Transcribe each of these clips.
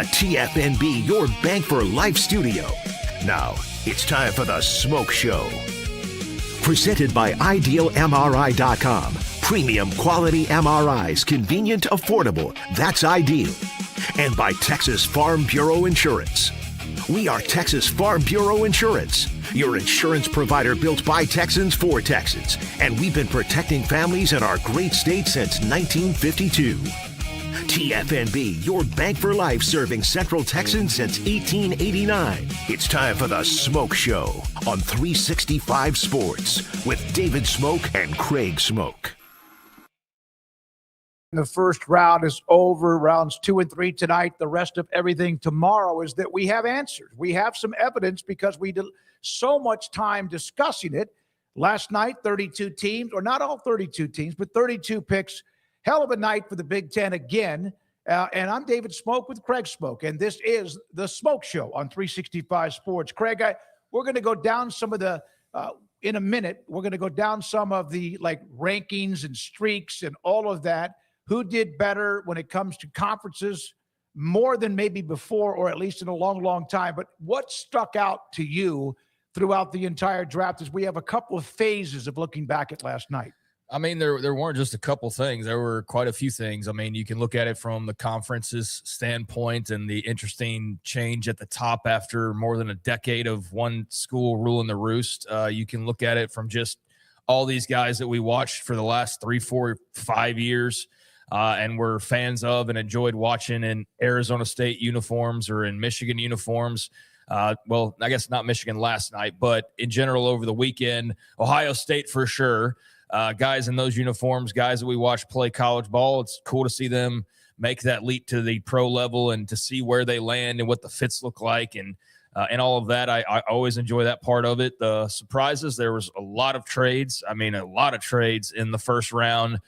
TFNB Your Bank for Life studio. Now, it's time for the SMOAK Show. Presented by IdealMRI.com. Premium quality MRIs, convenient, affordable. That's ideal. And by Texas Farm Bureau Insurance. We are Texas Farm Bureau Insurance, your insurance provider built by Texans for Texans. And we've been protecting families in our great state since 1952. TFNB, your bank for life, serving Central Texans since 1889. It's time for the SMOAK Show on 365 Sports with David Smoke and Craig Smoke. The first round is over. Rounds 2 and 3 tonight. The rest of everything tomorrow is that we have answers. We have some evidence because we did so much time discussing it. Last night, 32 teams, or not all 32 teams, but 32 picks. Hell of a night for the Big Ten again. And I'm David Smoke with Craig Smoke, and this is the SMOAK Show on 365 Sports. Craig, we're going to go down some of the in a minute. We're going to go down some of the rankings and streaks and all of that. Who did better when it comes to conferences more than maybe before, or at least in a long, long time? But what stuck out to you throughout the entire draft as we have a couple of phases of looking back at last night? I mean, there weren't just a couple things. There were quite a few things. I mean, you can look at it from the conference's standpoint and the interesting change at the top after more than a decade of one school ruling the roost. You can look at it from just all these guys that we watched for the last 3, 4, 5 years. And we're fans of and enjoyed watching in Arizona State uniforms or in Michigan uniforms. Well, I guess not Michigan last night, but in general over the weekend, Ohio State for sure. Guys in those uniforms, guys that we watch play college ball. It's cool to see them make that leap to the pro level and to see where they land and what the fits look like and all of that. I always enjoy that part of it. The surprises, there was a lot of trades. I mean, a lot of trades in the first round.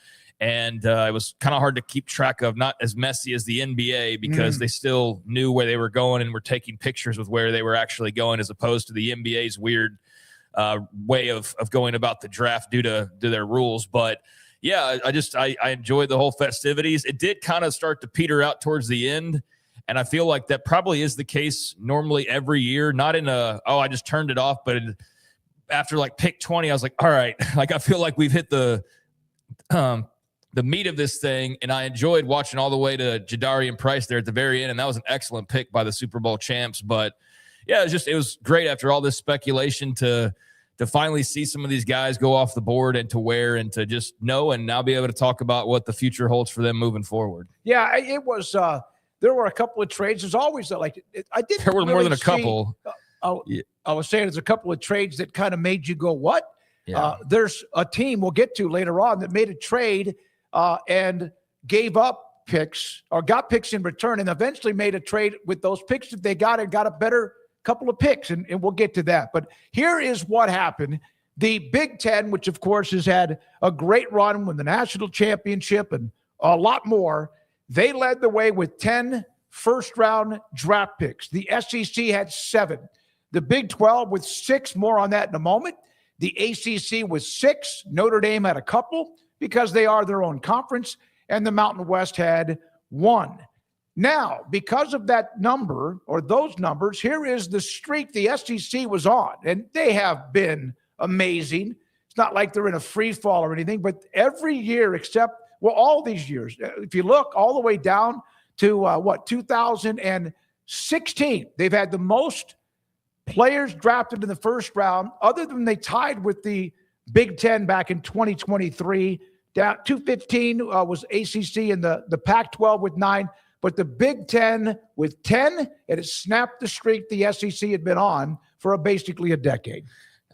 And it was kind of hard to keep track of, not as messy as the NBA because they still knew where they were going and were taking pictures with where they were actually going, as opposed to the NBA's weird way of going about the draft due to their rules. But yeah, I enjoyed the whole festivities. It did kind of start to peter out towards the end. And I feel like that probably is the case normally every year, not in I just turned it off. But after pick 20, I was like, all right, I feel like we've hit the meat of this thing, and I enjoyed watching all the way to Jadarian Price there at the very end, and that was an excellent pick by the Super Bowl champs. But yeah, it was great after all this speculation to finally see some of these guys go off the board and to wear and to just know and now be able to talk about what the future holds for them moving forward. Yeah, it was. There were a couple of trades. There's always I didn't. There were really more than a couple. I was saying there's a couple of trades that kind of made you go, what? Yeah. There's a team we'll get to later on that made a trade and gave up picks or got picks in return and eventually made a trade with those picks that they got and got a better couple of picks. And we'll get to that. But here is what happened. The Big Ten, which of course has had a great run with the national championship and a lot more, they led the way with 10 first-round draft picks. The SEC had 7. The Big 12 with 6, more on that in a moment. The ACC with 6. Notre Dame had a couple because they are their own conference. And the Mountain West had 1. Now, because of that number or those numbers, here is the streak the SEC was on. And they have been amazing. It's not like they're in a free fall or anything, but every year except, all these years, if you look all the way down to 2016, they've had the most players drafted in the first round, other than they tied with the Big Ten back in 2023. Down 215 was ACC and the Pac-12 with 9, but the Big Ten with 10, and it snapped the streak the SEC had been on for basically a decade.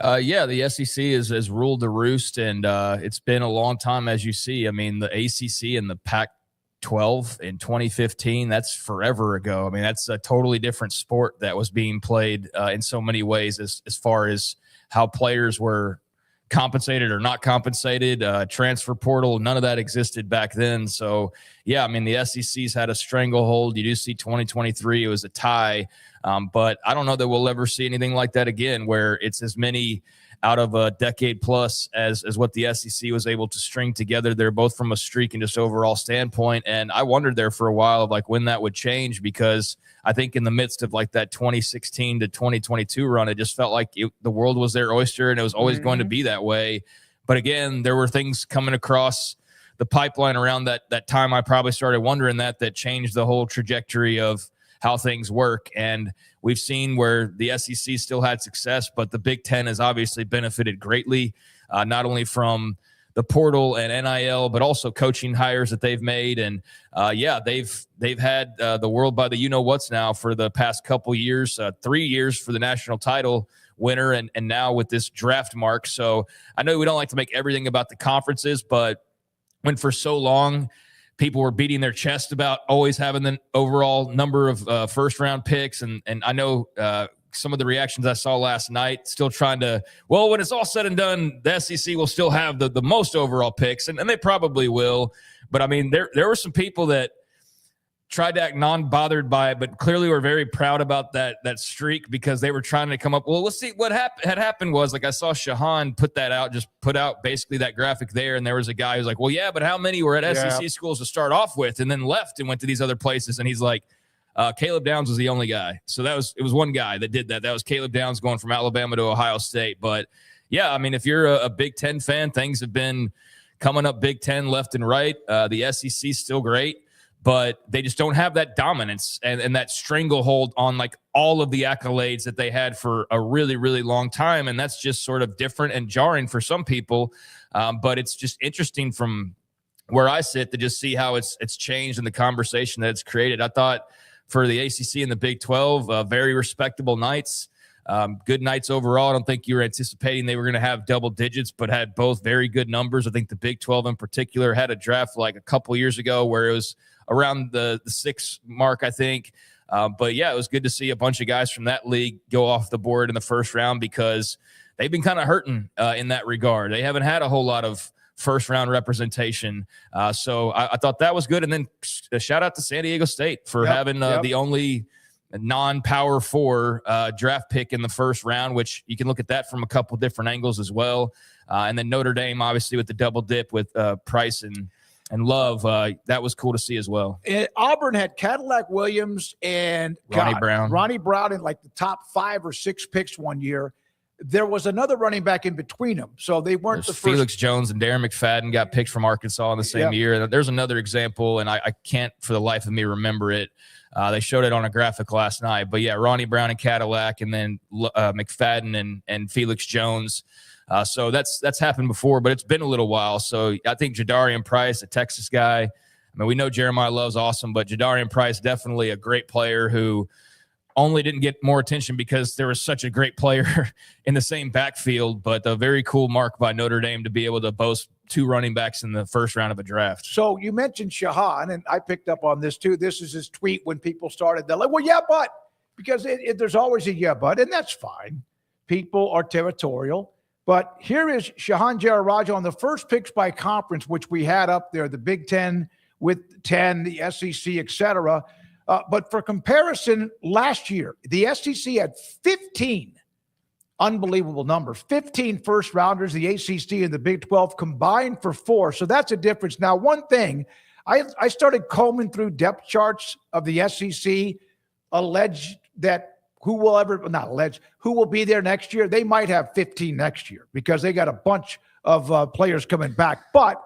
Yeah, the SEC has ruled the roost, and it's been a long time, as you see. I mean, the ACC and the Pac-12 in 2015, that's forever ago. I mean, that's a totally different sport that was being played in so many ways as far as how players were compensated or not compensated, transfer portal, none of that existed back then. So, yeah, I mean, the SEC's had a stranglehold. You do see 2023, it was a tie. But I don't know that we'll ever see anything like that again, where it's as many out of a decade plus as what the SEC was able to string together. They're both from a streak and just overall standpoint. And I wondered there for a while of like when that would change, because I think in the midst of like that 2016 to 2022 run, it just felt like the world was their oyster and it was always going to be that way. But again, there were things coming across the pipeline around that time. I probably started wondering that changed the whole trajectory of how things work. And we've seen where the SEC still had success, but the Big Ten has obviously benefited greatly, not only from the portal and NIL, but also coaching hires that they've made. And they've had the world by the you-know-whats now for the past couple years, 3 years for the national title winner, and now with this draft mark. So I know we don't like to make everything about the conferences, but when for so long people were beating their chest about always having the overall number of first-round picks, and I know some of the reactions I saw last night, still trying to, well, when it's all said and done, the SEC will still have the most overall picks, and they probably will. But, I mean, there were some people that tried to act non-bothered by it, but clearly were very proud about that streak, because they were trying to come up. Well, let's see what had happened was, like, I saw Shahan put out basically that graphic there, and there was a guy who's like, well, yeah, but how many were at SEC schools to start off with and then left and went to these other places? And he's like, Caleb Downs was the only guy. So it was one guy that did that. That was Caleb Downs going from Alabama to Ohio State. But, yeah, I mean, if you're a Big Ten fan, things have been coming up Big Ten left and right. The SEC is still great, but they just don't have that dominance and that stranglehold on like all of the accolades that they had for a really, really long time. And that's just sort of different and jarring for some people. But it's just interesting from where I sit to just see how it's changed in the conversation that it's created. I thought for the ACC and the Big 12, very respectable nights, good nights overall. I don't think you were anticipating they were going to have double digits, but had both very good numbers. I think the Big 12 in particular had a draft like a couple years ago where it was around the 6 mark, I think. But, yeah, it was good to see a bunch of guys from that league go off the board in the first round, because they've been kind of hurting in that regard. They haven't had a whole lot of first-round representation. So I thought that was good. And then a shout-out to San Diego State for having the only non-Power 4 draft pick in the first round, which you can look at that from a couple different angles as well. And then Notre Dame, obviously, with the double dip with Price and Love, that was cool to see as well. Auburn had Cadillac Williams and Ronnie Brown in like the top 5 or 6 picks one year. There was another running back in between them, so they weren't the first. Felix Jones and Darren McFadden got picked from Arkansas in the same year. There's another example, and I can't for the life of me remember it. They showed it on a graphic last night. But, yeah, Ronnie Brown and Cadillac, and then McFadden and Felix Jones. So that's happened before, but it's been a little while. So I think Jadarian Price, a Texas guy, I mean, we know Jeremiah Love's awesome, but Jadarian Price, definitely a great player who only didn't get more attention because there was such a great player in the same backfield. But a very cool mark by Notre Dame to be able to boast 2 running backs in the first round of a draft. So you mentioned Shahan, and I picked up on this too. This is his tweet when people started. They're like, well, yeah, but, because there's always a yeah, but, and that's fine. People are territorial. But here is Shahan Jararaja on the first picks by conference, which we had up there, the Big Ten with 10, the SEC, et cetera. But for comparison, last year, the SEC had 15, unbelievable number, 15 first rounders, the ACC and the Big 12 combined for 4. So that's a difference. Now, one thing, I started combing through depth charts of the SEC, alleged that who will be there next year. They might have 15 next year because they got a bunch of players coming back. But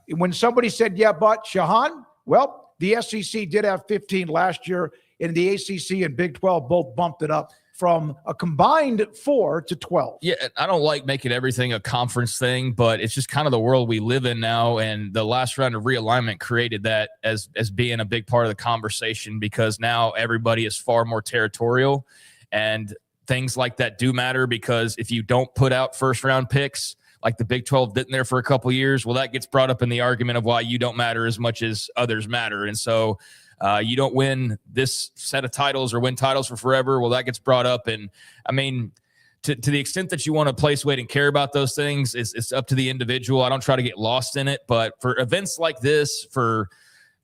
when somebody said, yeah, but Shahan, well, the SEC did have 15 last year, and the ACC and Big 12 both bumped it up from a combined 4 to 12. Yeah, I don't like making everything a conference thing, but it's just kind of the world we live in now, and the last round of realignment created that as being a big part of the conversation, because now everybody is far more territorial, and things like that do matter, because if you don't put out first-round picks, like the Big 12 didn't there for a couple years, well, that gets brought up in the argument of why you don't matter as much as others matter. And so you don't win this set of titles or win titles for forever. Well, that gets brought up. And, I mean, to the extent that you want to place weight and care about those things, it's up to the individual. I don't try to get lost in it. But for events like this, for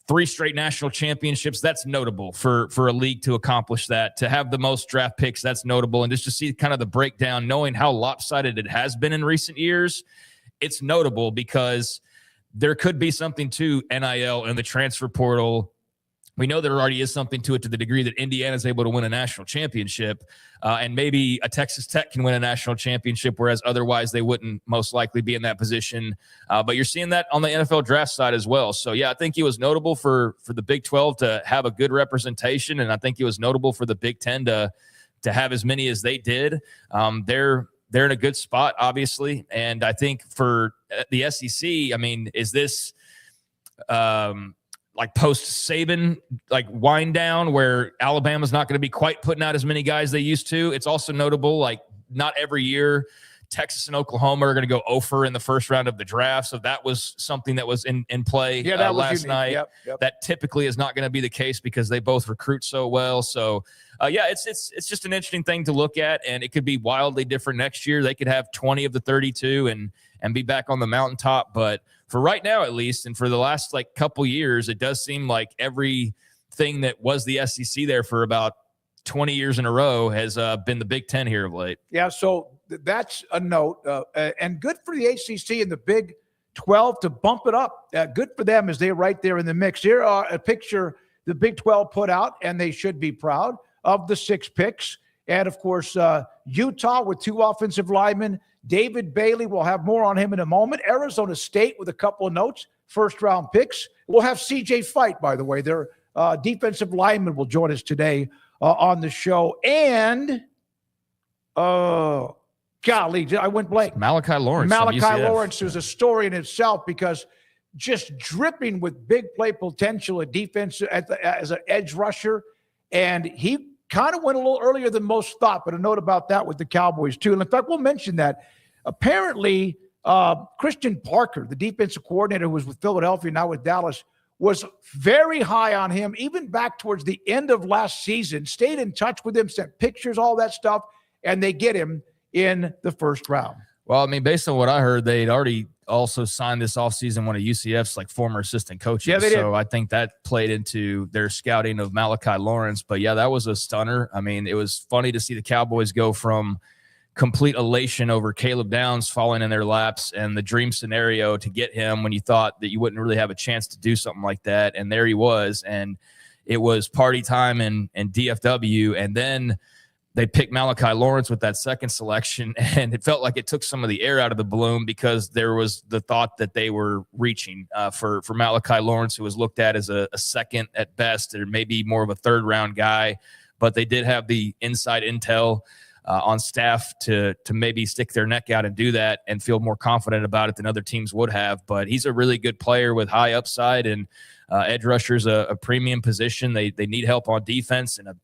3 straight national championships. That's notable for a league to accomplish that, to have the most draft picks. That's notable. And just to see kind of the breakdown, knowing how lopsided it has been in recent years, it's notable because there could be something to NIL and the transfer portal. We know there already is something to it to the degree that Indiana is able to win a national championship, and maybe a Texas Tech can win a national championship, whereas otherwise they wouldn't most likely be in that position. But you're seeing that on the NFL draft side as well. So, yeah, I think it was notable for the Big 12 to have a good representation, and I think it was notable for the Big 10 to have as many as they did. They're in a good spot, obviously, and I think for the SEC, I mean, is this like post Saban, like wind down where Alabama's not going to be quite putting out as many guys they used to? It's also notable, like not every year Texas and Oklahoma are going to go 0 in the first round of the draft. So that was something that was in play last night. Yep. That typically is not going to be the case because they both recruit so well. So it's just an interesting thing to look at, and it could be wildly different next year. They could have 20 of the 32 and be back on the mountaintop. But for right now, at least, and for the last like couple years, it does seem like everything that was the SEC there for about 20 years in a row has been the Big Ten here of late. Yeah, so that's a note. And good for the ACC and the Big 12 to bump it up. Good for them as they're right there in the mix. Here are a picture the Big 12 put out, and they should be proud of the 6 picks. And, of course, Utah with 2 offensive linemen. David Bailey, we'll have more on him in a moment. Arizona State with a couple of notes, first-round picks. We'll have CJ Fight, by the way. Their defensive lineman will join us today on the show. And, golly, I went blank. Malachi Lawrence. Lawrence is a story in itself because just dripping with big play potential at defense as an edge rusher. And he kind of went a little earlier than most thought, but a note about that with the Cowboys too. And in fact, we'll mention that. Apparently, Christian Parker, the defensive coordinator who was with Philadelphia, now with Dallas, was very high on him, even back towards the end of last season, stayed in touch with him, sent pictures, all that stuff, and they get him in the first round. Well, I mean, based on what I heard, they'd already also signed this offseason one of UCF's like former assistant coaches. Yeah, they did. So I think that played into their scouting of Malachi Lawrence. But yeah, that was a stunner. I mean, it was funny to see the Cowboys go from complete elation over Caleb Downs falling in their laps and the dream scenario to get him when you thought that you wouldn't really have a chance to do something like that. And there he was. And it was party time in DFW. And then they picked Malachi Lawrence with that second selection, and it felt like it took some of the air out of the balloon because there was the thought that they were reaching for Malachi Lawrence, who was looked at as a second at best, or maybe more of a third-round guy. But they did have the inside intel on staff to maybe stick their neck out and do that and feel more confident about it than other teams would have. But he's a really good player with high upside, and edge rusher's a premium position. They need help on defense in a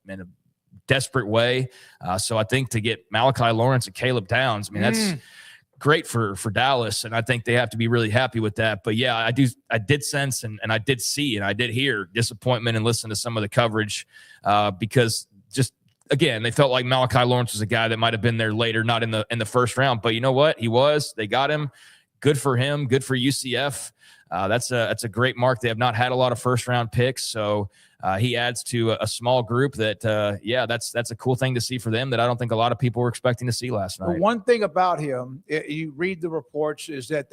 desperate way. So I think to get Malachi Lawrence and Caleb Downs, I mean, that's great for Dallas. And I think they have to be really happy with that. But yeah, I did sense and I did see and I did hear disappointment and listen to some of the coverage because just, again, they felt like Malachi Lawrence was a guy that might've been there later, not in the first round, but you know what? They got him. Good for him. Good for UCF. That's a great mark. They have not had a lot of first round picks. So he adds to a small group that, that's a cool thing to see for them that I don't think a lot of people were expecting to see last night. One thing about him, you read the reports, is that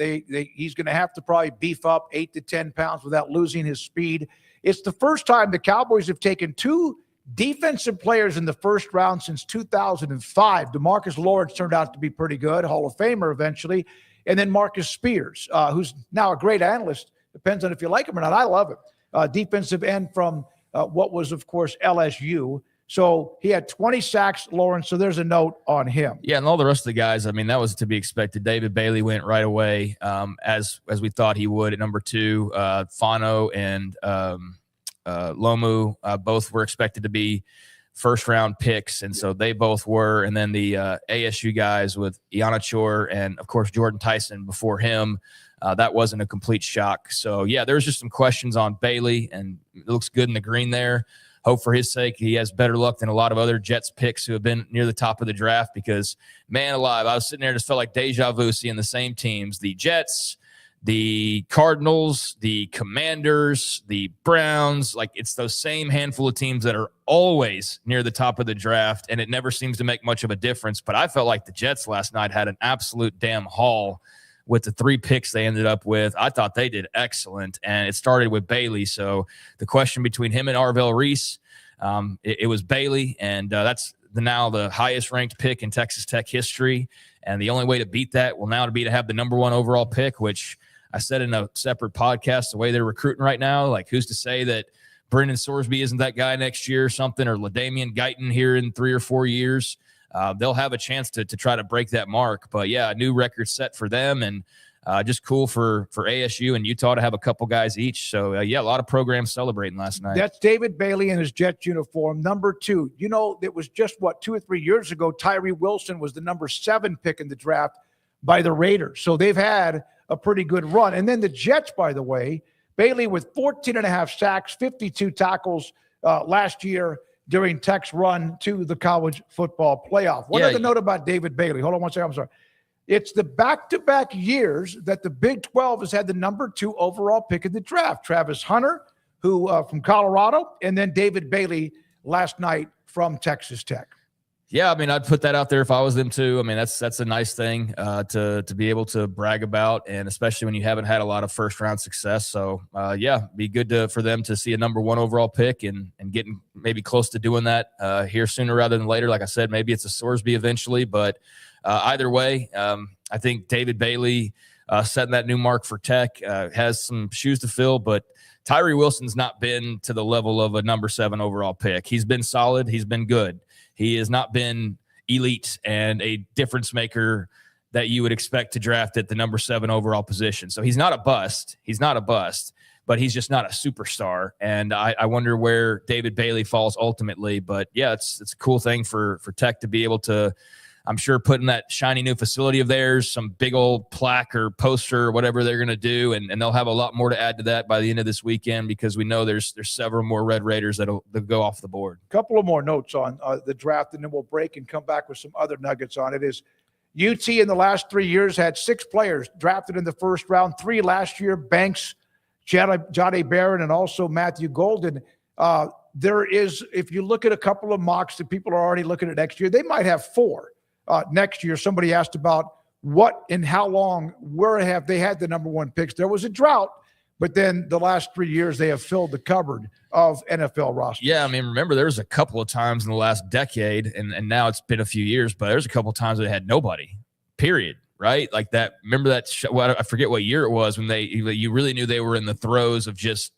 he's going to have to probably beef up 8 to 10 pounds without losing his speed. It's the first time the Cowboys have taken 2 defensive players in the first round since 2005. DeMarcus Lawrence turned out to be pretty good, Hall of Famer eventually. And then Marcus Spears, who's now a great analyst. Depends on if you like him or not. I love him. Defensive end from what was, of course, LSU. So he had 20 sacks, Lawrence. So there's a note on him. Yeah, and all the rest of the guys, I mean, that was to be expected. David Bailey went right away, as we thought he would at number 2. Fano and Lomu both were expected to be first-round picks, and so they both were. And then the ASU guys with Ianachor and, of course, Jordan Tyson before him, that wasn't a complete shock. So, yeah, there's just some questions on Bailey, and it looks good in the green there. Hope for his sake he has better luck than a lot of other Jets picks who have been near the top of the draft because, man alive, I was sitting there and just felt like deja vu seeing the same teams, the Jets, the Cardinals, the Commanders, the Browns, like it's those same handful of teams that are always near the top of the draft, and it never seems to make much of a difference. But I felt like the Jets last night had an absolute damn haul with the 3 picks they ended up with. I thought they did excellent, and it started with Bailey. So the question between him and Arvell Reese, it was Bailey, and that's now the highest ranked pick in Texas Tech history. And the only way to beat that will now be to have the number 1 overall pick, which I said in a separate podcast, the way they're recruiting right now, like who's to say that Brendan Sorsby isn't that guy next year or something, or LaDainian Guyton here in 3 or 4 years. They'll have a chance to try to break that mark. But yeah, a new record set for them, and just cool for ASU and Utah to have a couple guys each. So yeah, a lot of programs celebrating last night. That's David Bailey in his Jets uniform. Number 2, you know, it was just 2 or 3 years ago, Tyree Wilson was the number 7 pick in the draft by the Raiders. So they've had a pretty good run. And then the Jets, by the way, Bailey with 14.5 sacks, 52 tackles last year during Tech's run to the college football playoff. One other note about David Bailey. Hold on one second. I'm sorry. It's the back-to-back years that the Big 12 has had the number 2 overall pick in the draft. Travis Hunter, who from Colorado, and then David Bailey last night from Texas Tech. Yeah, I mean, I'd put that out there if I was them too. I mean, that's a nice thing to be able to brag about, and especially when you haven't had a lot of first-round success. So, yeah, be good for them to see a number 1 overall pick and getting maybe close to doing that here sooner rather than later. Like I said, maybe it's a Sorsby eventually, but either way, I think David Bailey setting that new mark for Tech has some shoes to fill, but Tyree Wilson's not been to the level of a number 7 overall pick. He's been solid. He's been good. He has not been elite and a difference maker that you would expect to draft at the number 7 overall position. So he's not a bust. But he's just not a superstar. And I wonder where David Bailey falls ultimately. But yeah, it's a cool thing for Tech to be able to, I'm sure, put in that shiny new facility of theirs, some big old plaque or poster or whatever they're going to do. And they'll have a lot more to add to that by the end of this weekend, because we know there's several more Red Raiders that'll go off the board. A couple of more notes on the draft, and then we'll break and come back with some other nuggets on it. Is UT in the last 3 years had 6 players drafted in the first round, 3 last year, Banks, Jahdae Barron, and also Matthew Golden. There is, if you look at a couple of mocks that people are already looking at next year, they might have 4. Next year. Somebody asked about what and how long, where have they had the number 1 picks. There was a drought, but then the last 3 years they have filled the cupboard of NFL rosters. Yeah, I mean, remember there was a couple of times in the last decade, and now it's been a few years, but there's a couple of times they had nobody, period, right? Like that. Remember that I forget what year it was when you really knew they were in the throes of just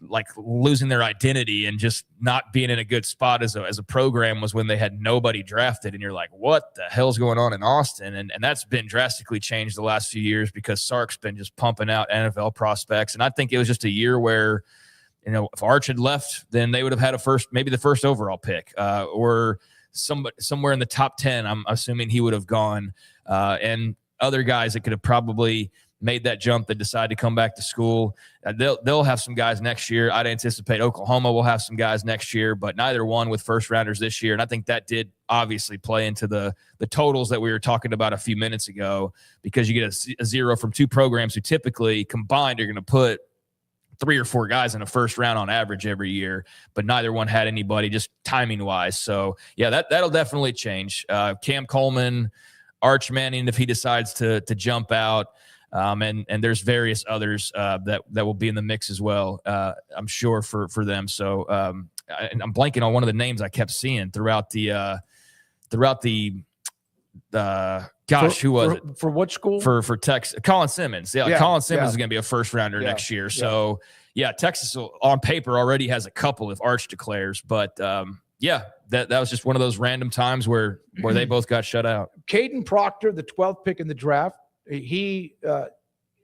like losing their identity and just not being in a good spot as a program, was when they had nobody drafted. And you're like, what the hell's going on in Austin? And that's been drastically changed the last few years, because Sark's been just pumping out NFL prospects. And I think it was just a year where, you know, if Arch had left, then they would have had maybe the first overall pick, or somewhere in the top 10. I'm assuming he would have gone, and other guys that could have probably made that jump that decide to come back to school. They'll have some guys next year. I'd anticipate Oklahoma will have some guys next year, but neither one with first rounders this year. And I think that did obviously play into the totals that we were talking about a few minutes ago, because you get a 0 from 2 programs who typically combined are going to put 3 or 4 guys in a first round on average every year, but neither one had anybody just timing wise. So yeah, that'll definitely change. Cam Coleman, Arch Manning, if he decides to jump out, and there's various others that will be in the mix as well, I'm sure for them. So and I'm blanking on one of the names I kept seeing throughout the who was it? For what school? For Texas. Colin Simmons. Yeah, Colin Simmons is going to be a first rounder next year. So yeah, Texas on paper already has a couple if Arch declares, but yeah, that was just one of those random times where they both got shut out. Caden Proctor, the 12th pick in the draft, he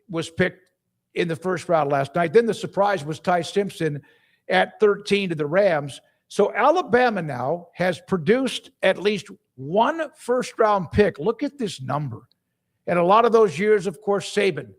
was picked in the first round last night. Then the surprise was Ty Simpson at 13 to the Rams. So Alabama now has produced at least 1 first-round pick. Look at this number. And a lot of those years, of course, Saban,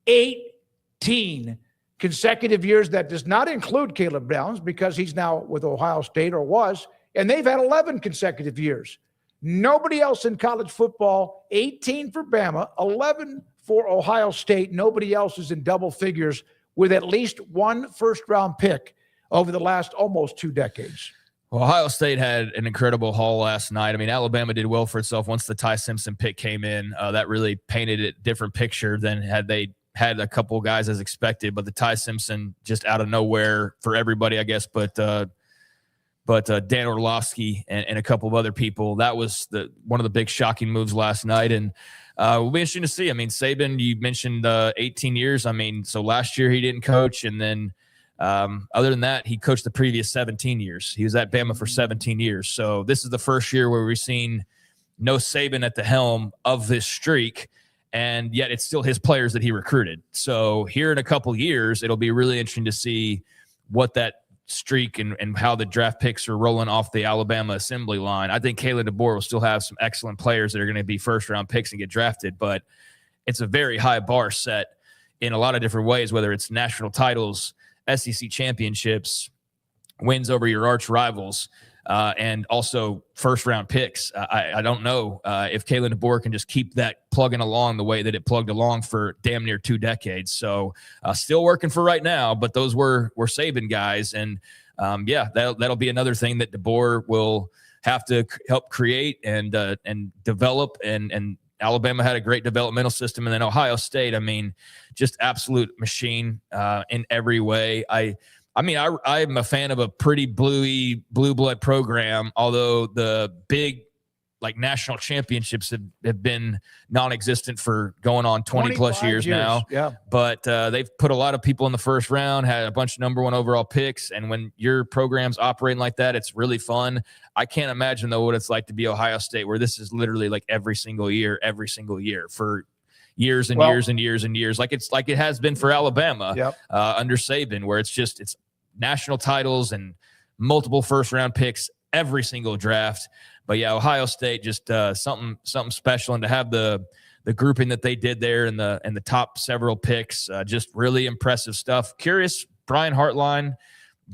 18 consecutive years. That does not include Caleb Downs, because he's now with Ohio State, or was, and they've had 11 consecutive years. Nobody else in college football, 18 for Bama, 11 for Ohio State. Nobody else is in double figures with at least one first-round pick over the last almost 2 decades. Well, Ohio State had an incredible haul last night. I mean, Alabama did well for itself once the Ty Simpson pick came in. That really painted a different picture than had they had a couple guys as expected. But the Ty Simpson just out of nowhere for everybody, I guess. But Dan Orlovsky and a couple of other people, that was one of the big shocking moves last night. And will be interesting to see. I mean, Saban, you mentioned 18 years. I mean, so last year he didn't coach, and then other than that, he coached the previous 17 years. He was at Bama for 17 years. So this is the first year where we've seen no Saban at the helm of this streak, and yet it's still his players that he recruited. So here in a couple years, it'll be really interesting to see what that streak and how the draft picks are rolling off the Alabama assembly line. I think Kalen DeBoer will still have some excellent players that are going to be first-round picks and get drafted, but it's a very high bar set in a lot of different ways, whether it's national titles, SEC championships, wins over your arch rivals, and also first-round picks. I don't know if Kalen DeBoer can just keep that plugging along the way that it plugged along for damn near 2 decades. So still working for right now, but those were Saban guys. And, that'll be another thing that DeBoer will have to help create and develop. And Alabama had a great developmental system. And then Ohio State, I mean, just absolute machine in every way. I'm a fan of a pretty blue blood program, although the big national championships have been non-existent for going on 20 plus years now. Yeah. But they've put a lot of people in the first round, had a bunch of number 1 overall picks. And when your program's operating like that, it's really fun. I can't imagine though what it's like to be Ohio State, where this is literally like every single year for years and years and years and years. Like it has been for Alabama under Saban, where it's national titles and multiple first round picks every single draft. But yeah, Ohio State just something special, and to have the grouping that they did there and the top several picks, just really impressive stuff. Curious, Brian Hartline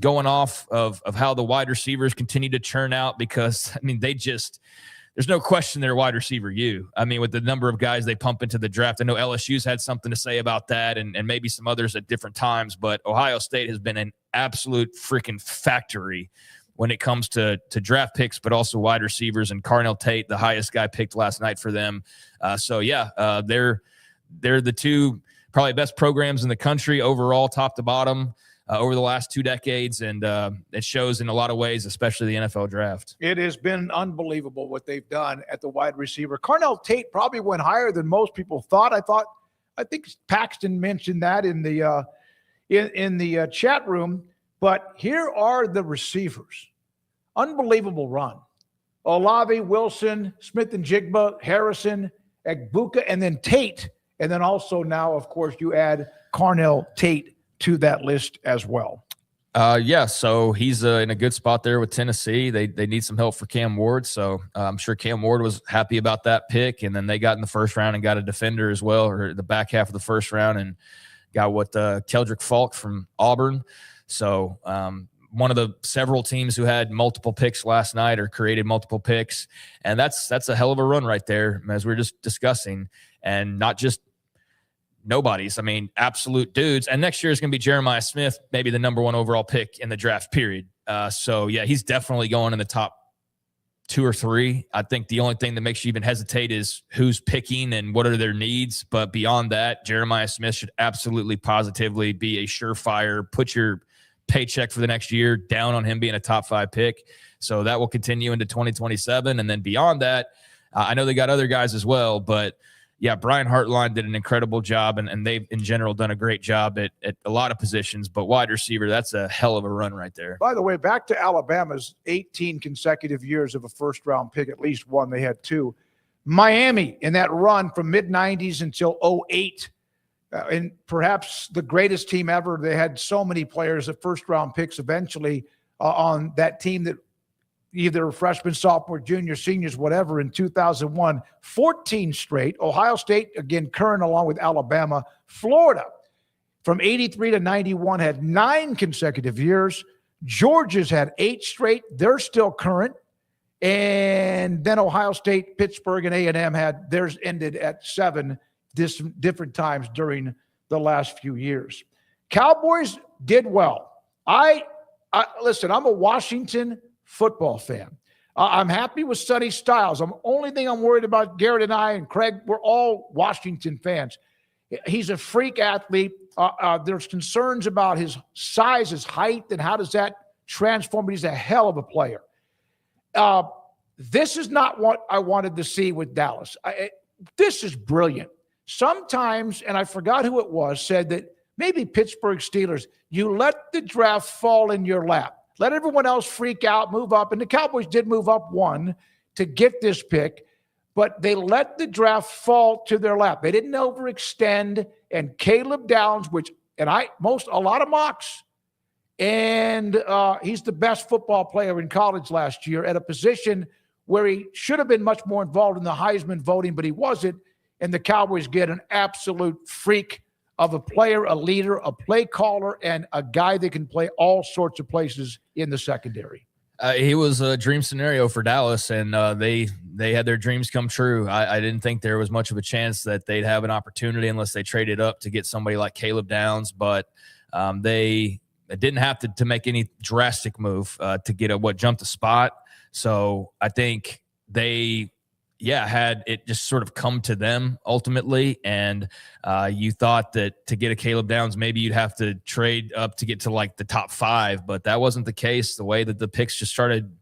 going off of how the wide receivers continue to churn out, because I mean there's no question they're wide receiver U. I mean, with the number of guys they pump into the draft, I know LSU's had something to say about that, and maybe some others at different times, but Ohio State has been an absolute freaking factory when it comes to draft picks, but also wide receivers. And Carnell Tate, the highest guy picked last night for them. They're the 2 probably best programs in the country overall, top to bottom, over the last 2 decades. And it shows in a lot of ways, especially the NFL draft. It has been unbelievable what they've done at the wide receiver. Carnell Tate probably went higher than most people thought. I think Paxton mentioned that in the chat room. But here are the receivers. Unbelievable run. Olave, Wilson, Smith and Jigba, Harrison, Egbuka, and then Tate. And then also now, of course, you add Carnell Tate to that list as well. So he's in a good spot there with Tennessee. They need some help for Cam Ward. So I'm sure Cam Ward was happy about that pick. And then they got in the first round and got a defender as well, or the back half of the first round, and got Keldrick Falk from Auburn. So one of the several teams who had multiple picks last night or created multiple picks. And that's a hell of a run right there, as we were just discussing. And not just nobodies. I mean, absolute dudes. And next year is going to be Jeremiah Smith, maybe the number 1 overall pick in the draft period. He's definitely going in the top 2 or 3. I think the only thing that makes you even hesitate is who's picking and what are their needs. But beyond that, Jeremiah Smith should absolutely positively be a surefire, put your paycheck for the next year down on him being a top 5 pick. So that will continue into 2027. And then beyond that, I know they got other guys as well, but yeah, Brian Hartline did an incredible job, and they've in general done a great job at a lot of positions, but wide receiver, that's a hell of a run right there. By the way, back to Alabama's 18 consecutive years of a first-round pick, at least one. They had 2. Miami in that run from mid-90s until 08, and perhaps the greatest team ever. They had so many players at first-round picks eventually on that team that either freshmen, sophomore, junior, seniors, whatever, in 2001. 14 straight. Ohio State, again, current along with Alabama. Florida, from 83 to 91, had 9 consecutive years. Georgia's had 8 straight. They're still current. And then Ohio State, Pittsburgh, and A&M had theirs ended at 7 different times during the last few years. Cowboys did well. Listen, I'm a Washington football fan. I'm happy with Sonny Styles. Only thing I'm worried about, Garrett and I and Craig, we're all Washington fans. He's a freak athlete. There's concerns about his size, his height, and how does that transform? He's a hell of a player. This is not what I wanted to see with Dallas. This is brilliant. Sometimes, and I forgot who it was, said that maybe Pittsburgh Steelers, you let the draft fall in your lap. Let everyone else freak out, move up. And the Cowboys did move up one to get this pick, but they let the draft fall to their lap. They didn't overextend. And Caleb Downs, a lot of mocks, and he's the best football player in college last year at a position where he should have been much more involved in the Heisman voting, but he wasn't. And the Cowboys get an absolute freak of a player, a leader, a play caller, and a guy that can play all sorts of places in the secondary. He was a dream scenario for Dallas, and they had their dreams come true. I didn't think there was much of a chance that they'd have an opportunity unless they traded up to get somebody like Caleb Downs, but they didn't have to make any drastic move to get jumped a spot. So I think they had it just sort of come to them ultimately. And you thought that to get a Caleb Downs, maybe you'd have to trade up to get to like the top 5, but that wasn't the case. The way that the picks just started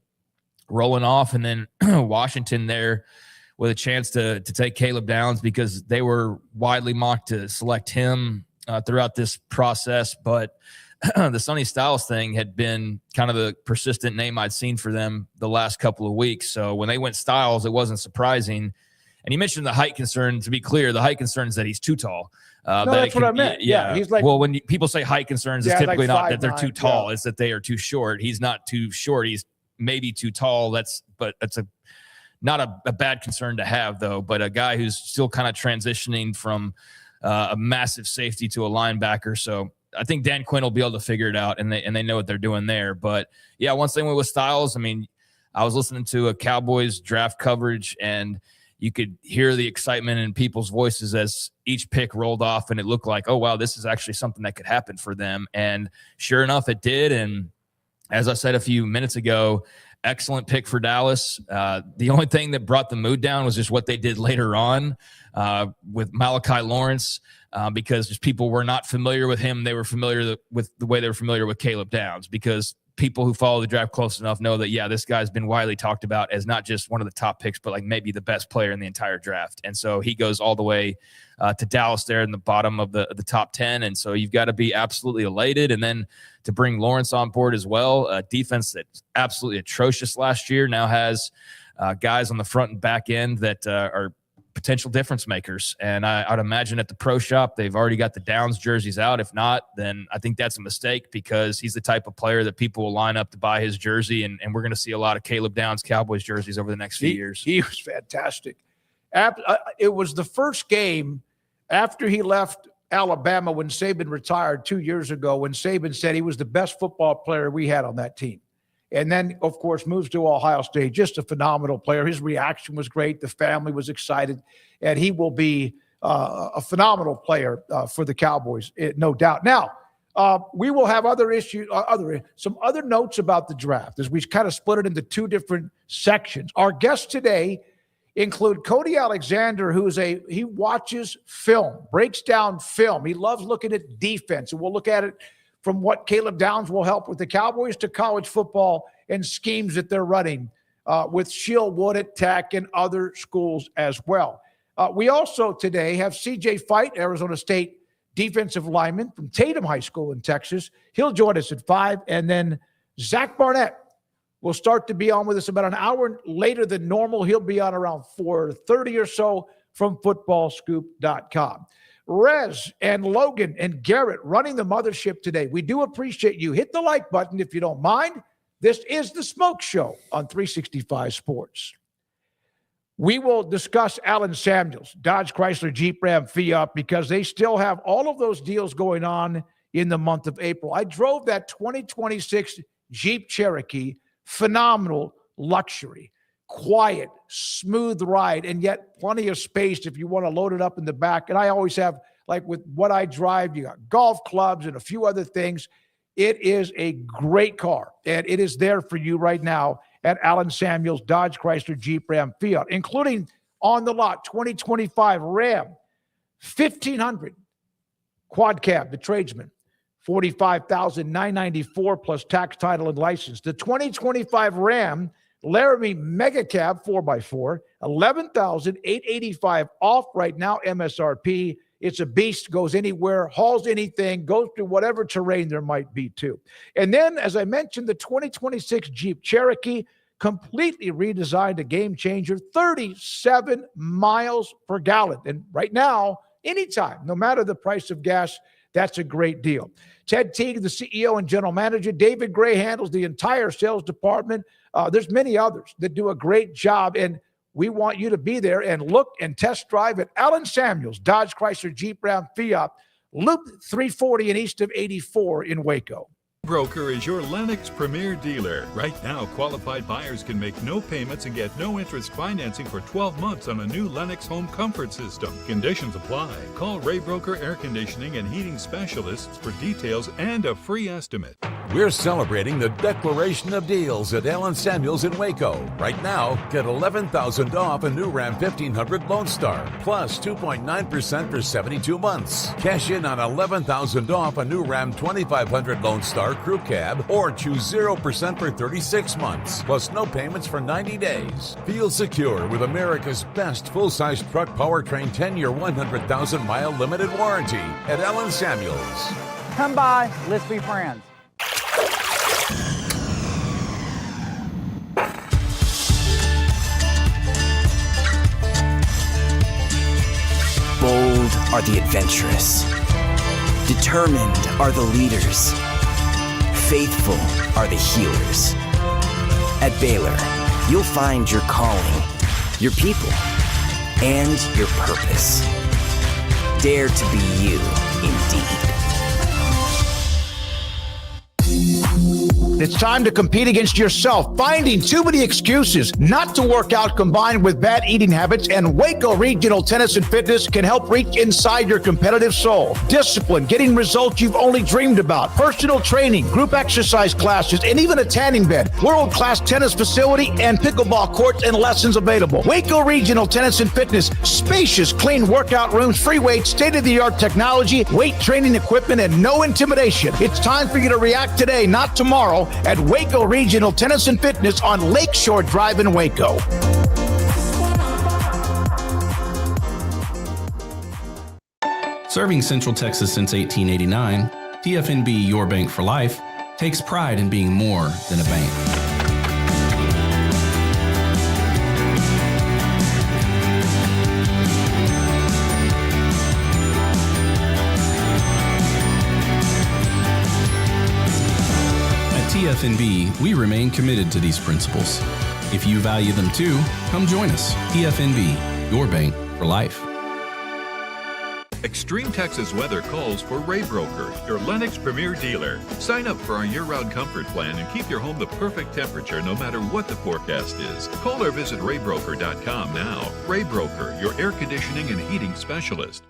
rolling off, and then Washington there with a chance to take Caleb Downs because they were widely mocked to select him throughout this process. But the Sonny Styles thing had been kind of the persistent name I'd seen for them the last couple of weeks. So when they went Styles, it wasn't surprising. And you mentioned the height concern. To be clear, the height concern is that he's too tall. That's what I meant. Yeah, he's like. Well, when people say height concerns, it's typically like not that they're 5'9", too tall; it's that they are too short. He's not too short. He's maybe too tall. That's not a bad concern to have, though. But a guy who's still kind of transitioning from a massive safety to a linebacker. So I think Dan Quinn will be able to figure it out, and they know what they're doing there. But yeah, once they went with Styles, I mean, I was listening to a Cowboys draft coverage, and you could hear the excitement in people's voices as each pick rolled off, and it looked like, oh, wow, this is actually something that could happen for them. And sure enough, it did. And as I said a few minutes ago, excellent pick for Dallas. The only thing that brought the mood down was just what they did later on with Malachi Lawrence, because just people were not familiar with him. They were familiar with the way they were familiar with Caleb Downs, because people who follow the draft close enough know that, yeah, this guy's been widely talked about as not just one of the top picks, but like maybe the best player in the entire draft. And so he goes all the way to Dallas there in the bottom of the top 10. And so you've got to be absolutely elated. And then to bring Lawrence on board as well, a defense that's absolutely atrocious last year now has guys on the front and back end that are potential difference makers. And I'd imagine at the pro shop, they've already got the Downs jerseys out. If not, then I think that's a mistake, because he's the type of player that people will line up to buy his jersey. And we're going to see a lot of Caleb Downs Cowboys jerseys over the next few years. He was fantastic. It was the first game after he left Alabama when Saban retired 2 years ago, when Saban said he was the best football player we had on that team. And then, of course, moves to Ohio State, just a phenomenal player. His reaction was great. The family was excited. And he will be a phenomenal player for the Cowboys, no doubt. Now, we will have other issues, some other notes about the draft, as we kind of split it into two different sections. Our guests today include Cody Alexander, he watches film, breaks down film. He loves looking at defense, and we'll look at it from what Caleb Downs will help with the Cowboys to college football and schemes that they're running with Shieldwood at Tech and other schools as well. We also today have C.J. Fight, Arizona State defensive lineman from Tatum High School in Texas. He'll join us at 5. And then Zach Barnett will start to be on with us about an hour later than normal. He'll be on around 4:30 or so from footballscoop.com. Rez and Logan and Garrett running the mothership today. We do appreciate you. Hit the like button if you don't mind. This is the Smoke Show on 365 Sports. We will discuss Allen Samuels, Dodge Chrysler Jeep Ram Fiat, because they still have all of those deals going on in the month of April. I drove that 2026 Jeep Cherokee, phenomenal luxury. quiet, smooth ride, and yet plenty of space if you want to load it up in the back. And I always have, like with what I drive, you got golf clubs and a few other things. It is a great car, and it is there for you right now at Allen Samuels Dodge Chrysler Jeep Ram Fiat, including on the lot 2025 Ram 1500 quad cab, the tradesman, $45,994 plus tax, title, and license. The 2025 Ram Laramie Mega Cab 4x4, $11,885 off right now, MSRP. It's a beast, goes anywhere, hauls anything, goes through whatever terrain there might be too. And then, as I mentioned, the 2026 Jeep Cherokee, completely redesigned, a game changer, 37 miles per gallon. And right now, anytime, no matter the price of gas, that's a great deal. Ted Teague, the CEO and general manager. David Gray handles the entire sales department. There's many others that do a great job, and we want you to be there and look and test drive at Allen Samuels Dodge Chrysler Jeep Ram Fiat, Loop 340 and east of 84 in Waco. Broker is your Lennox Premier dealer. Right now, qualified buyers can make no payments and get no interest financing for 12 months on a new Lennox home comfort system. Conditions apply. Call Ray Broker Air Conditioning and Heating Specialists for details and a free estimate. We're celebrating the declaration of deals at Allen Samuels in Waco. Right now, get $11,000 off a new Ram 1500 Lone Star, plus 2.9% for 72 months. Cash in on $11,000 off a new Ram 2500 Lone Star Crew Cab, or choose 0% for 36 months, plus no payments for 90 days. Feel secure with America's best full-size truck powertrain 10-year, 100,000-mile limited warranty at Allen Samuels. Come by, let's be friends. Bold are the adventurous. Determined are the leaders. Faithful are the healers. At Baylor, you'll find your calling, your people, and your purpose. Dare to be you, indeed. It's time to compete against yourself, finding too many excuses not to work out combined with bad eating habits, and Waco Regional Tennis and Fitness can help reach inside your competitive soul. Discipline, getting results you've only dreamed about, personal training, group exercise classes, and even a tanning bed, world-class tennis facility, and pickleball courts and lessons available. Waco Regional Tennis and Fitness, spacious, clean workout rooms, free weights, state-of-the-art technology, weight training equipment, and no intimidation. It's time for you to react today, not tomorrow, at Waco Regional Tennis and Fitness on Lakeshore Drive in Waco. Serving Central Texas since 1889, TFNB Your Bank for Life takes pride in being more than a bank. TFNB, we remain committed to these principles. If you value them too, come join us. TFNB, your bank for life. Extreme Texas weather calls for Ray Broker, your Lennox Premier dealer. Sign up for our year-round comfort plan and keep your home the perfect temperature no matter what the forecast is. Call or visit raybroker.com now. Ray Broker, your air conditioning and heating specialist.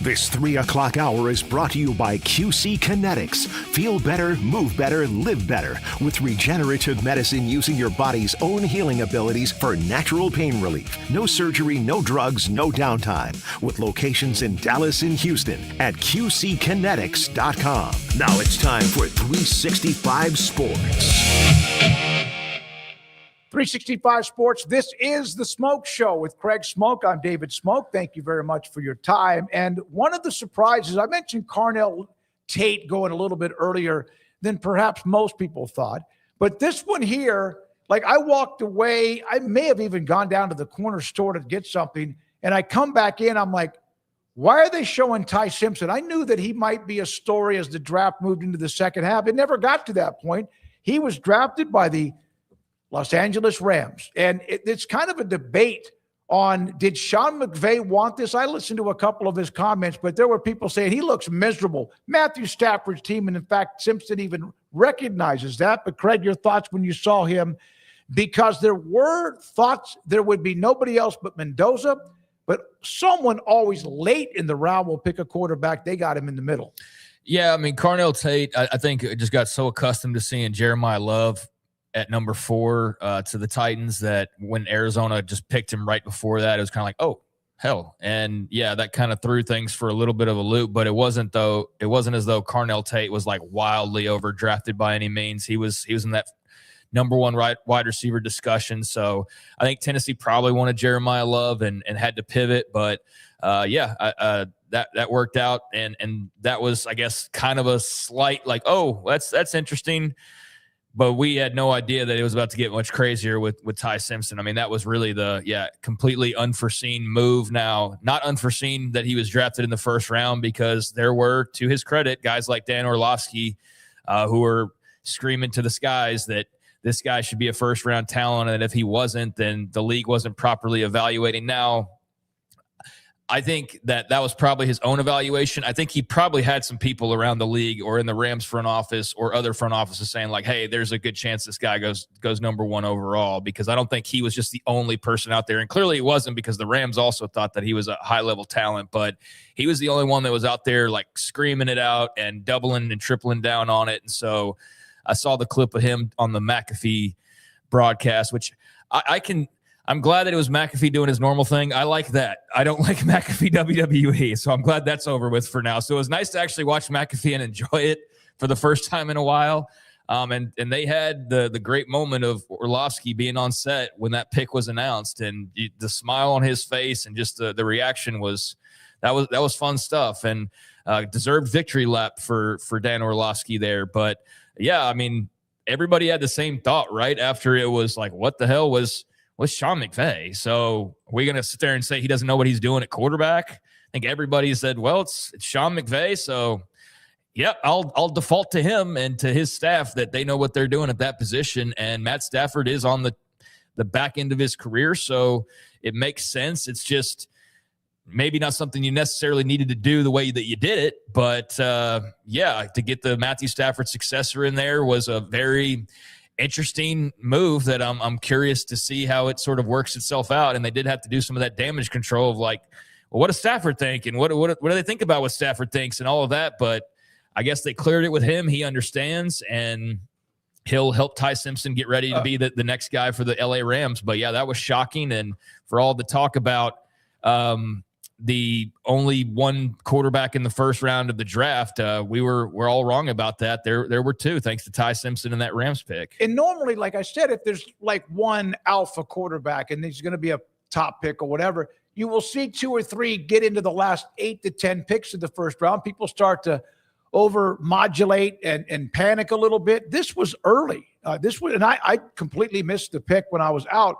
This 3 o'clock hour is brought to you by QC Kinetics. Feel better, move better, live better with regenerative medicine using your body's own healing abilities for natural pain relief. No surgery, no drugs, no downtime. With locations in Dallas and Houston at QCkinetics.com. Now it's time for 365 Sports. 365 Sports. This is the Smoke Show with Craig Smoke. I'm David Smoke. Thank you very much for your time. And one of the surprises, I mentioned Carnell Tate going a little bit earlier than perhaps most people thought. But this one here, like I walked away, I may have even gone down to the corner store to get something, and I come back in, I'm like, why are they showing Ty Simpson? I knew that he might be a story as the draft moved into the second half. It never got to that point. He was drafted by the Los Angeles Rams. And it's kind of a debate on, did Sean McVay want this? I listened to a couple of his comments, but there were people saying he looks miserable. Matthew Stafford's team, and in fact, Simpson even recognizes that. But Craig, your thoughts when you saw him because there were thoughts there would be nobody else but Mendoza, but someone always late in the round will pick a quarterback. They got him in the middle. Yeah, I mean, Carnell Tate, I think it just got so accustomed to seeing Jeremiah Love at number 4 to the Titans that when Arizona just picked him right before that, it was kind of like, oh, hell. And yeah, that kind of threw things for a little bit of a loop, but it wasn't as though Carnell Tate was like wildly overdrafted by any means. He was in that number 1 wide receiver discussion. So I think Tennessee probably wanted Jeremiah Love and had to pivot, but that worked out. And that was, I guess, kind of a slight like, oh, that's interesting. But we had no idea that it was about to get much crazier with Ty Simpson. I mean, that was really the completely unforeseen move. Now, not unforeseen that he was drafted in the first round, because there were, to his credit, guys like Dan Orlovsky who were screaming to the skies that this guy should be a first-round talent, and if he wasn't, then the league wasn't properly evaluating. Now, I think that was probably his own evaluation. I think he probably had some people around the league or in the Rams front office or other front offices saying like, hey, there's a good chance this guy goes number 1 overall, because I don't think he was just the only person out there. And clearly he wasn't, because the Rams also thought that he was a high-level talent, but he was the only one that was out there like screaming it out and doubling and tripling down on it. And so I saw the clip of him on the McAfee broadcast, which I'm glad that it was McAfee doing his normal thing. I like that. I don't like McAfee WWE, so I'm glad that's over with for now. So it was nice to actually watch McAfee and enjoy it for the first time in a while. And they had the great moment of Orlovsky being on set when that pick was announced, and the smile on his face and just the reaction was fun stuff, and deserved victory lap for Dan Orlovsky there. But yeah, I mean, everybody had the same thought right after it was like, what the hell was Sean McVay? So are we going to sit there and say he doesn't know what he's doing at quarterback? I think everybody said, well, it's Sean McVay. So yeah, I'll default to him and to his staff that they know what they're doing at that position. And Matt Stafford is on the back end of his career, so it makes sense. It's just maybe not something you necessarily needed to do the way that you did it. But to get the Matthew Stafford successor in there was a very interesting move that I'm curious to see how it sort of works itself out. And they did have to do some of that damage control of like, well, what does Stafford think? And what do they think about what Stafford thinks and all of that? But I guess they cleared it with him. He understands, and he'll help Ty Simpson get ready to be the next guy for the LA Rams. But yeah, that was shocking. And for all the talk about the only one quarterback in the first round of the draft, we're all wrong about that. There were 2, thanks to Ty Simpson in that Rams pick. And normally, like I said, if there's like one alpha quarterback and he's going to be a top pick or whatever, you will see 2 or 3 get into the last 8 to 10 picks of the first round. People start to over modulate and panic a little bit. This was early. I completely missed the pick when I was out.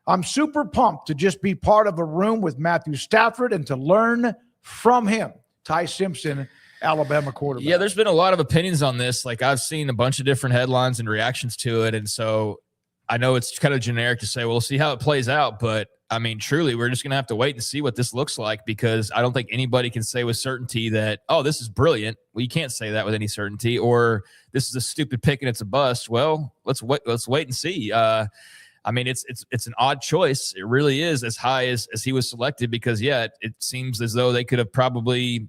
I'm super pumped to just be part of a room with Matthew Stafford and to learn from him. Ty Simpson, Alabama quarterback. Yeah, there's been a lot of opinions on this. Like, I've seen a bunch of different headlines and reactions to it. And so I know it's kind of generic to say, well, we'll see how it plays out. But I mean, truly, we're just going to have to wait and see what this looks like, because I don't think anybody can say with certainty that, oh, this is brilliant. Well, you can't say that with any certainty, or this is a stupid pick and it's a bust. Well, let's wait and see. I mean, it's an odd choice. It really is, as high as he was selected, because, yeah, it seems as though they could have probably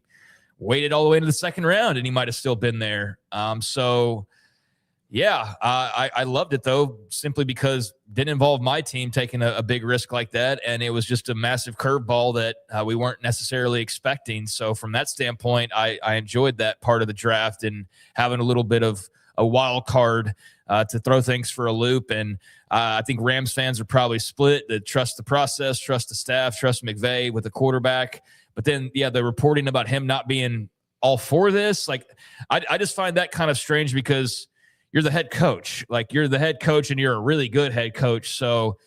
waited all the way into the second round and he might have still been there. I loved it, though, simply because it didn't involve my team taking a big risk like that, and it was just a massive curveball that we weren't necessarily expecting. So from that standpoint, I enjoyed that part of the draft and having a little bit of a wild card to throw things for a loop. And I think Rams fans are probably split. That trust the process, trust the staff, trust McVay with the quarterback. But then, yeah, the reporting about him not being all for this, like, I just find that kind of strange, because you're the head coach. Like, you're the head coach and you're a really good head coach. So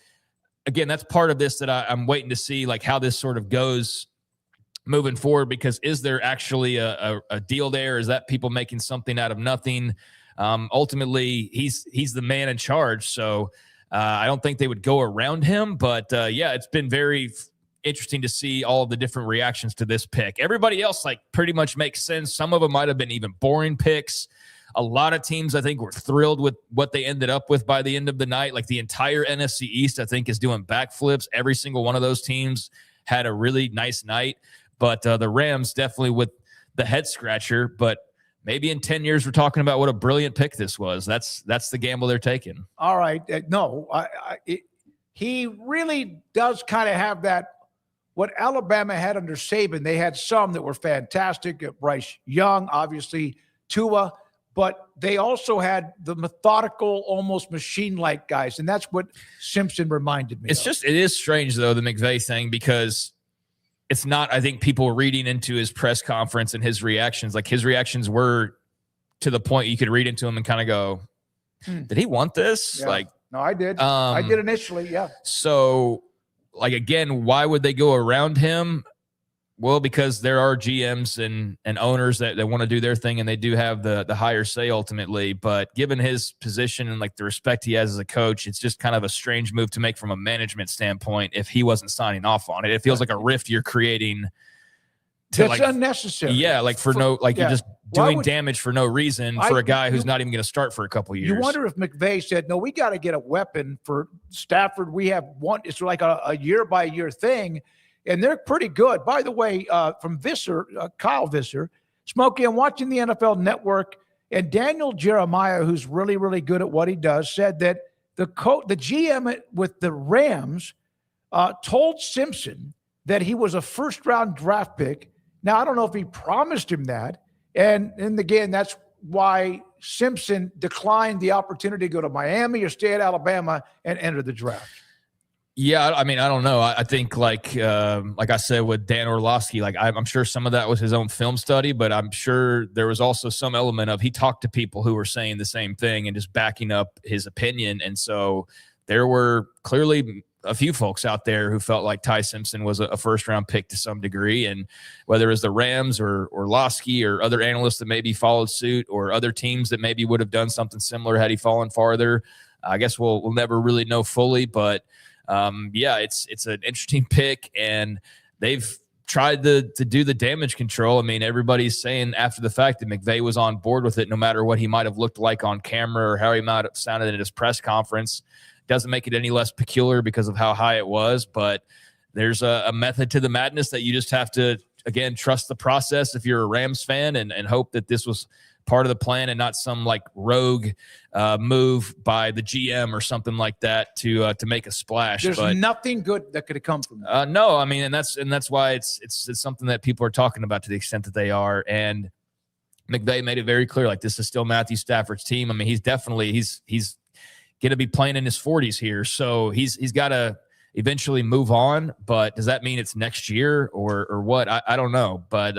again, that's part of this that I'm waiting to see, like, how this sort of goes moving forward, because is there actually a deal there? Is that people making something out of nothing? Ultimately, he's the man in charge. So I don't think they would go around him. But it's been very interesting to see all of the different reactions to this pick. Everybody else, like, pretty much makes sense. Some of them might have been even boring picks. a lot of teams, I think, were thrilled with what they ended up with by the end of the night. Like the entire NFC East, I think, is doing backflips. Every single one of those teams had a really nice night. But the Rams definitely with the head scratcher. But maybe in 10 years, we're talking about what a brilliant pick this was. That's the gamble they're taking. All right. He really does kind of have that, what Alabama had under Saban. They had some that were fantastic. Bryce Young, obviously, Tua. But they also had the methodical, almost machine-like guys. And that's what Simpson reminded me of. It is strange, though, the McVay thing, because it's not, I think, people reading into his press conference and his reactions. Like, his reactions were to the point you could read into him and kind of go, did he want this? Yeah. Like, no, I did. I did initially, yeah. So, like, again, why would they go around him? Well, because there are GMs and owners that want to do their thing, and they do have the higher say ultimately. But given his position and like the respect he has as a coach, it's just kind of a strange move to make from a management standpoint if he wasn't signing off on it. It feels like a rift you're creating. That's unnecessary. Yeah, like you're just doing damage for no reason for a guy who's not even going to start for a couple years. You wonder if McVay said, no, we got to get a weapon for Stafford. We have one. It's like a year-by-year thing. And they're pretty good. By the way, from Visser, Kyle Visser, Smokey, I'm watching the NFL Network, and Daniel Jeremiah, who's really, really good at what he does, said that the GM with the Rams told Simpson that he was a first-round draft pick. Now, I don't know if he promised him that. And again, that's why Simpson declined the opportunity to go to Miami or stay at Alabama and enter the draft. Yeah, I mean, I don't know. I think like I said with Dan Orlovsky, like I'm sure some of that was his own film study, but I'm sure there was also some element of he talked to people who were saying the same thing and just backing up his opinion. And so there were clearly a few folks out there who felt like Ty Simpson was a first-round pick to some degree. And whether it was the Rams or Orlovsky or other analysts that maybe followed suit or other teams that maybe would have done something similar had he fallen farther, I guess we'll never really know fully, but it's an interesting pick, and they've tried to do the damage control. I mean, everybody's saying after the fact that McVay was on board with it, no matter what he might have looked like on camera or how he might have sounded at his press conference. Doesn't make it any less peculiar because of how high it was, but there's a method to the madness that you just have to, again, trust the process if you're a Rams fan and hope that this was part of the plan and not some like rogue move by the GM or something like that to make a splash. There's nothing good that could have come from that. No, I mean, and that's why it's something that people are talking about to the extent that they are. And McVay made it very clear, like, this is still Matthew Stafford's team. I mean, he's going to be playing in his 40s here, so he's got to eventually move on. But does that mean it's next year or what? I don't know. But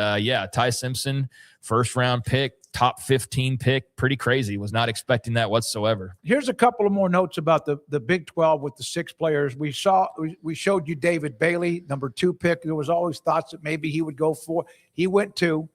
Ty Simpson, first round pick, top 15 pick, pretty crazy. Was not expecting that whatsoever. Here's a couple of more notes about the Big 12 with the 6 players. We showed you David Bailey, number 2 pick. There was always thoughts that maybe he would go 4. He went 2.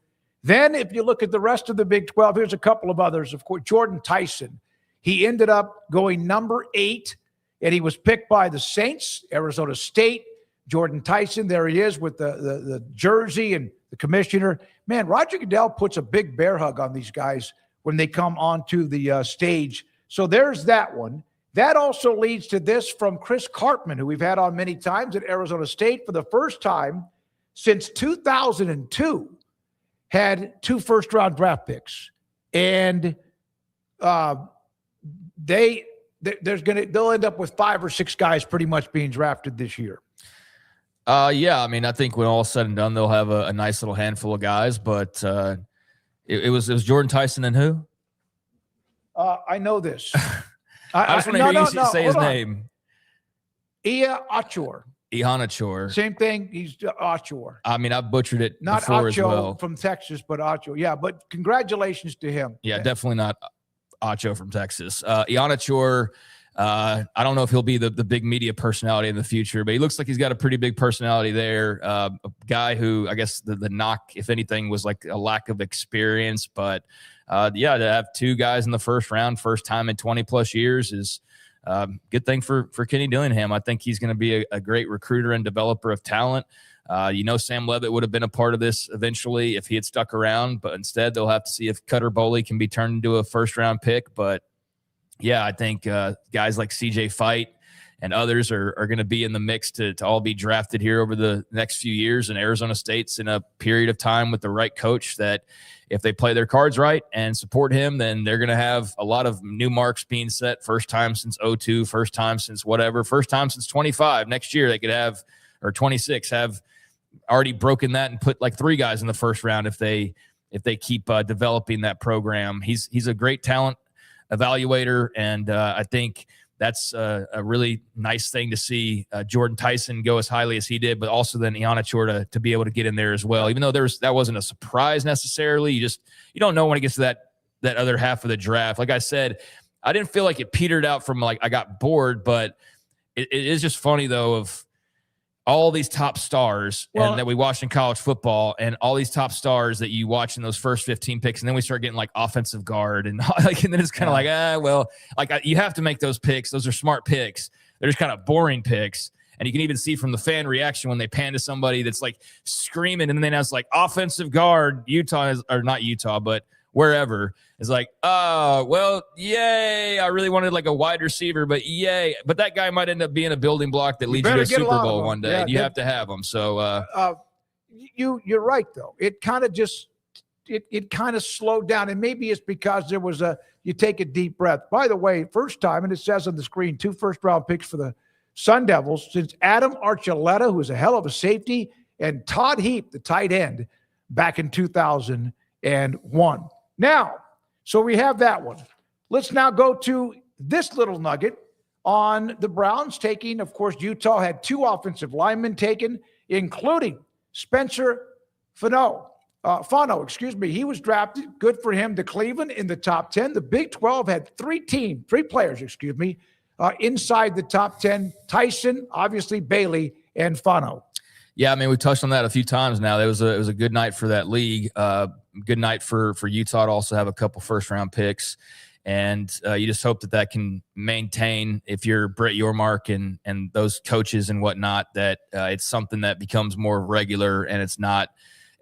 Then if you look at the rest of the Big 12, here's a couple of others. Of course, Jordan Tyson. He ended up going number 8, and he was picked by the Saints, Arizona State. Jordan Tyson, there he is with the jersey and the commissioner. Man, Roger Goodell puts a big bear hug on these guys when they come onto the stage. So there's that one. That also leads to this from Chris Cartman, who we've had on many times at Arizona State for the first time since 2002, had 2 first-round draft picks. And they'll end up with 5 or 6 guys pretty much being drafted this year. I mean, I think when all is said and done, they'll have a nice little handful of guys. But it was Jordan Tyson and who? I know this. I just want to hear you say his name. Achor. Achor. Same thing. He's Achor. I mean, I've butchered it not before Acho as well. From Texas, but Achor. Yeah, but congratulations to him. Yeah, definitely not Acho from Texas. Achor. I don't know if he'll be the big media personality in the future, but he looks like he's got a pretty big personality there. A guy who, I guess the knock, if anything, was like a lack of experience. But to have 2 guys in the first round, first time in 20 plus years is a good thing for Kenny Dillingham. I think he's going to be a great recruiter and developer of talent. Sam Levitt would have been a part of this eventually if he had stuck around, but instead they'll have to see if Cutter Boley can be turned into a first-round pick. But, yeah, I think guys like C.J. Fight and others are going to be in the mix to all be drafted here over the next few years. And Arizona State's in a period of time with the right coach that if they play their cards right and support him, then they're going to have a lot of new marks being set. First time since 2002, first time since whatever, first time since 25. Next year they could have, or 26, have already broken that and put like 3 guys in the first round if they keep developing that program. He's a great talent evaluator, and I think that's a really nice thing to see Jordan Tyson go as highly as he did, but also then Ianachor to be able to get in there as well. Even though that wasn't a surprise necessarily, you don't know when it gets to that other half of the draft. Like I said, I didn't feel like it petered out from like I got bored, but it is just funny though of all these top stars and that we watched in college football and all these top stars that you watch in those first 15 picks. And then we start getting like offensive guard and and then it's kind of you have to make those picks. Those are smart picks. They're just kind of boring picks. And you can even see from the fan reaction when they pan to somebody that's like screaming. And then it's like offensive guard, not Utah, but wherever is like, oh, well, yay. I really wanted like a wide receiver, but yay. But that guy might end up being a building block that leads you to a Super Bowl one day. Yeah, and you have to have them. So you're right, though. It kind of it kind of slowed down. And maybe it's because there was you take a deep breath. By the way, first time, and it says on the screen, 2 first-round picks for the Sun Devils since Adam Archuleta, who's a hell of a safety, and Todd Heap, the tight end, back in 2001. Now, so we have that one. Let's now go to this little nugget on the Browns taking, of course, Utah had 2 offensive linemen taken, including Spencer Fano. He was drafted. Good for him to Cleveland in the top 10. The Big 12 had 3 players, inside the top 10. Tyson, obviously Bailey, and Fano. Yeah, I mean, we touched on that a few times now. It was a good night for that league. Good night for Utah to also have a couple first-round picks. And you just hope that can maintain, if you're Brett Yormark and those coaches and whatnot, that it's something that becomes more regular and it's not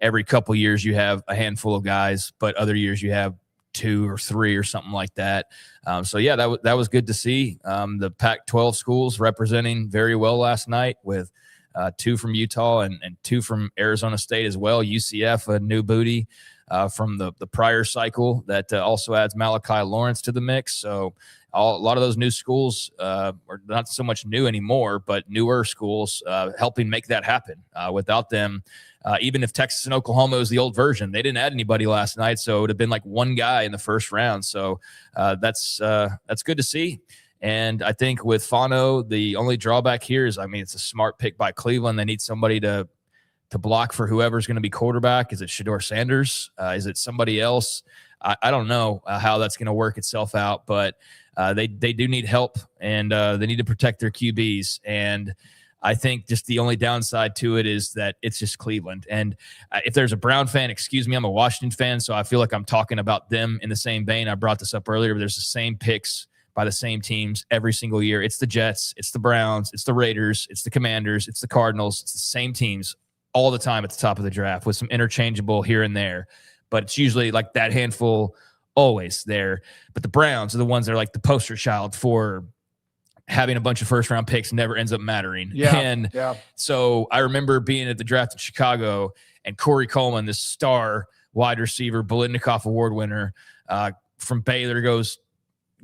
every couple years you have a handful of guys, but other years you have 2 or 3 or something like that. So, yeah, that was good to see. The Pac-12 schools representing very well last night with 2 from Utah and 2 from Arizona State as well. UCF, a new booty from the prior cycle that also adds Malachi Lawrence to the mix. So a lot of those new schools are not so much new anymore, but newer schools helping make that happen. Without them, even if Texas and Oklahoma was the old version, they didn't add anybody last night, so it would have been like 1 guy in the first round. So that's good to see. And I think with Fano, the only drawback here is, it's a smart pick by Cleveland. They need somebody to block for whoever's going to be quarterback. Is it Shedeur Sanders? Is it somebody else? I don't know how that's going to work itself out, but they do need help, and they need to protect their QBs. And I think just the only downside to it is that it's just Cleveland. And if there's a Brown fan, excuse me, I'm a Washington fan, so I feel like I'm talking about them in the same vein. I brought this up earlier, but there's the same picks by the same teams every single year. It's the Jets, it's the Browns, it's the Raiders, it's the Commanders, it's the Cardinals. It's the same teams all the time at the top of the draft with some interchangeable here and there. But it's usually like that handful always there. But the Browns are the ones that are like the poster child for having a bunch of first-round picks never ends up mattering. So I remember being at the draft in Chicago, and Corey Coleman, this star wide receiver, Biletnikoff Award winner from Baylor, goes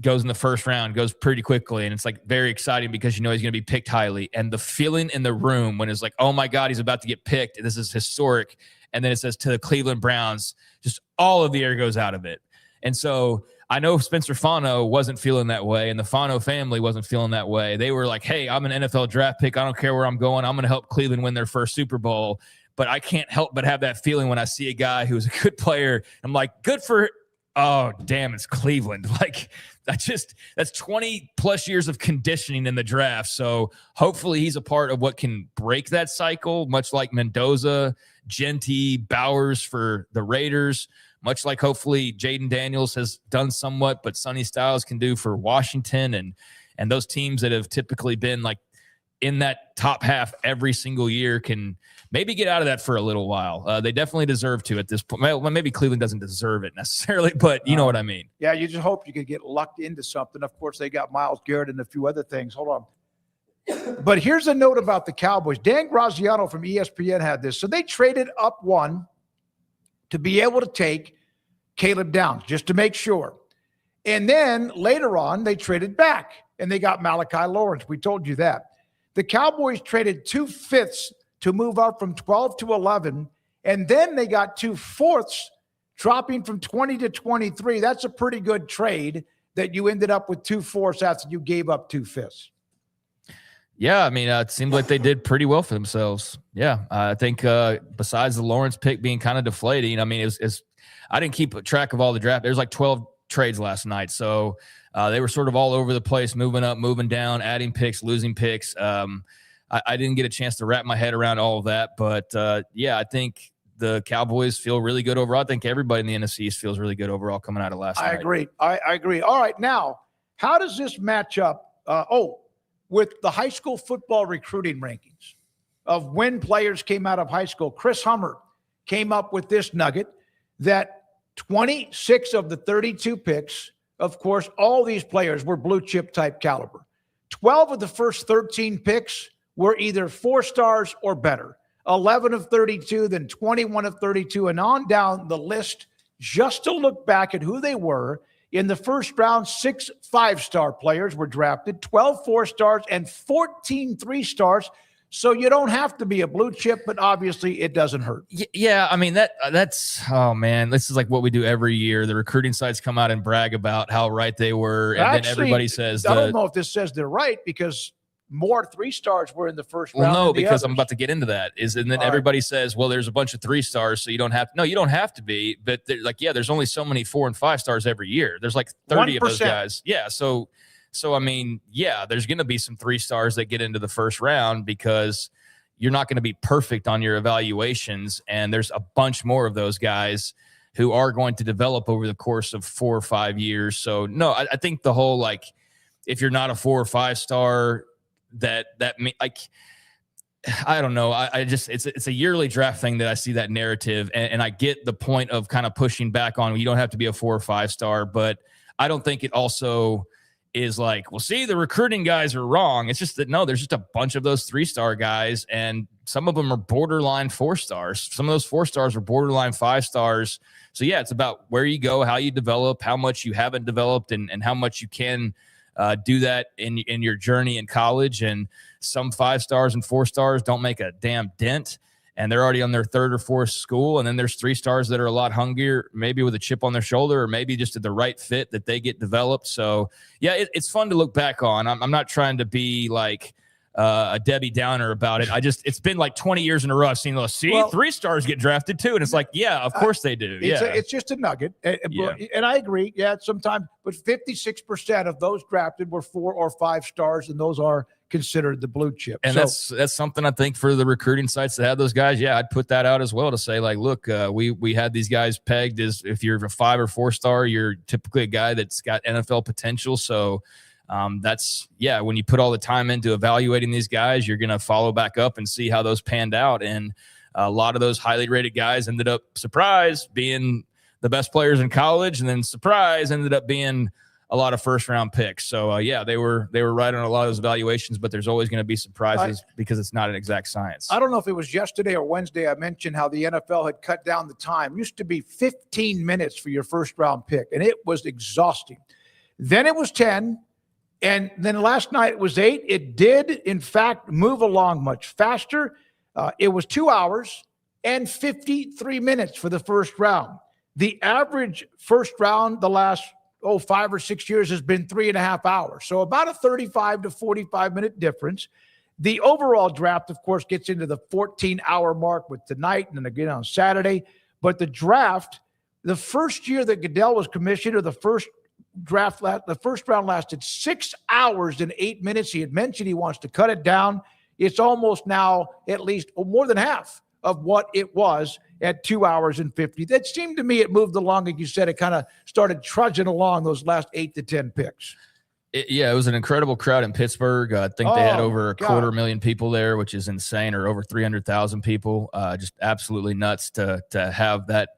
in the first round, goes pretty quickly. And it's like very exciting because he's going to be picked highly. And the feeling in the room when it's like, oh my God, he's about to get picked. And this is historic. And then it says to the Cleveland Browns, just all of the air goes out of it. And so I know Spencer Fano wasn't feeling that way, and the Fano family wasn't feeling that way. They were like, hey, I'm an NFL draft pick. I don't care where I'm going. I'm going to help Cleveland win their first Super Bowl. But I can't help but have that feeling when I see a guy who's a good player. I'm like, good for oh, damn, it's Cleveland. Like, that's 20 plus years of conditioning in the draft. So hopefully he's a part of what can break that cycle, much like Mendoza, Genty, Bowers for the Raiders, much like hopefully Jaden Daniels has done somewhat, but Sonny Styles can do for Washington and those teams that have typically been like in that top half every single year can maybe get out of that for a little while. They definitely deserve to at this point. Well, maybe Cleveland doesn't deserve it necessarily, but you know what I mean. Yeah, you just hope you could get lucked into something. Of course, they got Myles Garrett and a few other things. Hold on. But here's a note about the Cowboys. Dan Graziano from ESPN had this. So they traded up one to be able to take Caleb Downs, just to make sure. And then later on, they traded back, and they got Malachi Lawrence. We told you that. The Cowboys traded 2 fifths to move up from 12 to 11, and then they got 2 fourths, dropping from 20 to 23. That's a pretty good trade that you ended up with 2 fourths after you gave up 2 fifths. Yeah, I mean, it seemed like they did pretty well for themselves. Yeah, I think besides the Lawrence pick being kind of deflating, I mean, I didn't keep track of all the draft. There's like 12 trades last night, so they were sort of all over the place, moving up, moving down, adding picks, losing picks. I didn't get a chance to wrap my head around all of that, but yeah, I think the Cowboys feel really good overall. I think everybody in the NFC East feels really good overall coming out of last night. I agree. All right, now, how does this match up? With the high school football recruiting rankings of when players came out of high school. Chris Hummer came up with this nugget that 26 of the 32 picks, of course, all these players were blue chip type caliber. 12 of the first 13 picks were either 4 stars or better. 11 of 32, then 21 of 32, and on down the list, just to look back at who they were. In the first round, 6 5-star players were drafted, 12 4-stars, and 14 3-stars. So you don't have to be a blue chip, but obviously it doesn't hurt. Yeah, I mean, that's oh, man, this is like what we do every year. The recruiting sites come out and brag about how right they were, and then everybody says I don't know if this says they're right because more 3-stars were in the first round. Well, no, because I'm about to get into that. And then everybody says, well, there's a bunch of 3-stars, so you don't have to. No, you don't have to be. But like, yeah, there's only so many 4 and 5 stars every year. There's like 30 of those guys. Yeah, so I mean, yeah, there's going to be some 3-stars that get into the first round because you're not going to be perfect on your evaluations, and there's a bunch more of those guys who are going to develop over the course of 4 or 5 years. So no, I think the whole like, if you're not a 4 or 5-star. That like, I don't know. I just it's a yearly draft thing that I see that narrative, and I get the point of kind of pushing back on you don't have to be a 4 or 5-star, but I don't think it also is like, well, see, the recruiting guys are wrong. It's just that no, there's just a bunch of those 3-star guys, and some of them are borderline 4-stars. Some of those 4-stars are borderline 5-stars. So yeah, it's about where you go, how you develop, how much you haven't developed, and how much you can do that in your journey in college. And some 5-stars and 4-stars don't make a damn dent, and they're already on their 3rd or 4th school. And then there's 3-stars that are a lot hungrier, maybe with a chip on their shoulder, or maybe just at the right fit that they get developed. So yeah, it's fun to look back on. I'm not trying to be like a Debbie Downer about it. It's been like 20 years in a row I've seen those 3-stars get drafted too, and it's like, yeah, of course they do. It's just a nugget, and I agree. Yeah, sometimes, but 56% of those drafted were 4 or 5 stars, and those are considered the blue chip. And that's something I think for the recruiting sites that have those guys. Yeah, I'd put that out as well to say like, look, we had these guys pegged as if you're a 5 or 4-star, you're typically a guy that's got NFL potential. So. When you put all the time into evaluating these guys, you're going to follow back up and see how those panned out. And a lot of those highly rated guys ended up, surprise, being the best players in college, and then surprise ended up being a lot of first-round picks. So they were right on a lot of those evaluations, but there's always going to be surprises because it's not an exact science. I don't know if it was yesterday or Wednesday I mentioned how the NFL had cut down the time. It used to be 15 minutes for your first-round pick, and it was exhausting. Then it was 10. And then last night it was 8. It did, in fact, move along much faster. It was 2 hours and 53 minutes for the first round. The average first round the last 5 or 6 years has been 3.5 hours. So about a 35 to 45-minute difference. The overall draft, of course, gets into the 14-hour mark with tonight and then again on Saturday. But the draft, the first year that Goodell was commissioner, the first round lasted 6 hours and 8 minutes. He had mentioned he wants to cut it down. It's almost now at least more than half of what it was at 2 hours and 50. That seemed to me it moved along, like you said, it kind of started trudging along those last 8 to 10 picks. It was an incredible crowd in Pittsburgh. I think they had over a 250,000 people there, which is insane, or over 300,000 people. Just absolutely nuts to have that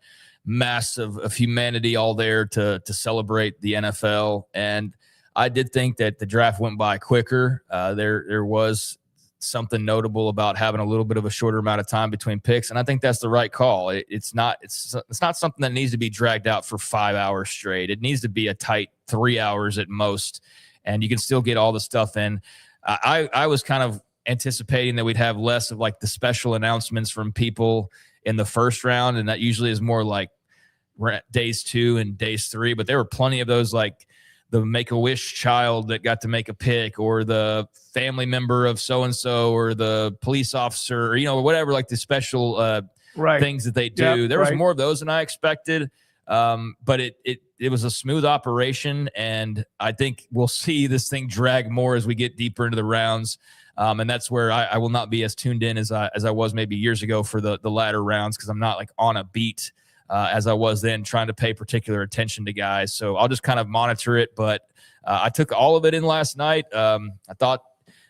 mass of humanity all there to celebrate the NFL. And I did think that the draft went by quicker. There was something notable about having a little bit of a shorter amount of time between picks, and I think that's the right call. It's not something that needs to be dragged out for 5 hours straight. It needs to be a tight 3 hours at most, and you can still get all the stuff in. I was kind of anticipating that we'd have less of like the special announcements from people in the first round, and that usually is more like days 2 and days 3, but there were plenty of those, like the Make-A-Wish child that got to make a pick, or the family member of so-and-so, or the police officer, or, whatever, like the special things that they do. There was more of those than I expected. But it was a smooth operation, and I think we'll see this thing drag more as we get deeper into the rounds. And that's where I will not be as tuned in as I was maybe years ago for the latter rounds, because I'm not like on a beat as I was then, trying to pay particular attention to guys. So I'll just kind of monitor it. But I took all of it in last night. I thought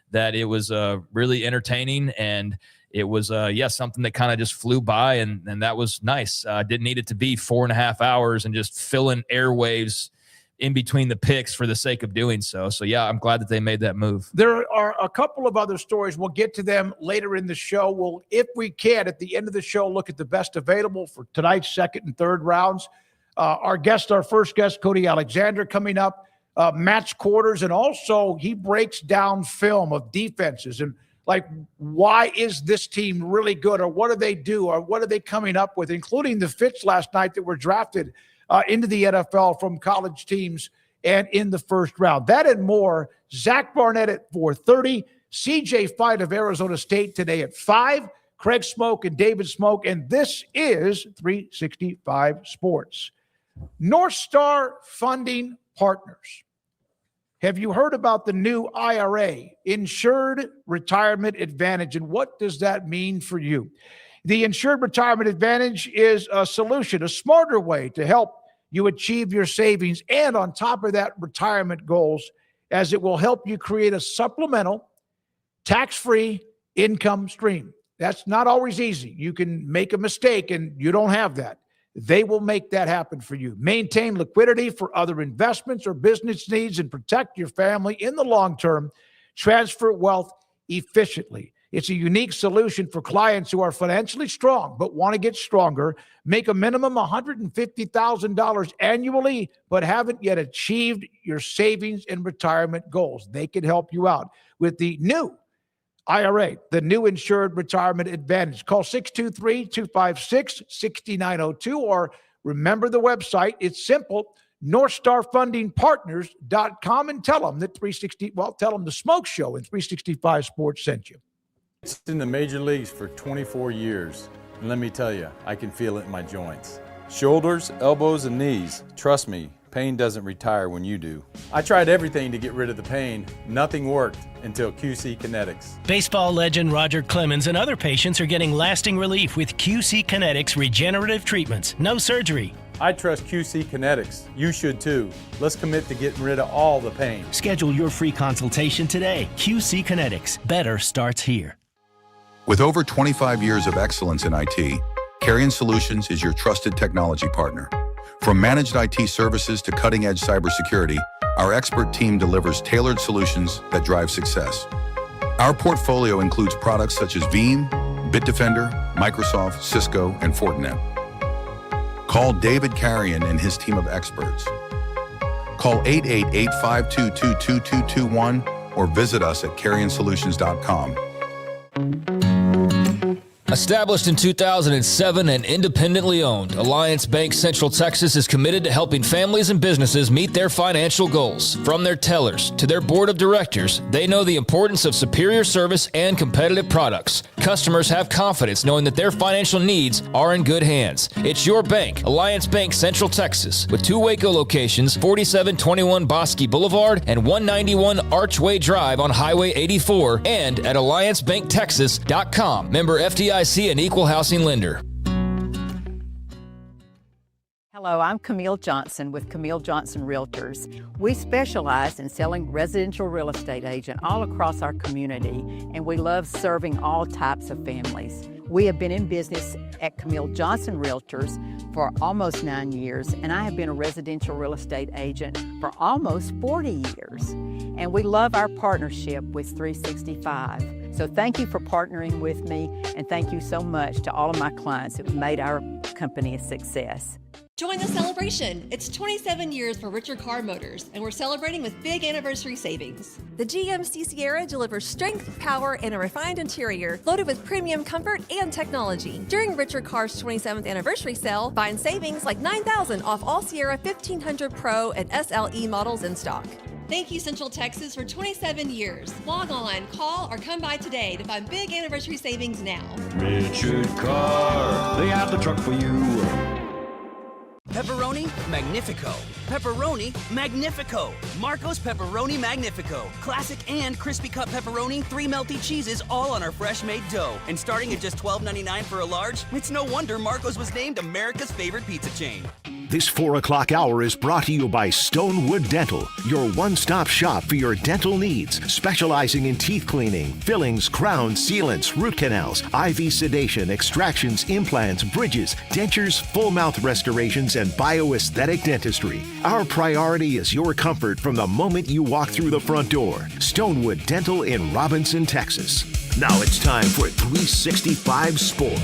that it was really entertaining, and it was, something that kind of just flew by, and that was nice. Didn't need it to be 4.5 hours and just fill in airwaves in between the picks for the sake of doing so. So, yeah, I'm glad that they made that move. There are a couple of other stories. We'll get to them later in the show. We'll, if we can, at the end of the show, look at the best available for tonight's second and third rounds. Our first guest, Cody Alexander, coming up, match quarters, and also he breaks down film of defenses and, like, why is this team really good, or what do they do, or what are they coming up with, including the fits last night that were drafted into the NFL from college teams and in the first round. That and more. Zach Barnett at 4:30. CJ Fight of Arizona State today at 5. Craig Smoke and David Smoke. And this is 365 Sports. North Star Funding Partners. Have you heard about the new IRA, Insured Retirement Advantage, and what does that mean for you? The Insured Retirement Advantage is a solution, a smarter way to help you achieve your savings and, on top of that, retirement goals, as it will help you create a supplemental, tax-free income stream. That's not always easy. You can make a mistake and you don't have that. They will make that happen for you. Maintain liquidity for other investments or business needs and protect your family in the long term. Transfer wealth efficiently. It's a unique solution for clients who are financially strong but want to get stronger, make a minimum $150,000 annually, but haven't yet achieved your savings and retirement goals. They can help you out with the new IRA, the new Insured Retirement Advantage. Call 623-256-6902, or remember the website. It's simple, NorthstarFundingPartners.com, and tell them that tell them the Smoke Show and 365 Sports sent you. It's in the major leagues for 24 years, and let me tell you, I can feel it in my joints. Shoulders, elbows, and knees. Trust me, pain doesn't retire when you do. I tried everything to get rid of the pain. Nothing worked until QC Kinetics. Baseball legend Roger Clemens and other patients are getting lasting relief with QC Kinetics regenerative treatments. No surgery. I trust QC Kinetics. You should too. Let's commit to getting rid of all the pain. Schedule your free consultation today. QC Kinetics. Better starts here. With over 25 years of excellence in IT, Carrion Solutions is your trusted technology partner. From managed IT services to cutting-edge cybersecurity, our expert team delivers tailored solutions that drive success. Our portfolio includes products such as Veeam, Bitdefender, Microsoft, Cisco, and Fortinet. Call David Carrion and his team of experts. Call 888-522-2221 or visit us at carrionsolutions.com. Established in 2007 and independently owned, Alliance Bank Central Texas is committed to helping families and businesses meet their financial goals. From their tellers to their board of directors, they know the importance of superior service and competitive products. Customers have confidence knowing that their financial needs are in good hands. It's your bank, Alliance Bank Central Texas, with 2 Waco locations, 4721 Bosque Boulevard and 191 Archway Drive on Highway 84, and at AllianceBankTexas.com. Member FDIC and equal housing lender. Hello, I'm Camille Johnson with Camille Johnson Realtors. We specialize in selling residential real estate agent all across our community, and we love serving all types of families. We have been in business at Camille Johnson Realtors for almost 9 years, and I have been a residential real estate agent for almost 40 years. And we love our partnership with 365. So thank you for partnering with me, and thank you so much to all of my clients who have made our company a success. Join the celebration. It's 27 years for Richard Car Motors, and we're celebrating with big anniversary savings. The GMC Sierra delivers strength, power, and a refined interior loaded with premium comfort and technology. During Richard Car's 27th anniversary sale, find savings like $9,000 off all Sierra 1500 Pro and SLE models in stock. Thank you, Central Texas, for 27 years. Log on, call, or come by today to find big anniversary savings now. Richard Car, they have the truck for you. Pepperoni Magnifico. Pepperoni Magnifico. Marco's Pepperoni Magnifico. Classic and crispy cut pepperoni, 3 melty cheeses, all on our fresh made dough. And starting at just $12.99 for a large, it's no wonder Marco's was named America's favorite pizza chain. This 4 o'clock hour is brought to you by Stonewood Dental, your one-stop shop for your dental needs, specializing in teeth cleaning, fillings, crowns, sealants, root canals, IV sedation, extractions, implants, bridges, dentures, full mouth restorations, and bioaesthetic dentistry. Our priority is your comfort from the moment you walk through the front door. Stonewood Dental in Robinson, Texas. Now it's time for 365 Sports.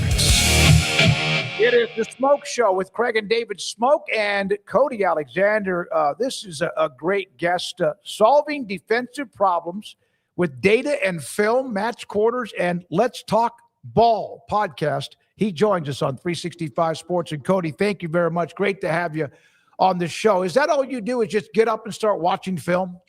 It is the Smoke Show with Craig and David Smoke and Cody Alexander. This is a great guest, solving defensive problems with data and film, match quarters, and Let's Talk Ball podcast. He joins us on 365 Sports. And Cody, thank you very much. Great to have you on the show. Is that all you do, is just get up and start watching film?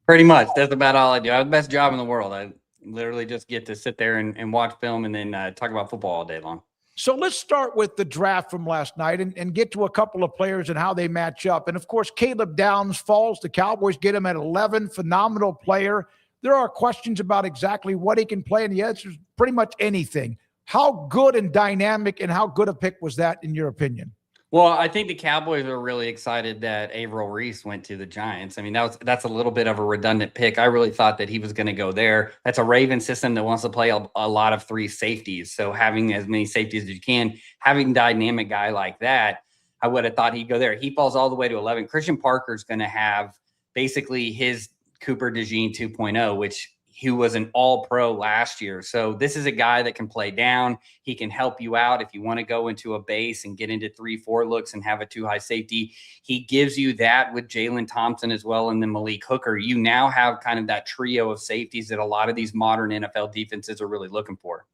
Pretty much. That's about all I do. I have the best job in the world. I literally just get to sit there and watch film and then talk about football all day long. So let's start with the draft from last night and get to a couple of players and how they match up. And, of course, Caleb Downs falls. The Cowboys get him at 11. Phenomenal player. There are questions about exactly what he can play, and the answer is pretty much anything. How good and dynamic and how good a pick was that, in your opinion? Well, I think the Cowboys are really excited that Averill Reese went to the Giants. I mean, that's a little bit of a redundant pick. I really thought that he was going to go there. That's a Raven system that wants to play a lot of 3 safeties. So having as many safeties as you can, having a dynamic guy like that, I would have thought he'd go there. He falls all the way to 11. Christian Parker's going to have basically his Cooper DeJean 2.0, which he was an all-pro last year. So this is a guy that can play down. He can help you out if you want to go into a base and get into 3-4 looks and have a 2-high safety. He gives you that with Jalen Thompson as well, and then Malik Hooker. You now have kind of that trio of safeties that a lot of these modern NFL defenses are really looking for.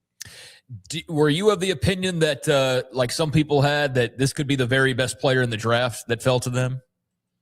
Were you of the opinion that, like some people had, that this could be the very best player in the draft that fell to them?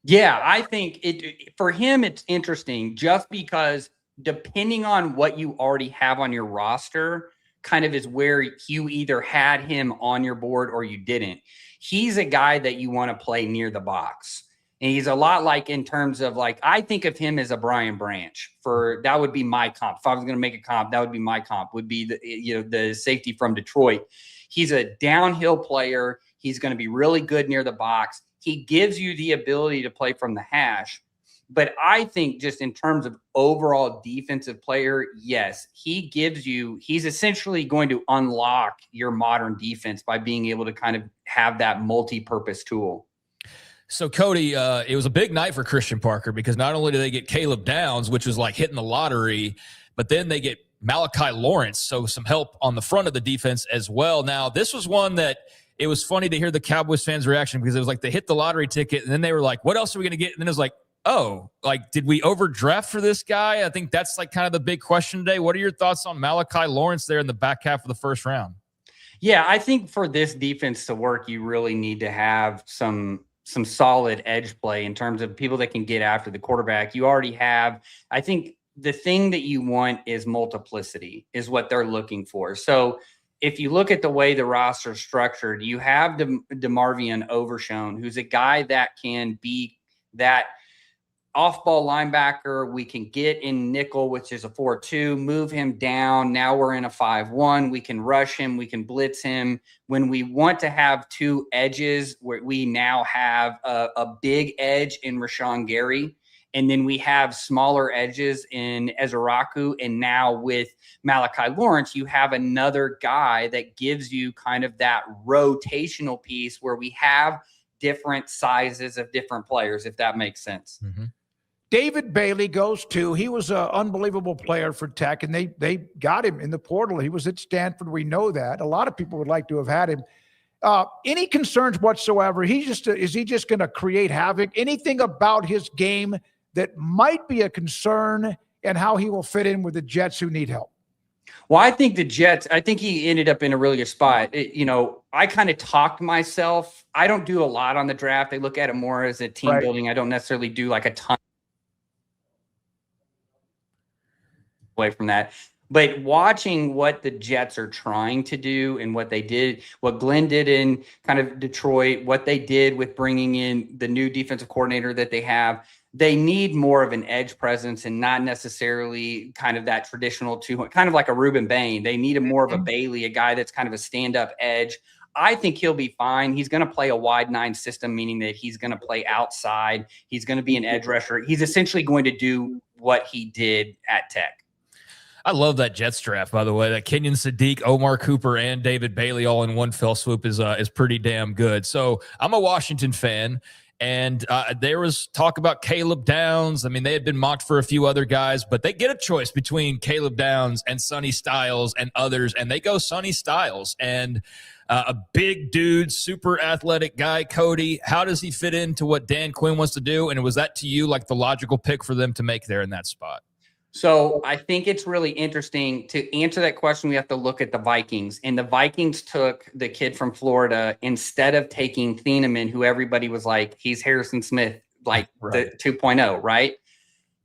Yeah, I think for him, it's interesting just because depending on what you already have on your roster kind of is where you either had him on your board or you didn't. He's a guy that you want to play near the box. And he's a lot like in terms of like, I think of him as a Brian Branch. That would be my comp. If I was going to make a comp, that would be my comp, would be the safety from Detroit. He's a downhill player. He's going to be really good near the box. He gives you the ability to play from the hash. But I think just in terms of overall defensive player, yes, he's essentially going to unlock your modern defense by being able to kind of have that multi-purpose tool. So, Cody, it was a big night for Christian Parker because not only do they get Caleb Downs, which was like hitting the lottery, but then they get Malachi Lawrence, so some help on the front of the defense as well. Now, this was one that it was funny to hear the Cowboys fans' reaction because it was like they hit the lottery ticket, and then they were like, what else are we going to get? And then it was like, oh, like, did we overdraft for this guy? I think that's like kind of the big question today. What are your thoughts on Malachi Lawrence there in the back half of the first round? Yeah, I think for this defense to work, you really need to have some solid edge play in terms of people that can get after the quarterback. You already have, I think the thing that you want is multiplicity is what they're looking for. So if you look at the way the roster is structured, you have DeMarvion Overshown, who's a guy that can be that off-ball linebacker. We can get in nickel, which is a 4-2, move him down. Now we're in a 5-1. We can rush him. We can blitz him. When we want to have two edges, where we now have a big edge in Rashawn Gary, and then we have smaller edges in Ezeraku. And now with Malachi Lawrence, you have another guy that gives you kind of that rotational piece where we have different sizes of different players, if that makes sense. Mm-hmm. David Bailey goes to, he was an unbelievable player for Tech, and they got him in the portal. He was at Stanford. We know that. A lot of people would like to have had him. Any concerns whatsoever? Is he just going to create havoc? Anything about his game that might be a concern, and how he will fit in with the Jets who need help? Well, I think the Jets, I think he ended up in a really good spot. I kind of talked myself. I don't do a lot on the draft. I look at it more as a team building. I don't necessarily do like a ton away from that. But watching what the Jets are trying to do and what they did, what Glenn did in kind of Detroit, what they did with bringing in the new defensive coordinator that they have, they need more of an edge presence and not necessarily kind of that traditional kind of like a Reuben Bain. They need more of a Bailey, a guy that's kind of a stand-up edge. I think he'll be fine. He's going to play a wide 9 system, meaning that he's going to play outside. He's going to be an edge rusher. He's essentially going to do what he did at Tech. I love that Jets draft, by the way. That Kenyon Sadiq, Omar Cooper, and David Bailey all in one fell swoop is pretty damn good. So I'm a Washington fan. And there was talk about Caleb Downs. I mean, they had been mocked for a few other guys, but they get a choice between Caleb Downs and Sonny Styles and others, and they go Sonny Styles. And a big dude, super athletic guy, Cody, how does he fit into what Dan Quinn wants to do? And was that to you like the logical pick for them to make there in that spot? So I think it's really interesting. To answer that question, we have to look at the Vikings. And the Vikings took the kid from Florida instead of taking Thieneman, who everybody was like, he's Harrison Smith, like the 2.0, right?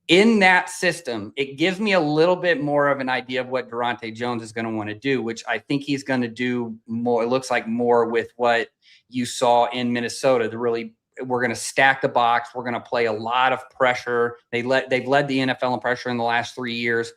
In that system, it gives me a little bit more of an idea of what Durante Jones is going to want to do, which I think he's going to do more. It looks like more with what you saw in Minnesota, we're going to stack the box. We're going to play a lot of pressure. They've led the NFL in pressure in the last 3 years.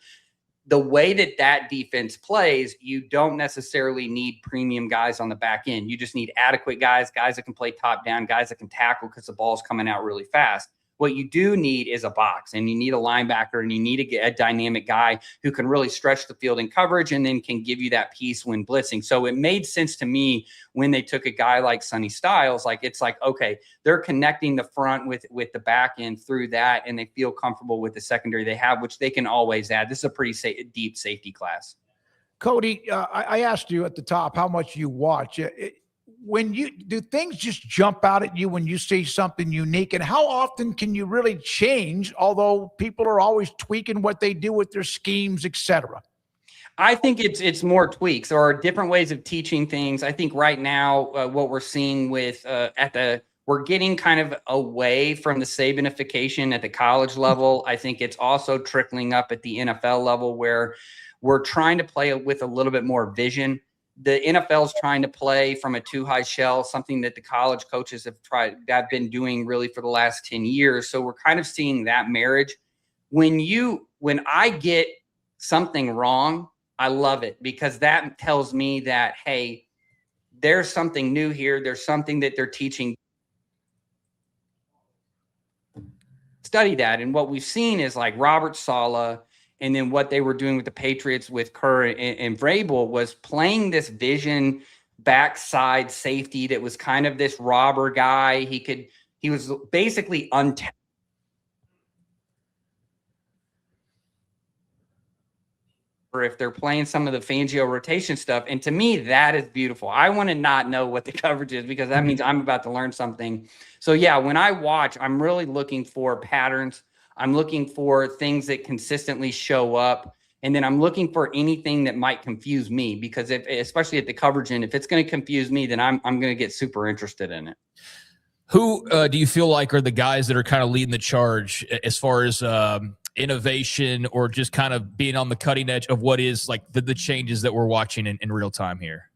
The way that defense plays, you don't necessarily need premium guys on the back end. You just need adequate guys that can play top down, guys that can tackle because the ball's coming out really fast. What you do need is a box, and you need a linebacker, and you need a dynamic guy who can really stretch the field in coverage and then can give you that piece when blitzing. So it made sense to me when they took a guy like Sonny Styles. It's like, okay, they're connecting the front with the back end through that, and they feel comfortable with the secondary they have, which they can always add. This is a pretty deep safety class. Cody, I asked you at the top how much you watch. Do things just jump out at you when you see something unique, and how often can you really change, although people are always tweaking what they do with their schemes, etc.? I think it's more tweaks or different ways of teaching things. I think right now what we're seeing with we're getting kind of away from the Sabanification at the college level. I think it's also trickling up at the NFL level where we're trying to play with a little bit more vision. The NFL is trying to play from a too high shell, something that the college coaches have been doing really for the last 10 years. So we're kind of seeing that marriage. When I get something wrong, I love it, because that tells me that, hey, there's something new here. There's something that they're teaching. Study that. And what we've seen is like Robert Saleh, and then what they were doing with the Patriots with Kerr and Vrabel was playing this vision backside safety that was kind of this robber guy. He was basically untapped. Or if they're playing some of the Fangio rotation stuff. And to me, that is beautiful. I want to not know what the coverage is, because that means I'm about to learn something. So yeah, when I watch, I'm really looking for patterns. I'm looking for things that consistently show up. And then I'm looking for anything that might confuse me, because especially at the coverage end, if it's going to confuse me, then I'm going to get super interested in it. Who do you feel like are the guys that are kind of leading the charge as far as innovation, or just kind of being on the cutting edge of what is like the changes that we're watching in real time here?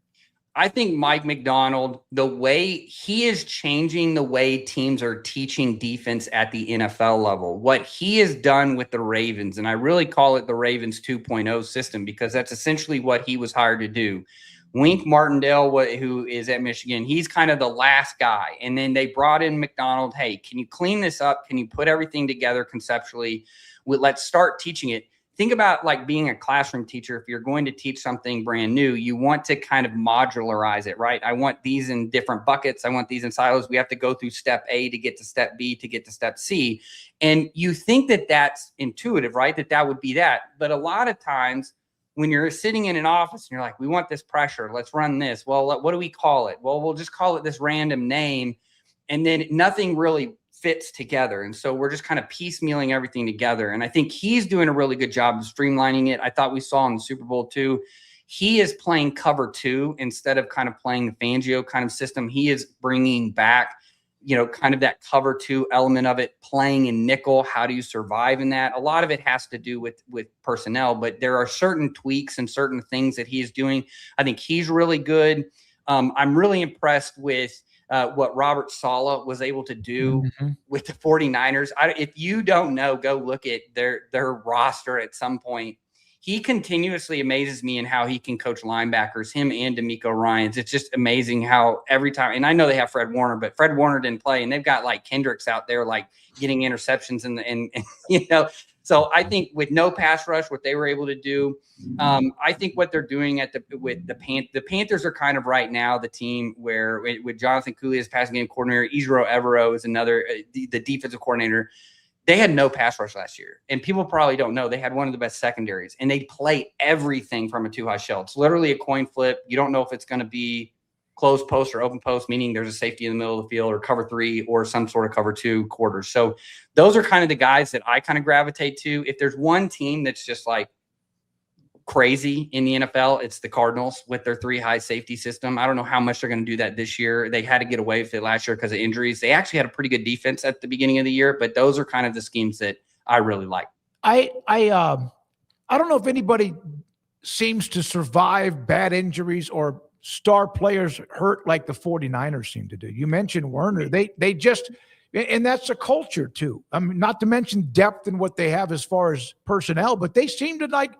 I think Mike Macdonald, the way he is changing the way teams are teaching defense at the NFL level, what he has done with the Ravens, and I really call it the Ravens 2.0 system because that's essentially what he was hired to do. Wink Martindale, who is at Michigan, he's kind of the last guy. And then they brought in Macdonald. Hey, can you clean this up? Can you put everything together conceptually? Let's start teaching it. Think about like being a classroom teacher. If you're going to teach something brand new, you want to kind of modularize it, right? I want these in different buckets. I want these in silos. We have to go through step A to get to step B to get to step C. And you think that that's intuitive, right? That would be that. But a lot of times when you're sitting in an office and you're like, we want this pressure, let's run this. Well, what do we call it? Well, we'll just call it this random name. And then nothing really fits together. And so we're just kind of piecemealing everything together. And I think he's doing a really good job of streamlining it. I thought we saw in the Super Bowl too. He is playing cover 2 instead of kind of playing the Fangio kind of system. He is bringing back, kind of that cover 2 element of it, playing in nickel. How do you survive in that? A lot of it has to do with personnel, but there are certain tweaks and certain things that he's doing. I think he's really good. I'm really impressed with what Robert Saleh was able to do with the 49ers. If you don't know, go look at their roster at some point. He continuously amazes me in how he can coach linebackers, him and DeMeco Ryans. It's just amazing how every time, and I know they have Fred Warner, but Fred Warner didn't play, and they've got like Kendricks out there like getting interceptions and so I think with no pass rush, what they were able to do, I think what they're doing with the Panthers are kind of right now the team where with Jonathan Cooley as passing game coordinator, Ejiro Evero is another the defensive coordinator. They had no pass rush last year, and people probably don't know they had one of the best secondaries, and they play everything from a 2-high shell. It's literally a coin flip. You don't know if it's going to be closed post or open post, meaning there's a safety in the middle of the field, or cover 3 or some sort of cover 2 quarters. So those are kind of the guys that I kind of gravitate to. If there's one team that's just like crazy in the NFL, it's the Cardinals with their 3-high safety system. I don't know how much they're going to do that this year. They had to get away with it last year because of injuries. They actually had a pretty good defense at the beginning of the year, but those are kind of the schemes that I really like. I don't know if anybody seems to survive bad injuries or star players hurt like the 49ers seem to do. You mentioned Werner. They just, and that's a culture too. I mean, not to mention depth and what they have as far as personnel, but they seem to like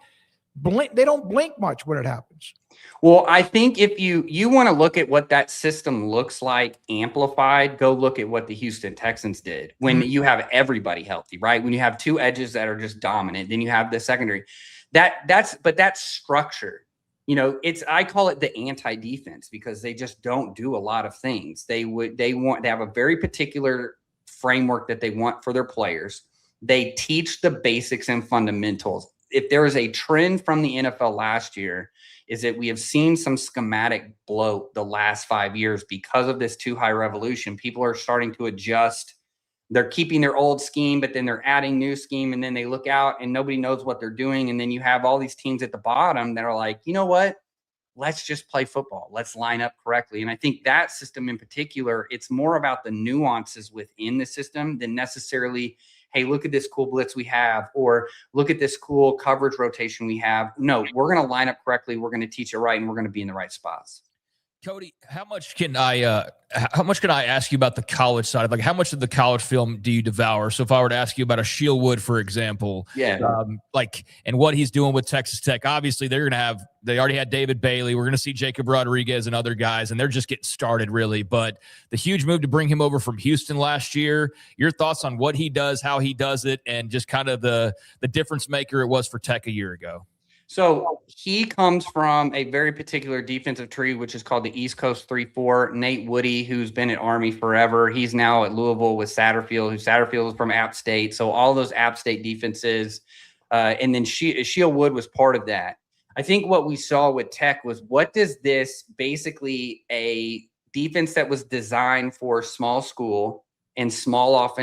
blink. They don't blink much when it happens. Well, I think if you want to look at what that system looks like amplified, go look at what the Houston Texans did when you have everybody healthy, right? When you have 2 edges that are just dominant, then you have the secondary. That's structure. I call it the anti-defense because they just don't do a lot of things. They have a very particular framework that they want for their players. They teach the basics and fundamentals. If there is a trend from the NFL last year, is that we have seen some schematic bloat the last 5 years because of this 2-high revolution. People are starting to adjust. They're keeping their old scheme, but then they're adding new scheme, and then they look out and nobody knows what they're doing. And then you have all these teams at the bottom that are like, you know what? Let's just play football. Let's line up correctly. And I think that system in particular, it's more about the nuances within the system than necessarily, hey, look at this cool blitz we have, or look at this cool coverage rotation we have. No, we're going to line up correctly. We're going to teach it right, and we're going to be in the right spots. Cody, how much can I ask you about the college side? Like, how much of the college film do you devour? So if I were to ask you about a Shieldwood, for example, and what he's doing with Texas Tech, obviously they already had David Bailey. We're going to see Jacob Rodriguez and other guys, and they're just getting started really. But the huge move to bring him over from Houston last year, your thoughts on what he does, how he does it, and just kind of the difference maker it was for Tech a year ago. So he comes from a very particular defensive tree, which is called the East Coast 3-4. Nate Woody, who's been at Army forever, he's now at Louisville with Satterfield, who Satterfield is from App State. So all those App State defenses, and then Shieldwood was part of that. I think what we saw with Tech was, what does this basically a defense that was designed for small school and small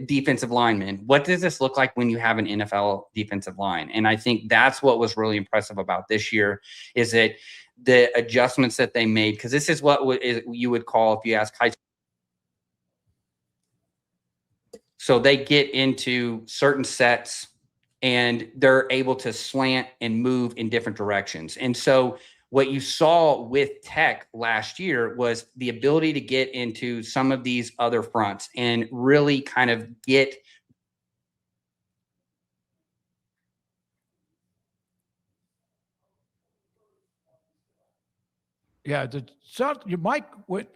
defensive linemen, what does this look like when you have an NFL defensive line? And I think that's what was really impressive about this year, is that the adjustments that they made, because this is what you would call, if you ask high school. So they get into certain sets and they're able to slant and move in different directions. And so what you saw with Tech last year was the ability to get into some of these other fronts and really kind of get Yeah, your mic went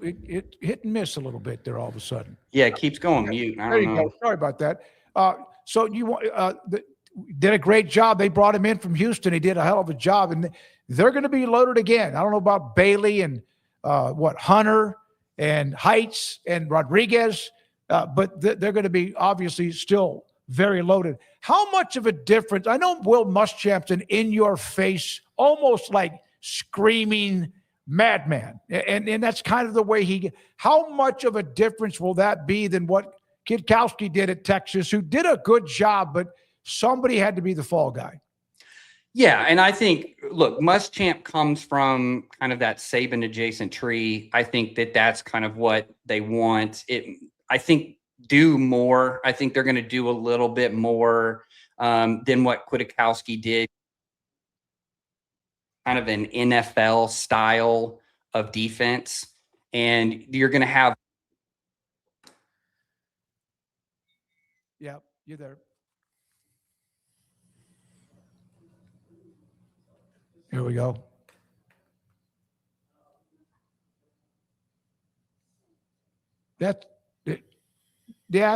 it hit and miss a little bit there all of a sudden. Yeah, it keeps going mute. I don't know. Go. Sorry about that. So you did a great job. They brought him in from Houston. He did a hell of a job, and they're going to be loaded again. I don't know about Bailey and Hunter and Heights and Rodriguez, but they're going to be obviously still very loaded. How much of a difference? I know Will Muschamp's an in-your-face, almost like screaming madman, and that's kind of the way how much of a difference will that be than what Kwiatkowski did at Texas, who did a good job, but somebody had to be the fall guy? Yeah, and I think, look, Muschamp comes from kind of that Saban adjacent tree. I think that's kind of what they want. I think do more. I think they're going to do a little bit more than what Kwiatkowski did. Kind of an NFL style of defense, and you're going to have. Yeah, you're there. Here we go. Yeah,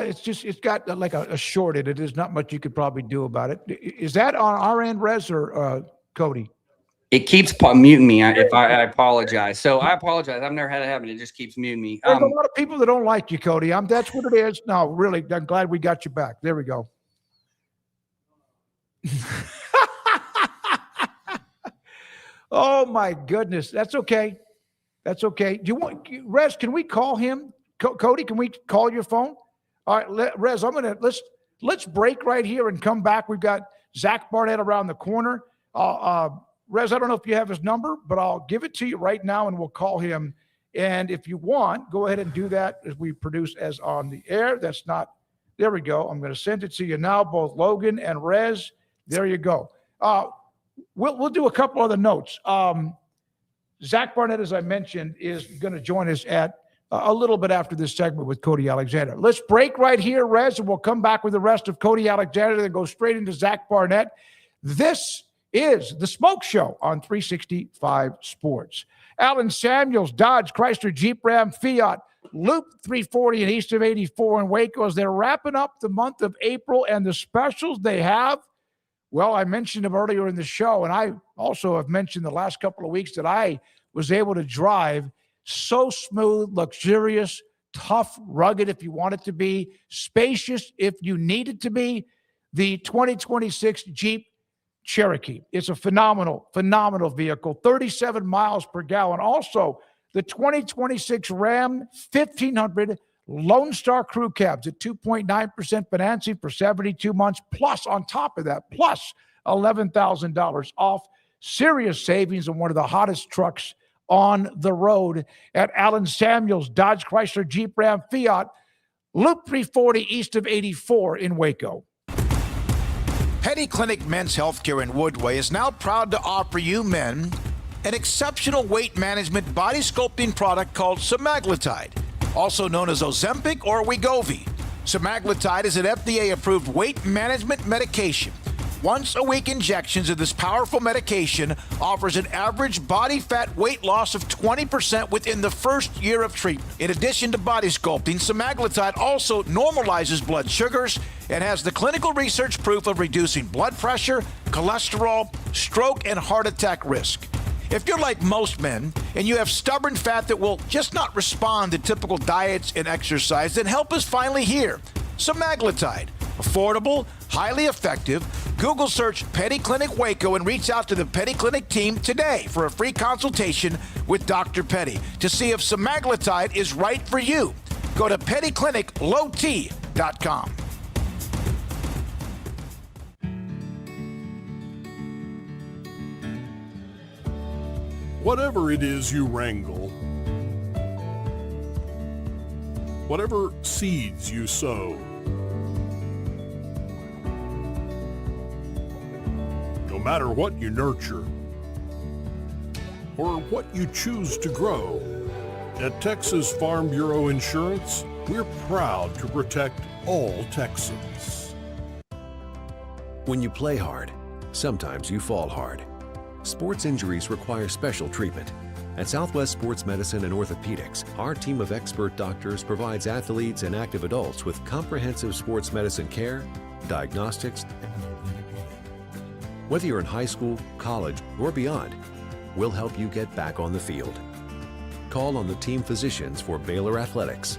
it's got like a short in it. There's not much you could probably do about it. Is that on our end, Rez, or Cody? It keeps muting me. I apologize. So I apologize. I've never had it happen. It just keeps muting me. There's a lot of people that don't like you, Cody. That's what it is. No, really, I'm glad we got you back. There we go. Oh my goodness. That's okay. That's okay. Do you want Rez? Can we call him? Cody, can we call your phone? All right, Rez. Let's break right here and come back. We've got Zach Barnett around the corner. Rez, I don't know if you have his number, but I'll give it to you right now and we'll call him. And if you want, go ahead and do that as we produce as on the air. That's not, there we go. I'm going to send it to you now, both Logan and Rez. There you go. We'll do a couple other notes. Zach Barnett, as I mentioned, is going to join us at a little bit after this segment with Cody Alexander. Let's break right here, Rez, and we'll come back with the rest of Cody Alexander, then go straight into Zach Barnett. This is the Smoke Show on 365 Sports. Allen Samuels, Dodge, Chrysler, Jeep, Ram, Fiat, Loop 340 and East of 84 in Waco as they're wrapping up the month of April, and the specials they have, well, I mentioned them earlier in the show, and I also have mentioned the last couple of weeks that I was able to drive. So smooth, luxurious, tough, rugged if you want it to be, spacious if you need it to be. The 2026 Jeep Cherokee. It's a phenomenal vehicle, 37 miles per gallon. Also, the 2026 Ram 1500 Lone Star Crew Cabs at 2.9% financing for 72 months, plus on top of that, plus $11,000 off. Serious savings on one of the hottest trucks on the road at Allen Samuels, Dodge, Chrysler, Jeep, Ram, Fiat, Loop 340 east of 84 in Waco. Petty Clinic Men's Healthcare in Woodway is now proud to offer you men an exceptional weight management body sculpting product called semaglutide, also known as Ozempic or Wegovy. Semaglutide is an FDA-approved weight management medication. Once-a-week injections of this powerful medication offers an average body fat weight loss of 20% within the first year of treatment. In addition to body sculpting, semaglutide also normalizes blood sugars and has the clinical research proof of reducing blood pressure, cholesterol, stroke, and heart attack risk. If you're like most men and you have stubborn fat that will just not respond to typical diets and exercise, then help is finally here. Semaglutide. Affordable, highly effective. Google search Petty Clinic Waco and reach out to the Petty Clinic team today for a free consultation with Dr. Petty to see if semaglutide is right for you. Go to pettycliniclowt.com. Whatever it is you wrangle, whatever seeds you sow, no matter what you nurture, or what you choose to grow. At Texas Farm Bureau Insurance, we're proud to protect all Texans. When you play hard, sometimes you fall hard. Sports injuries require special treatment. At Southwest Sports Medicine and Orthopedics, our team of expert doctors provides athletes and active adults with comprehensive sports medicine care, diagnostics. Whether you're in high school, college, or beyond, we'll help you get back on the field. Call on the team physicians for Baylor Athletics.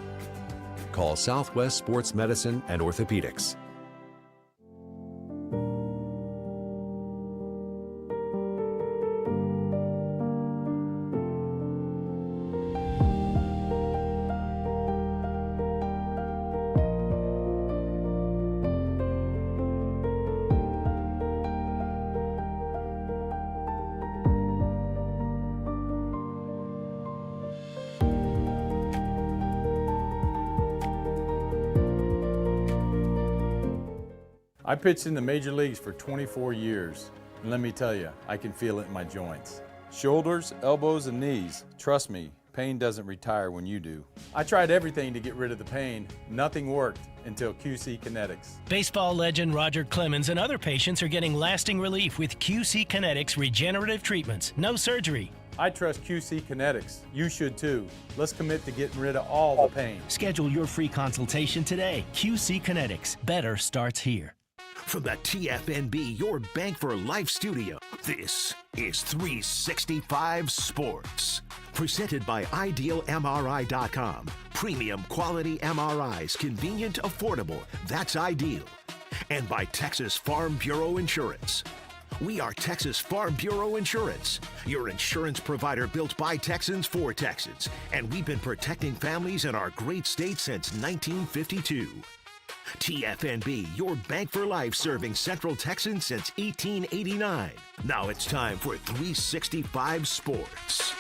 Call Southwest Sports Medicine and Orthopedics. I pitched in the major leagues for 24 years, and let me tell you, I can feel it in my joints. Shoulders, elbows, and knees. Trust me, pain doesn't retire when you do. I tried everything to get rid of the pain. Nothing worked until QC Kinetics. Baseball legend Roger Clemens and other patients are getting lasting relief with QC Kinetics regenerative treatments. No surgery. I trust QC Kinetics. You should too. Let's commit to getting rid of all the pain. Schedule your free consultation today. QC Kinetics. Better starts here. From the TFNB, your Bank for Life studio, this is 365 Sports. Presented by IdealMRI.com. Premium quality MRIs, convenient, affordable. That's ideal. And by Texas Farm Bureau Insurance. We are Texas Farm Bureau Insurance, your insurance provider built by Texans for Texans. And we've been protecting families in our great state since 1952. TFNB, your bank for life, serving Central Texans since 1889. Now it's time for 365 Sports.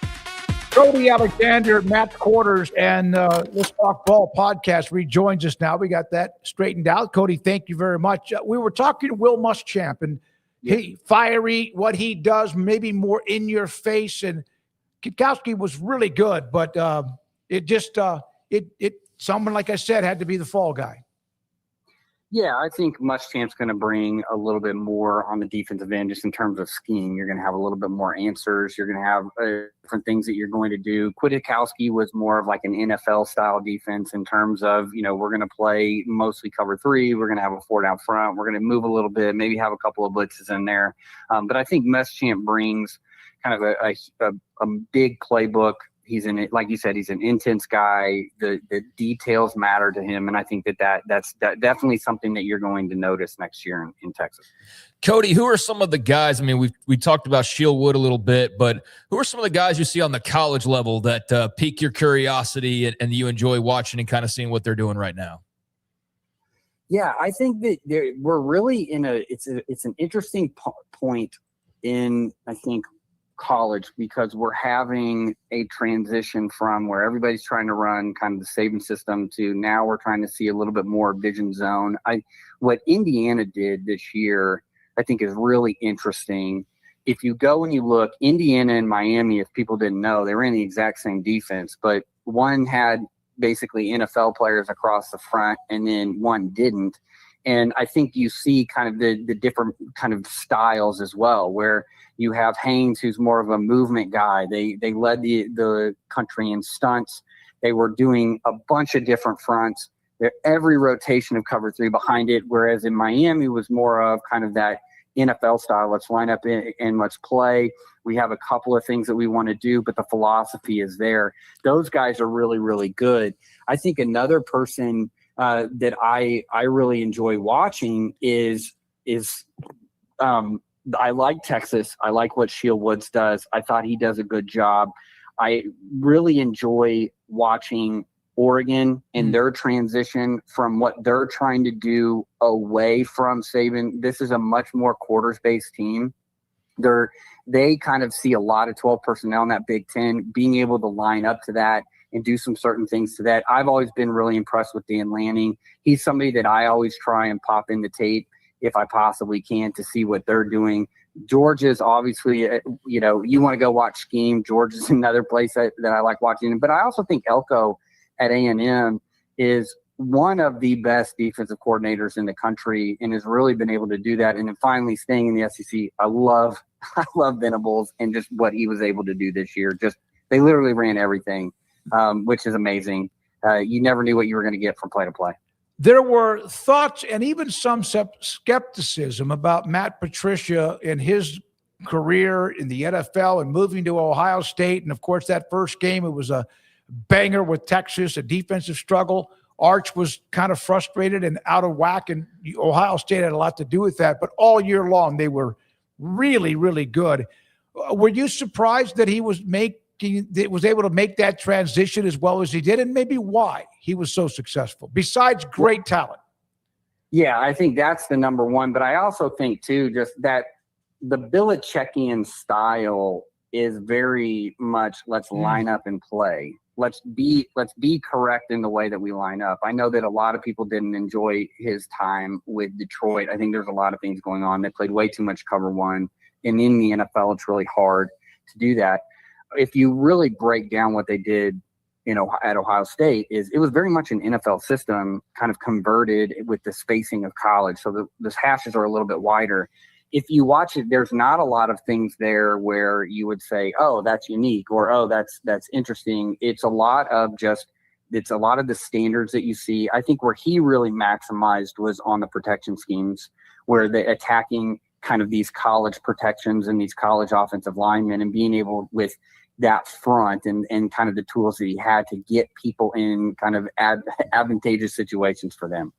Cody Alexander, Matt Quarters, and Let's Talk Ball podcast rejoins us now. We got that straightened out. Cody, thank you very much. We were talking to Will Muschamp, and he fiery, what he does, maybe more in your face. And Kwiatkowski was really good, but someone, like I said, had to be the fall guy. Yeah, I think Muschamp's going to bring a little bit more on the defensive end, just in terms of scheme. You're going to have a little bit more answers. You're going to have different things that you're going to do. Kwiatkowski was more of like an NFL-style defense in terms of, we're going to play mostly cover 3. We're going to have a 4 down front. We're going to move a little bit, maybe have a couple of blitzes in there. But I think Muschamp brings kind of a big playbook. He's like you said, he's an intense guy. The details matter to him, and I think that's definitely something that you're going to notice next year in Texas. Cody, who are some of the guys? I mean, we talked about Shieldwood a little bit, but who are some of the guys you see on the college level that pique your curiosity and you enjoy watching and kind of seeing what they're doing right now? Yeah, I think that we're really in it's an interesting point in, I think, college, because we're having a transition from where everybody's trying to run kind of the Saban system to now we're trying to see a little bit more vision zone. What Indiana did this year, I think, is really interesting. If you go and you look, Indiana and Miami, if people didn't know, they ran the exact same defense, but one had basically NFL players across the front and then one didn't. And I think you see kind of the different kind of styles as well, where you have Haynes, who's more of a movement guy. They led the country in stunts. They were doing a bunch of different fronts. Every rotation of cover 3 behind it, whereas in Miami was more of kind of that NFL style. Let's line up and let's play. We have a couple of things that we want to do, but the philosophy is there. Those guys are really, really good. I think another person that I really enjoy watching is I like Texas. I like what Shieldwoods does. I thought he does a good job. I really enjoy watching Oregon and their transition from what they're trying to do away from Saban. This is a much more quarters-based team. They kind of see a lot of 12 personnel in that Big Ten, being able to line up to that and do some certain things to that. I've always been really impressed with Dan Lanning. He's somebody that I always try and pop in the tape if I possibly can to see what they're doing. Georgia's obviously, you want to go watch scheme. Georgia's another place that I like watching. But I also think Elko at A&M is one of the best defensive coordinators in the country and has really been able to do that. And then finally staying in the SEC, I love Venables and just what he was able to do this year. Just they literally ran everything, which is amazing. You never knew what you were going to get from play to play. There were thoughts and even some skepticism about Matt Patricia and his career in the NFL and moving to Ohio State. And, of course, that first game, it was a banger with Texas, a defensive struggle. Arch was kind of frustrated and out of whack, and Ohio State had a lot to do with that. But all year long, they were really, really good. Were you surprised that he was able to make that transition as well as he did, and maybe why he was so successful, besides great talent? Yeah, I think that's the number one. But I also think, too, just that the Belichickian style is very much let's line up and play. Let's be correct in the way that we line up. I know that a lot of people didn't enjoy his time with Detroit. I think there's a lot of things going on. They played way too much cover one. And in the NFL, it's really hard to do that. If you really break down what they did, at Ohio State, it was very much an NFL system kind of converted with the spacing of college. So the hashes are a little bit wider. If you watch it, there's not a lot of things there where you would say, oh, that's unique, or, oh, that's interesting. It's a lot of the standards that you see. I think where he really maximized was on the protection schemes, where the attacking kind of these college protections and these college offensive linemen and being able with that front and kind of the tools that he had to get people in kind of advantageous situations for them.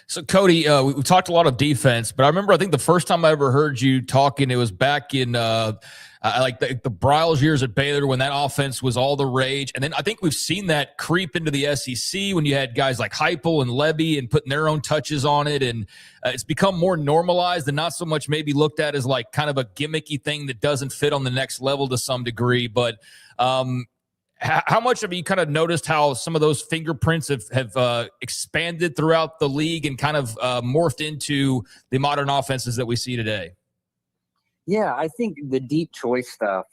So, Cody, we talked a lot of defense, but I think the first time I ever heard you talking, it was back in like the Bryles years at Baylor when that offense was all the rage. And then I think we've seen that creep into the SEC when you had guys like Heupel and Levy and putting their own touches on it. And it's become more normalized and not so much maybe looked at as like kind of a gimmicky thing that doesn't fit on the next level to some degree. But how much have you kind of noticed how some of those fingerprints have expanded throughout the league and kind of morphed into the modern offenses that we see today? Yeah, I think the deep choice stuff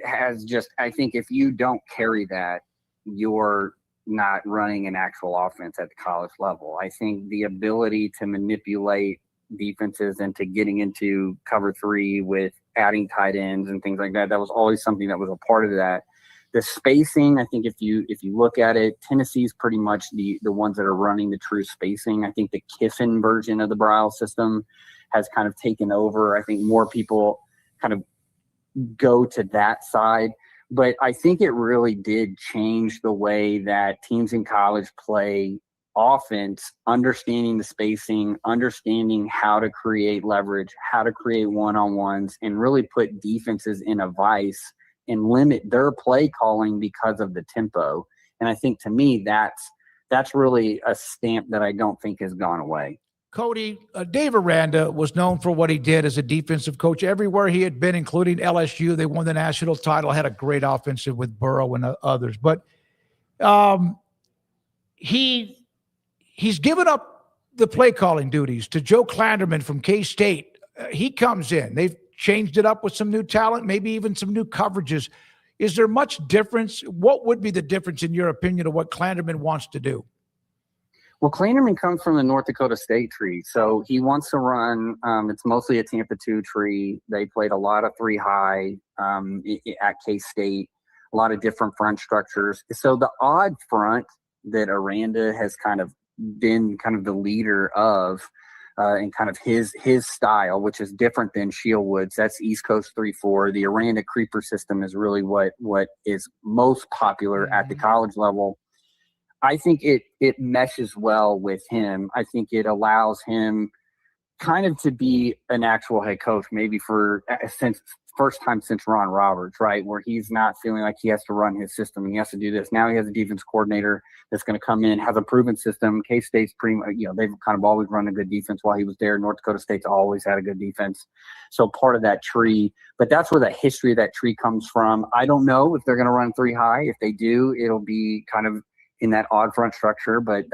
I think if you don't carry that, you're not running an actual offense at the college level. I think the ability to manipulate defenses into getting into cover three with adding tight ends and things like that was always something that was a part of that. The spacing, I think if you look at it, Tennessee's pretty much the ones that are running the true spacing. I think the Kiffin version of the Bryles system has kind of taken over. I think more people kind of go to that side. But I think it really did change the way that teams in college play offense, understanding the spacing, understanding how to create leverage, how to create one-on-ones, and really put defenses in a vice and limit their play calling because of the tempo. And I think to me, that's really a stamp that I don't think has gone away. Cody, Dave Aranda was known for what he did as a defensive coach. Everywhere he had been, including LSU, they won the national title, had a great offensive with Burrow and others. But he's given up the play calling duties to Joe Klanderman from K-State. He comes in. They've changed it up with some new talent, maybe even some new coverages. Is there much difference? What would be the difference, in your opinion, of what Klanderman wants to do? Well, Klanderman comes from the North Dakota State tree, so he wants to run. It's mostly a Tampa 2 tree. They played a lot of 3 high at K-State, a lot of different front structures. So the odd front that Aranda has kind of been kind of the leader of, and kind of his style, which is different than Shieldwood's. That's East Coast 3-4. The Aranda creeper system is really what is most popular at the college level. I think it meshes well with him. I think it allows him kind of to be an actual head coach, maybe since first time since Ron Roberts, right? Where he's not feeling like he has to run his system and he has to do this. Now he has a defense coordinator that's going to come in, has a proven system. K-State's they've kind of always run a good defense while he was there. North Dakota State's always had a good defense. So part of that tree, but that's where the history of that tree comes from. I don't know if they're going to run 3 high. If they do, it'll be kind of in that odd front structure, but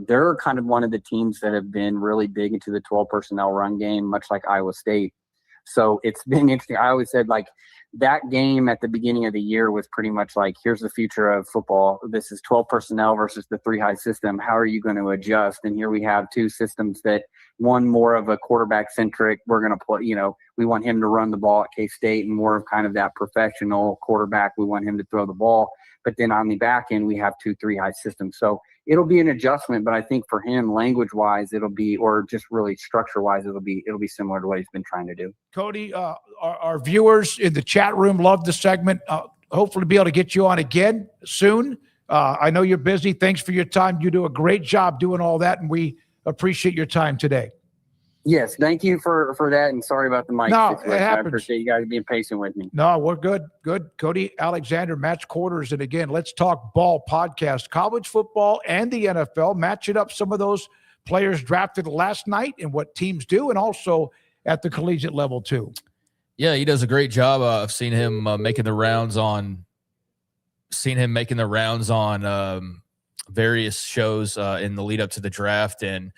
they're kind of one of the teams that have been really big into the 12 personnel run game, much like Iowa State. So it's been interesting. I always said, like, that game at the beginning of the year was pretty much like, here's the future of football. This is 12 personnel versus the 3-high system. How are you going to adjust? And here we have two systems that, one more of a quarterback centric. We're going to play, we want him to run the ball at K-State, and more of kind of that professional quarterback. We want him to throw the ball. But then on the back end, we have 2 3-high systems. So it'll be an adjustment, but I think for him, language-wise, it'll be, or just really structure-wise, it'll be similar to what he's been trying to do. Cody, our viewers in the chat room love the segment. Hopefully be able to get you on again soon. I know you're busy. Thanks for your time. You do a great job doing all that, and we appreciate your time today. Yes, thank you for that, and sorry about the mic situation. I appreciate you guys being patient with me. No, we're good. Good. Cody Alexander, Match Quarters. And again, Let's Talk Ball podcast, college football and the NFL, matching up some of those players drafted last night and what teams do, and also at the collegiate level too. Yeah, he does a great job. I've seen him making the rounds on various shows in the lead up to the draft, and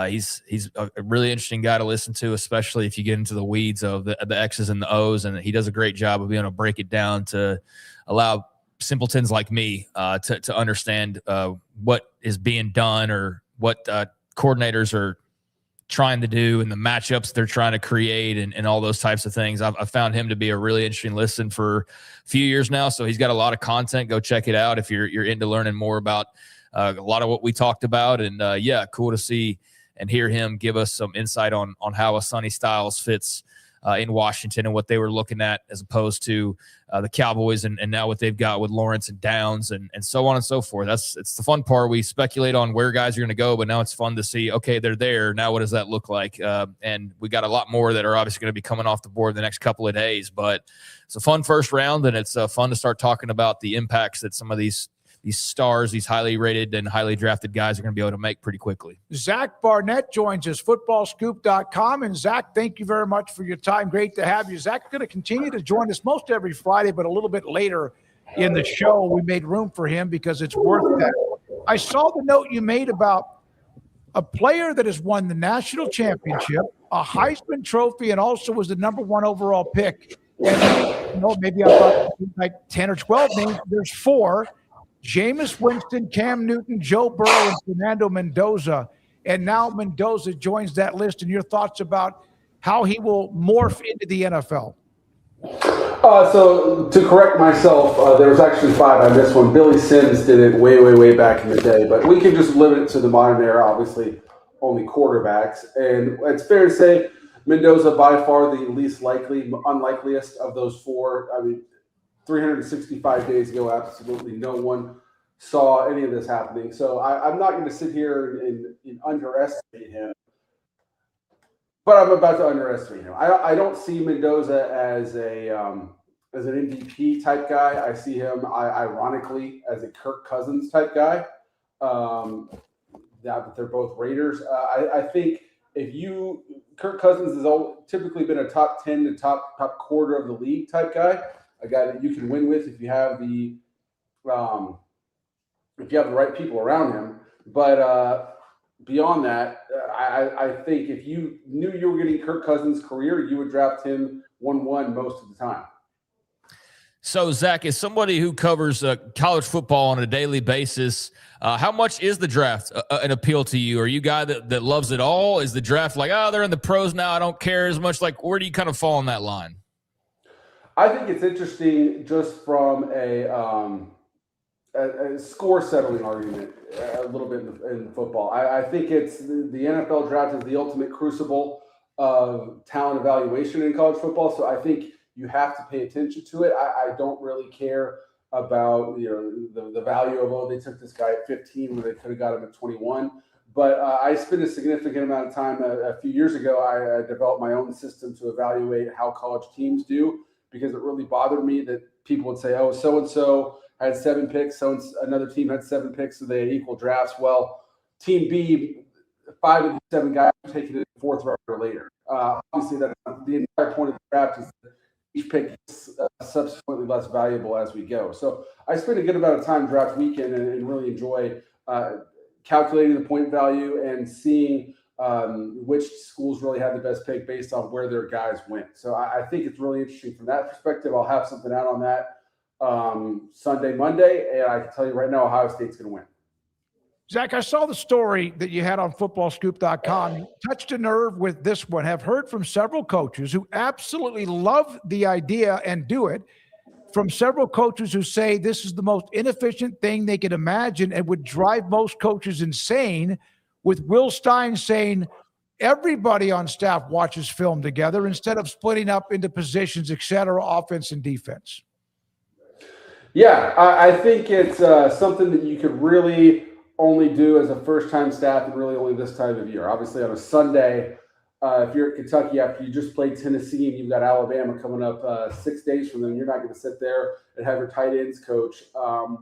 he's a really interesting guy to listen to, especially if you get into the weeds of the X's and the O's, and he does a great job of being able to break it down to allow simpletons like me to understand what is being done, or what coordinators are trying to do, and the matchups they're trying to create, and all those types of things. I've found him to be a really interesting listen for a few years now, so he's got a lot of content. Go check it out if you're into learning more about a lot of what we talked about. And cool to see and hear him give us some insight on how a Sonny Styles fits in Washington, and what they were looking at as opposed to the Cowboys, and now what they've got with Lawrence and Downs, and so on and so forth. It's the fun part. We speculate on where guys are going to go, but now it's fun to see, okay, they're there. Now what does that look like? And we got a lot more that are obviously going to be coming off the board the next couple of days, but it's a fun first round, and it's fun to start talking about the impacts that some of these stars, these highly rated and highly drafted guys are going to be able to make pretty quickly. Zach Barnett joins us, footballscoop.com. And Zach, thank you very much for your time. Great to have you. Zach's going to continue to join us most every Friday, but a little bit later in the show. We made room for him because it's worth that. I saw the note you made about a player that has won the national championship, a Heisman Trophy, and also was the #1 overall pick. And maybe I thought like 10 or 12 names. There's 4. Jameis Winston, Cam Newton, Joe Burrow, and Fernando Mendoza. And now Mendoza joins that list. And your thoughts about how he will morph into the NFL? So to correct myself, there was actually 5 on this one. Billy Sims did it way, way, way back in the day. But we can just limit it to the modern era, obviously, only quarterbacks. And it's fair to say Mendoza by far the least likely, unlikeliest of those 4. I mean, 365 days ago, absolutely no one saw any of this happening. So I'm not going to sit here and underestimate him, but I'm about to underestimate him. I don't see Mendoza as an MVP type guy. I see him, ironically, as a Kirk Cousins type guy. Now that they're both Raiders, I think Kirk Cousins has typically been a top 10 to top quarter of the league type guy. A guy that you can win with if you have the right people around him. But beyond that, I think if you knew you were getting Kirk Cousins' career, you would draft him 1-1 most of the time. So, Zach, as somebody who covers college football on a daily basis, how much is the draft an appeal to you? Are you a guy that loves it all? Is the draft like, they're in the pros now, I don't care as much? Like, where do you kind of fall on that line? I think it's interesting just from a score settling argument a little bit in football. I think it's the NFL draft is the ultimate crucible of talent evaluation in college football. So I think you have to pay attention to it. I don't really care about the value of, they took this guy at 15 when they could have got him at 21. But I spent a significant amount of time a few years ago. I developed my own system to evaluate how college teams do, because it really bothered me that people would say, so-and-so had 7 picks, so another team had 7 picks, so they had equal drafts. Well, Team B, 5 of the 7 guys are taken in the 4th round or later. Obviously, that's the entire point of the draft is that each pick is subsequently less valuable as we go. So I spent a good amount of time draft weekend and really enjoy calculating the point value and seeing which schools really had the best pick based on where their guys went. So I think it's really interesting from that perspective. I'll have something out on that Sunday, Monday, and I can tell you right now, Ohio State's going to win. Zach, I saw the story that you had on footballscoop.com. You touched a nerve with this one. Have heard from several coaches who absolutely love the idea and do it, from several coaches who say this is the most inefficient thing they could imagine and would drive most coaches insane, with Will Stein saying everybody on staff watches film together instead of splitting up into positions, et cetera, offense and defense. Yeah, I think it's something that you could really only do as a first-time staff and really only this time of year. Obviously, on a Sunday, if you're at Kentucky after you just played Tennessee and you've got Alabama coming up 6 days from them, you're not going to sit there and have your tight ends coach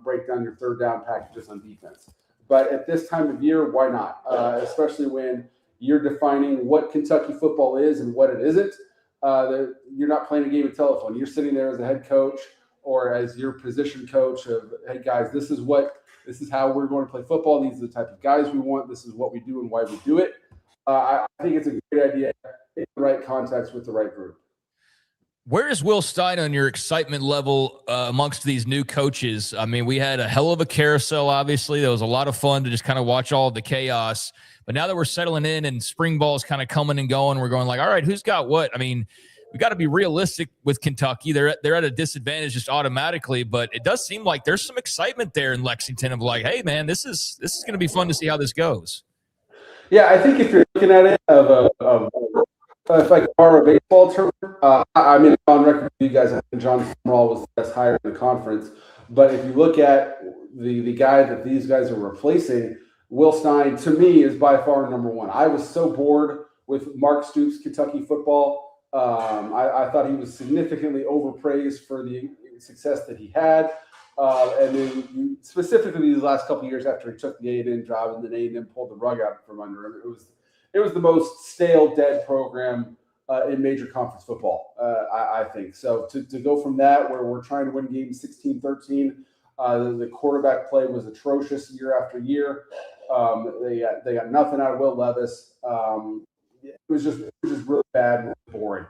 break down your third down packages on defense. But at this time of year, why not? Especially when you're defining what Kentucky football is and what it isn't. You're not playing a game of telephone. You're sitting there as a head coach or as your position coach of, hey, guys, this is how we're going to play football. These are the type of guys we want. This is what we do and why we do it. I think it's a great idea in the right context with the right group. Where is Will Stein on your excitement level amongst these new coaches? I mean, we had a hell of a carousel, obviously. There was a lot of fun to just kind of watch all of the chaos. But now that we're settling in and spring ball is kind of coming and going, we're going like, all right, who's got what? I mean, we got to be realistic with Kentucky. They're at a disadvantage just automatically, but it does seem like there's some excitement there in Lexington of like, hey, man, this is going to be fun to see how this goes. Yeah, I think if you're looking at it if I can borrow a baseball term, I mean, on record with you guys, I think John Summerall was the best hire in the conference. But if you look at the guy that these guys are replacing, Will Stein, to me, is by far number one. I was so bored with Mark Stoops' Kentucky football. I thought he was significantly overpraised for the success that he had. And then specifically these last couple of years after he took the A&M job and then A&M pulled the rug out from under him, it was the most stale, dead program in major conference football, I think. So to go from that, where we're trying to win games 16-13, the quarterback play was atrocious year after year. They got nothing out of Will Levis. It was just really bad and boring,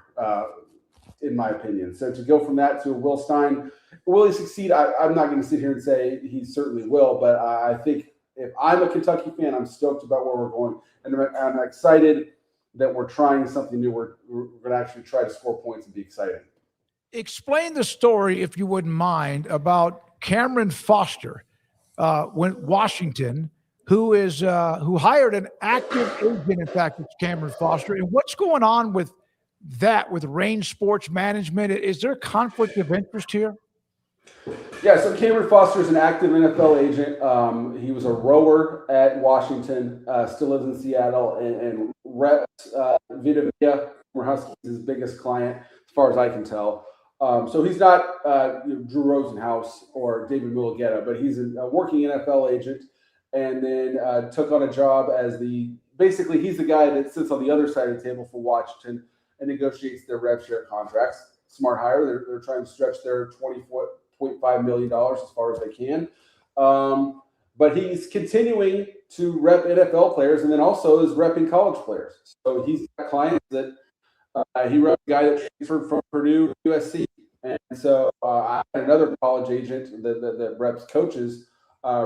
in my opinion. So to go from that to Will Stein, will he succeed? I'm not going to sit here and say he certainly will, but I think if I'm a Kentucky fan, I'm stoked about where we're going. And I'm excited that we're trying something new. We're going to actually try to score points and be exciting. Explain the story, if you wouldn't mind, about Cameron Foster, Washington, who hired an active agent. In fact, it's Cameron Foster. And what's going on with that, with Range Sports Management? Is there a conflict of interest here? Yeah, so Cameron Foster is an active NFL agent. He was a rower at Washington, still lives in Seattle, and reps Vita Vea, Huskies, his biggest client, as far as I can tell. So he's not Drew Rosenhaus or David Mulugeta, but he's a working NFL agent, and then took on a job as basically he's the guy that sits on the other side of the table for Washington and negotiates their rev share contracts. Smart hire. They're trying to stretch their $24.5 million as far as they can. But he's continuing to rep NFL players and then also is repping college players. So he's got clients that he repped a guy that transferred from Purdue to USC. And so I had another college agent that reps coaches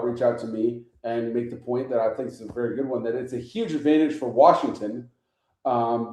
reach out to me and make the point that I think is a very good one, that it's a huge advantage for Washington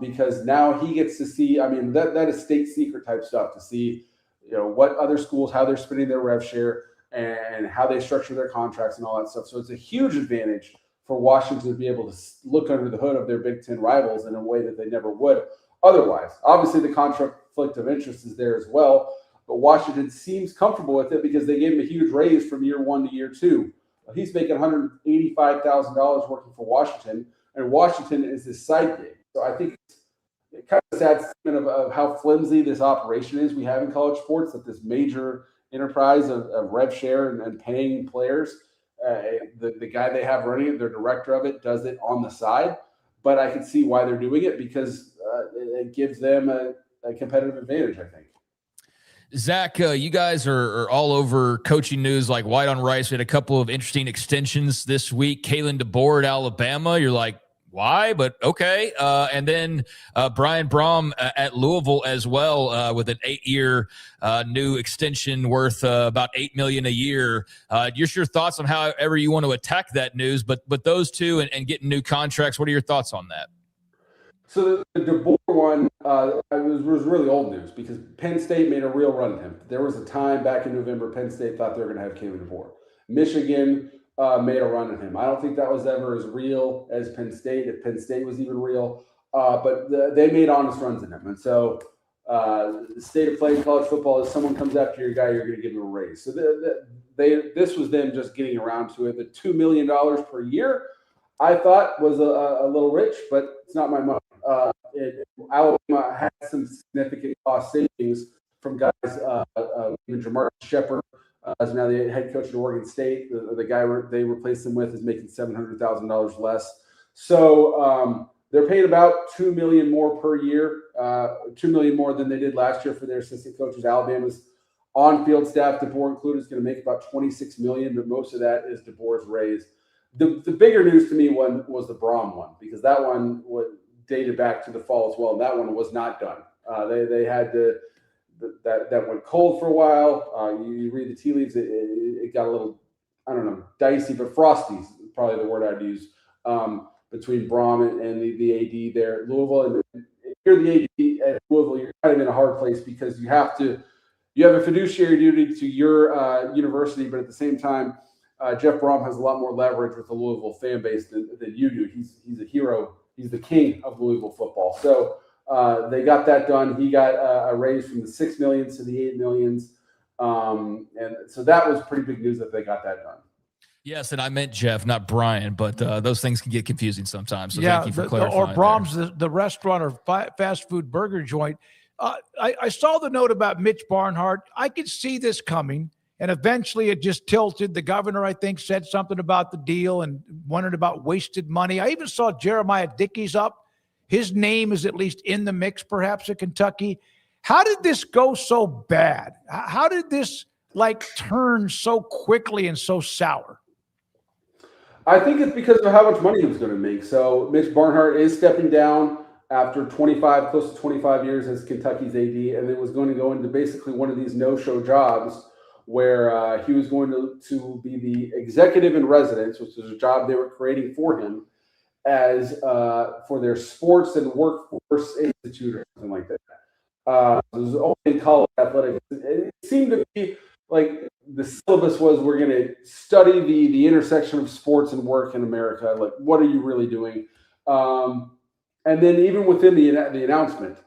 because now he gets to see, I mean, that is state secret type stuff, to see what other schools, how they're spending their rev share and how they structure their contracts and all that stuff. So it's a huge advantage for Washington to be able to look under the hood of their Big Ten rivals in a way that they never would otherwise. Obviously, the conflict of interest is there as well, but Washington seems comfortable with it because they gave him a huge raise from year one to year two. He's making $185,000 working for Washington, and Washington is his side gig. So I think it's kind of a sad statement of how flimsy this operation is we have in college sports, that this major enterprise of rev share and paying players, the guy they have running it, their director of it, does it on the side. But I can see why they're doing it because it gives them a competitive advantage, I think. Zach, you guys are all over coaching news like white on rice. We had a couple of interesting extensions this week. Kalen DeBoer at Alabama. You're like, why, but okay. And then Brian Brom at Louisville as well, with an 8-year new extension worth about $8 million a year. Just your thoughts on however you want to attack that news, but those two and getting new contracts. What are your thoughts on that? So the DeBoer one was really old news because Penn State made a real run at him. There was a time back in November Penn State thought they were going to have Kalen DeBoer. Michigan made a run at him. I don't think that was ever as real as Penn State, if Penn State was even real. But they made honest runs at him. And so the state of play in college football is someone comes after your guy, you're going to give him a raise. So this was them just getting around to it. The $2 million per year, I thought was a little rich, but it's not my money. Alabama had some significant cost savings from guys, even Jamar Shepard, is now the head coach at Oregon State. The guy they replaced him with is making $700,000 less. So they're paying about $2 million more per year, $2 million more than they did last year for their assistant coaches. Alabama's on-field staff, DeBoer included, is going to make about $26 million, but most of that is DeBoer's raise. The bigger news to me was the Brom one, because that one dated back to the fall as well. And that one was not done. They had that went cold for a while. You read the tea leaves, it got a little, I don't know, dicey, but frosty is probably the word I'd use, between Brom and the AD there at Louisville. And if you're the AD at Louisville, you're kind of in a hard place because you have a fiduciary duty to your university, but at the same time, Jeff Brom has a lot more leverage with the Louisville fan base than you do. He's a hero. He's the king of Louisville football. So they got that done. He got a raise from the $6 million to the $8 million. And so that was pretty big news that they got that done. Yes, and I meant Jeff, not Brian, but those things can get confusing sometimes. So thank you for clarifying. Or Brahms, the restaurant or fast food burger joint. I saw the note about Mitch Barnhart. I could see this coming, and eventually it just tilted. The governor, I think, said something about the deal and wondered about wasted money. I even saw Jeremiah Dickey's up. His name is at least in the mix, perhaps, at Kentucky. How did this go so bad? How did this turn so quickly and so sour? I think it's because of how much money he was going to make. So Mitch Barnhart is stepping down after close to 25 years as Kentucky's AD, and then was going to go into basically one of these no-show jobs where he was going to be the executive in residence, which is a job they were creating for him as for their sports and workforce institute or something like that. It was only in college athletics. It seemed to be like the syllabus was, we're going to study the intersection of sports and work in America. Like, what are you really doing? And then even within the announcement,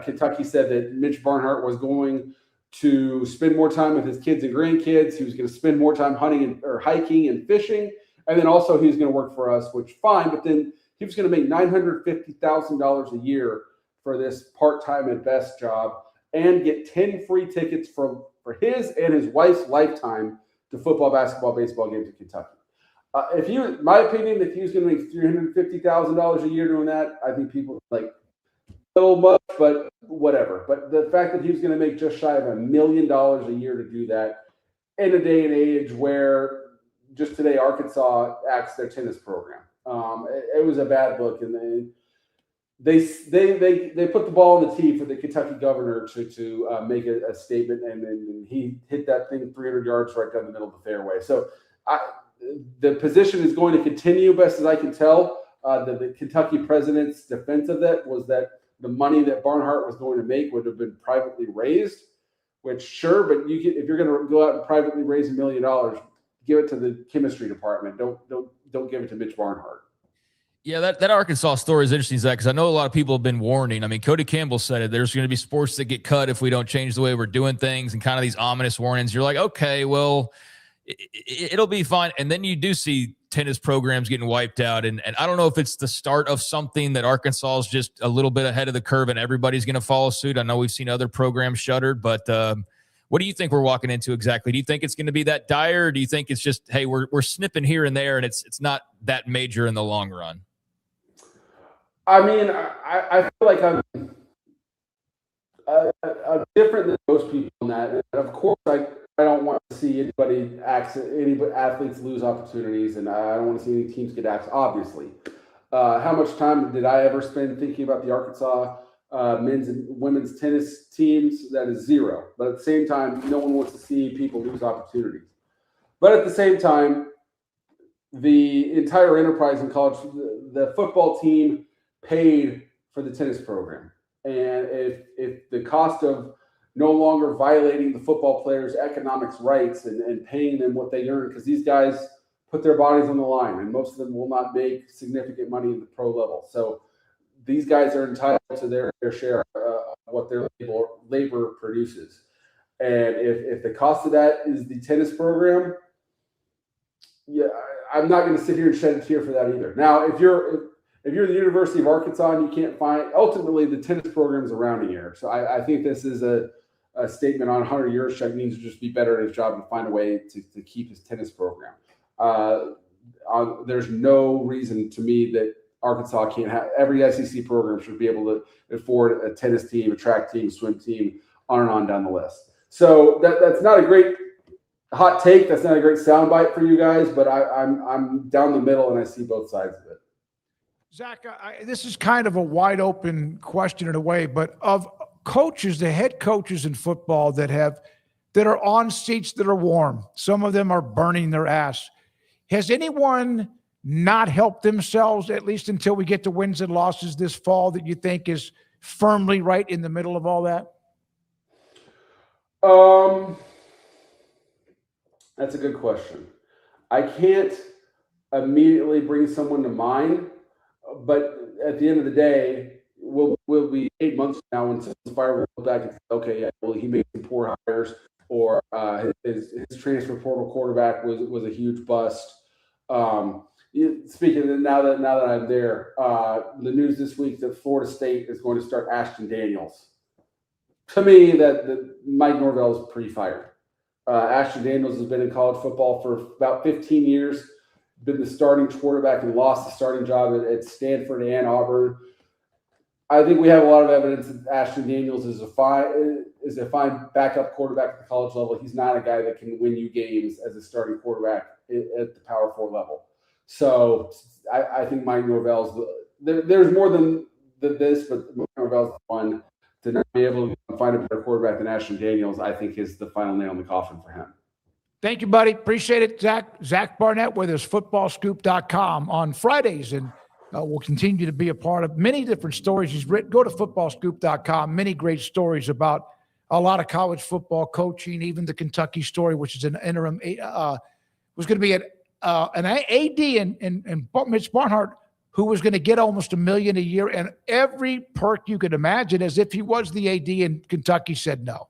Kentucky said that Mitch Barnhart was going to spend more time with his kids and grandkids. He was going to spend more time hunting or hiking and fishing. And then also he was going to work for us, which fine. But then he was going to make $950,000 a year for this part-time at best job and get 10 free tickets for his and his wife's lifetime to football, basketball, baseball games in Kentucky. My opinion, if he was going to make $350,000 a year doing that, I think people like a little much, but whatever. But the fact that he was going to make just shy of $1 million a year to do that in a day and age where just today Arkansas axed their tennis program, it was a bad look, and they put the ball on the tee for the Kentucky governor to make a statement, and then he hit that thing 300 yards right down the middle of the fairway. So the position is going to continue, best as I can tell. The Kentucky president's defense of that was that the money that Barnhart was going to make would have been privately raised, which sure, but if you're going to go out and privately raise $1 million, give it to the chemistry department. Don't give it to Mitch Barnhart. Yeah, that Arkansas story is interesting, Zach, because I know a lot of people have been warning. I mean, Cody Campbell said it. There's going to be sports that get cut if we don't change the way we're doing things, and kind of these ominous warnings. You're like, okay, well, it'll be fine. And then you do see tennis programs getting wiped out. And I don't know if it's the start of something that Arkansas is just a little bit ahead of the curve and everybody's going to follow suit. I know we've seen other programs shuttered, but what do you think we're walking into exactly? Do you think it's going to be that dire, or do you think it's just, hey, we're snipping here and there and it's not that major in the long run? I mean, I feel like I'm different than most people in that. And of course, I don't want to see any athletes lose opportunities, and I don't want to see any teams get axed, obviously. How much time did I ever spend thinking about the Arkansas men's and women's tennis teams? That is zero. But at the same time, no one wants to see people lose opportunities. But at the same time, the entire enterprise in college, the football team paid for the tennis program. And if the cost of no longer violating the football players' economics rights and paying them what they earn, because these guys put their bodies on the line, and most of them will not make significant money at the pro level. So these guys are entitled to their share of what their labor produces. And if the cost of that is the tennis program, yeah, I'm not going to sit here and shed a tear for that either. Now, if you're the University of Arkansas and you can't find, ultimately the tennis program is a rounding error. So I think this is a statement on Hunter Yurchuk needs to just be better at his job and find a way to keep his tennis program. There's no reason to me that Arkansas can't have, every SEC program should be able to afford a tennis team, a track team, swim team, on and on down the list. So that's not a great hot take. That's not a great soundbite for you guys, but I'm down the middle and I see both sides of it. Zach, this is kind of a wide open question in a way, but of coaches, the head coaches in football that are on seats that are warm, some of them are burning their ass. Has anyone not helped themselves, at least until we get to wins and losses this fall, that you think is firmly right in the middle of all that? That's a good question. I can't immediately bring someone to mind, but at the end of the day, we'll be 8 months from now when Fire will look back and say, okay, yeah, well, he made some poor hires, or his transfer portal quarterback was a huge bust. Speaking of now that I'm there, the news this week that Florida State is going to start Ashton Daniels. To me, that Mike Norvell is pre-fired. Ashton Daniels has been in college football for about 15 years, been the starting quarterback and lost the starting job at Stanford and Auburn. I think we have a lot of evidence that Ashton Daniels is a fine backup quarterback at the college level. He's not a guy that can win you games as a starting quarterback at the Power 4 level. So I think Mike Norvell's there's more than this, but Mike Norvell's the one to not be able to find a better quarterback than Ashton Daniels, I think, is the final nail in the coffin for him. Thank you, buddy. Appreciate it, Zach. Zach Barnett with us, footballscoop.com on Fridays, and will continue to be a part of many different stories he's written. Go to footballscoop.com. Many great stories about a lot of college football coaching, even the Kentucky story, which is an interim, was going to be an AD and Mitch Barnhart, who was going to get almost $1 million a year and every perk you could imagine, as if he was the AD, and Kentucky said no.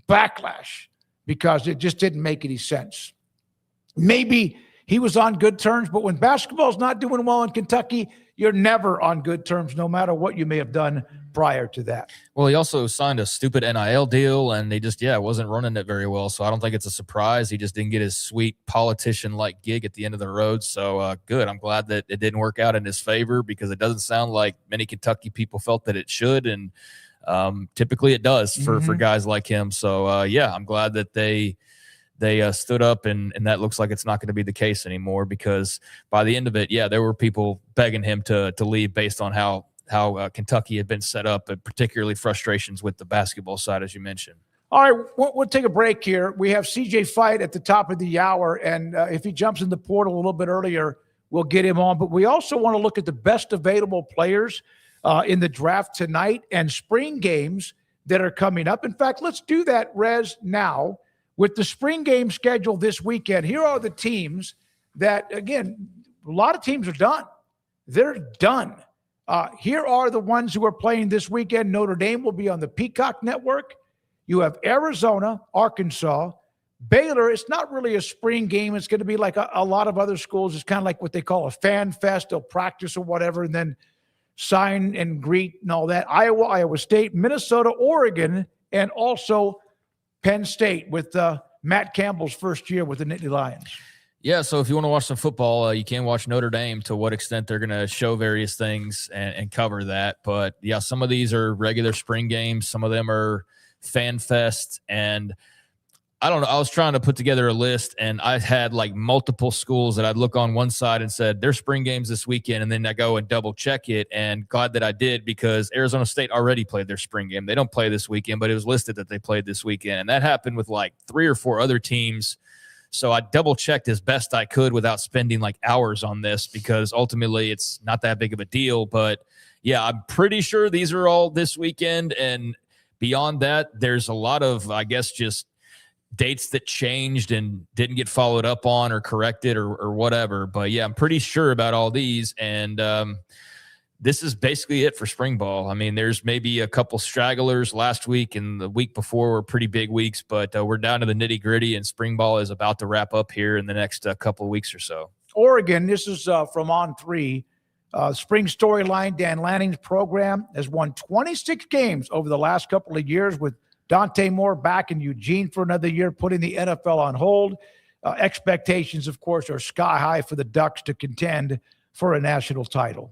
Backlash, because it just didn't make any sense. Maybe he was on good terms, but when basketball's not doing well in Kentucky, you're never on good terms, no matter what you may have done prior to that. Well, he also signed a stupid NIL deal, and they just, wasn't running it very well. So I don't think it's a surprise. He just didn't get his sweet politician-like gig at the end of the road. So good. I'm glad that it didn't work out in his favor, because it doesn't sound like many Kentucky people felt that it should. And typically it does for guys like him. So I'm glad that they stood up, and that looks like it's not going to be the case anymore, because by the end of it, there were people begging him to leave based on how Kentucky had been set up, and particularly frustrations with the basketball side, as you mentioned. All right, we'll take a break here. We have CJ Fight at the top of the hour, and if he jumps in the portal a little bit earlier, we'll get him on. But we also want to look at the best available players in the draft tonight and spring games that are coming up. In fact, let's do that, Rez, now. With the spring game schedule this weekend, here are the teams that, again, a lot of teams are done. They're done. Here are the ones who are playing this weekend. Notre Dame will be on the Peacock Network. You have Arizona, Arkansas, Baylor. It's not really a spring game. It's going to be like a lot of other schools. It's kind of like what they call a fan fest. They'll practice or whatever, and then sign and greet and all that. Iowa State, Minnesota, Oregon, and also Penn State with Matt Campbell's first year with the Nittany Lions. Yeah, so if you want to watch some football, you can watch Notre Dame. To what extent they're going to show various things and cover that. But, some of these are regular spring games. Some of them are fan fest. And I don't know. I was trying to put together a list, and I had like multiple schools that I'd look on one side and said, there's spring games this weekend. And then I go and double check it. And glad that I did, because Arizona State already played their spring game. They don't play this weekend, but it was listed that they played this weekend. And that happened with like 3 or 4 other teams. So I double checked as best I could without spending like hours on this, because ultimately it's not that big of a deal. But yeah, I'm pretty sure these are all this weekend. And beyond that, there's a lot of, I guess, just dates that changed and didn't get followed up on or corrected or whatever. But yeah, I'm pretty sure about all these. And this is basically it for spring ball. I mean, there's maybe a couple stragglers last week and the week before were pretty big weeks, but we're down to the nitty gritty, and spring ball is about to wrap up here in the next couple of weeks or so. Oregon, this is from On3. Spring Storyline, Dan Lanning's program, has won 26 games over the last couple of years, with Dante Moore back in Eugene for another year, putting the NFL on hold. Expectations, of course, are sky high for the Ducks to contend for a national title.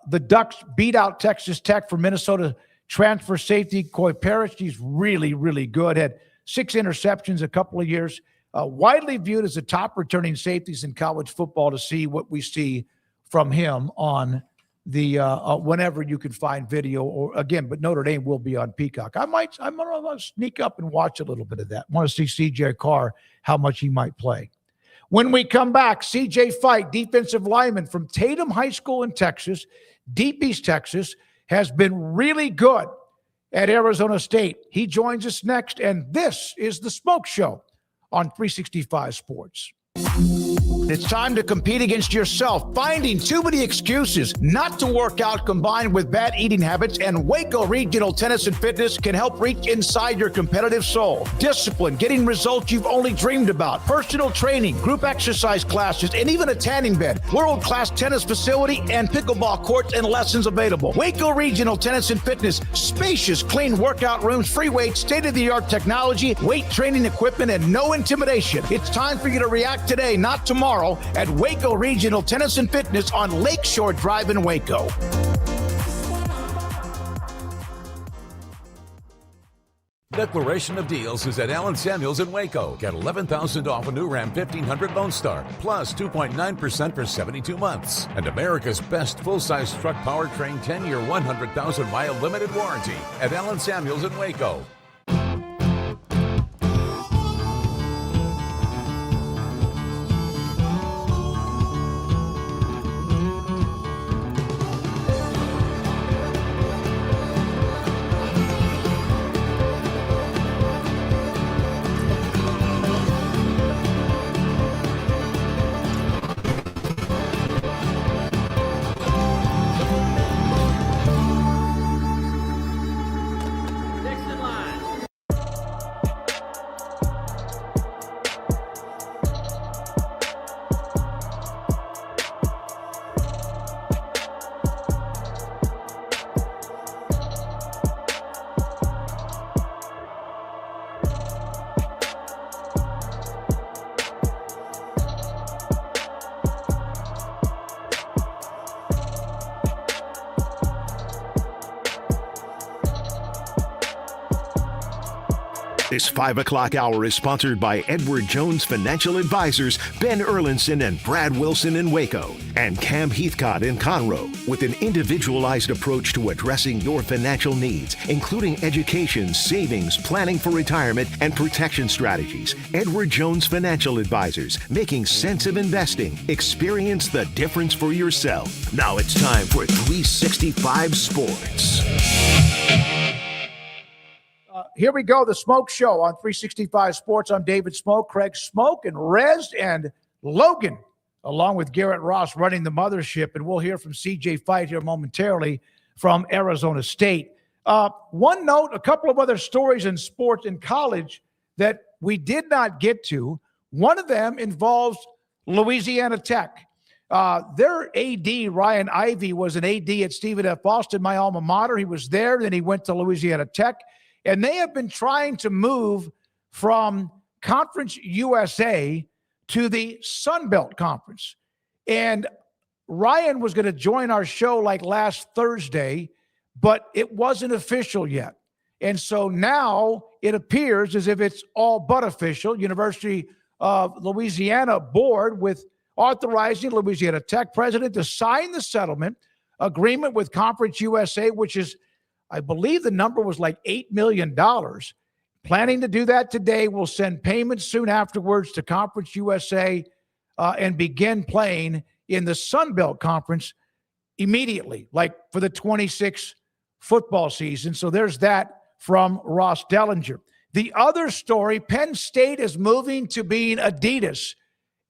The Ducks beat out Texas Tech for Minnesota transfer safety Coy Parrish. He's really, really good. Had 6 interceptions a couple of years. Widely viewed as the top returning safeties in college football, to see what we see from him on the whenever you can find video, or again, but Notre Dame will be on Peacock. I'm gonna sneak up and watch a little bit of that. Want to see CJ Carr, how much he might play. When we come back, CJ Fight, defensive lineman from Tatum High School in Texas, Deep East Texas, has been really good at Arizona State. He joins us next, and this is the Smoke Show on 365 Sports. It's time to compete against yourself, finding too many excuses not to work out combined with bad eating habits, and Waco Regional Tennis and Fitness can help reach inside your competitive soul. Discipline, getting results you've only dreamed about, personal training, group exercise classes, and even a tanning bed, world-class tennis facility, and pickleball courts and lessons available. Waco Regional Tennis and Fitness, spacious, clean workout rooms, free weights, state-of-the-art technology, weight training equipment, and no intimidation. It's time for you to react today, not tomorrow, at Waco Regional Tennis and Fitness on Lakeshore Drive in Waco. Declaration of Deals is at Allen Samuels in Waco. Get $11,000 off a new Ram 1500 Lone Star, plus 2.9% for 72 months. And America's best full-size truck powertrain 10-year, 100,000-mile limited warranty at Allen Samuels in Waco. This 5 o'clock hour is sponsored by Edward Jones Financial Advisors, Ben Erlinson and Brad Wilson in Waco, and Cam Heathcott in Conroe, with an individualized approach to addressing your financial needs, including education, savings, planning for retirement, and protection strategies. Edward Jones Financial Advisors, making sense of investing. Experience the difference for yourself. Now it's time for 365 Sports. Here we go, the Smoke Show on 365 Sports. I'm David Smoke, Craig Smoke, and Rez and Logan, along with Garrett Ross, running the mothership. And we'll hear from CJ Fight here momentarily from Arizona State. One note, a couple of other stories in sports in college that we did not get to. One of them involves Louisiana Tech. Their AD, Ryan Ivey, was an AD at Stephen F. Austin, my alma mater. He was there, then he went to Louisiana Tech. And they have been trying to move from Conference USA to the Sun Belt Conference. And Ryan was going to join our show like last Thursday, but it wasn't official yet. And so now it appears as if it's all but official. University of Louisiana board with authorizing Louisiana Tech president to sign the settlement agreement with Conference USA, which is, I believe the number was like $8 million. Planning to do that today. Will send payments soon afterwards to Conference USA and begin playing in the Sun Belt Conference immediately, like for the 26 football season. So there's that from Ross Dellinger. The other story, Penn State is moving to being Adidas.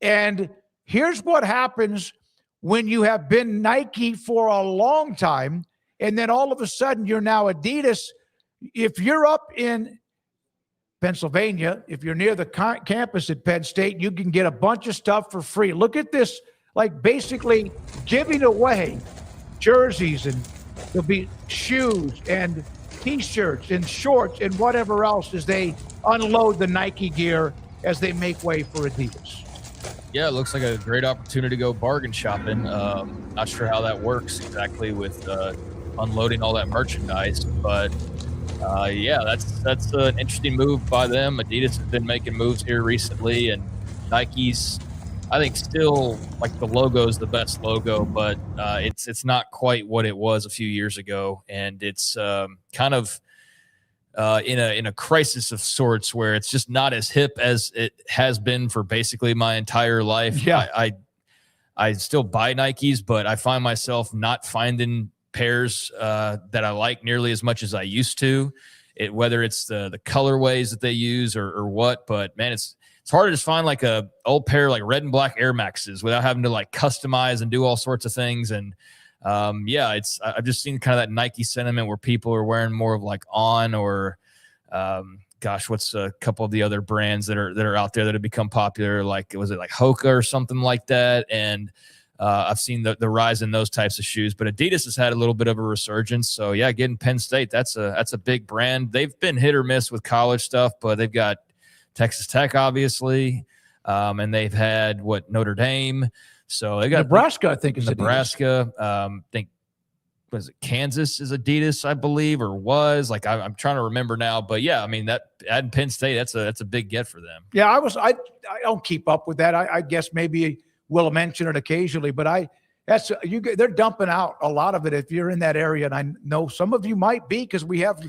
And here's what happens when you have been Nike for a long time, and then all of a sudden you're now Adidas. If you're up in Pennsylvania, if you're near the campus at Penn State, you can get a bunch of stuff for free. Look at this, like basically giving away jerseys, and there'll be shoes and T-shirts and shorts and whatever else as they unload the Nike gear as they make way for Adidas. Yeah, it looks like a great opportunity to go bargain shopping. Not sure how that works exactly with unloading all that merchandise, but yeah, that's an interesting move by them. Adidas has been making moves here recently, and Nike's, I think, still like the logo is the best logo, but it's not quite what it was a few years ago, and it's kind of in a crisis of sorts where it's just not as hip as it has been for basically my entire life. Yeah, I still buy Nikes, but I find myself not finding pairs that I like nearly as much as I used to. Whether it's the colorways that they use or what, but man, it's hard to just find like a old pair like red and black Air Maxes without having to like customize and do all sorts of things. And yeah, I've just seen kind of that Nike sentiment where people are wearing more of like On or gosh, what's a couple of the other brands that are out there that have become popular? Like, was it like Hoka or something like that? And I've seen the rise in those types of shoes, but Adidas has had a little bit of a resurgence. So yeah, getting Penn State, that's a big brand. They've been hit or miss with college stuff, but they've got Texas Tech, obviously, and they've had Notre Dame. So they got Nebraska, I think, is Nebraska. I think, was it Kansas is Adidas, I believe, or was like I'm trying to remember now. But yeah, I mean that adding Penn State, that's a big get for them. Yeah, I don't keep up with that. I guess maybe we'll mention it occasionally, but they're dumping out a lot of it if you're in that area, and I know some of you might be because we have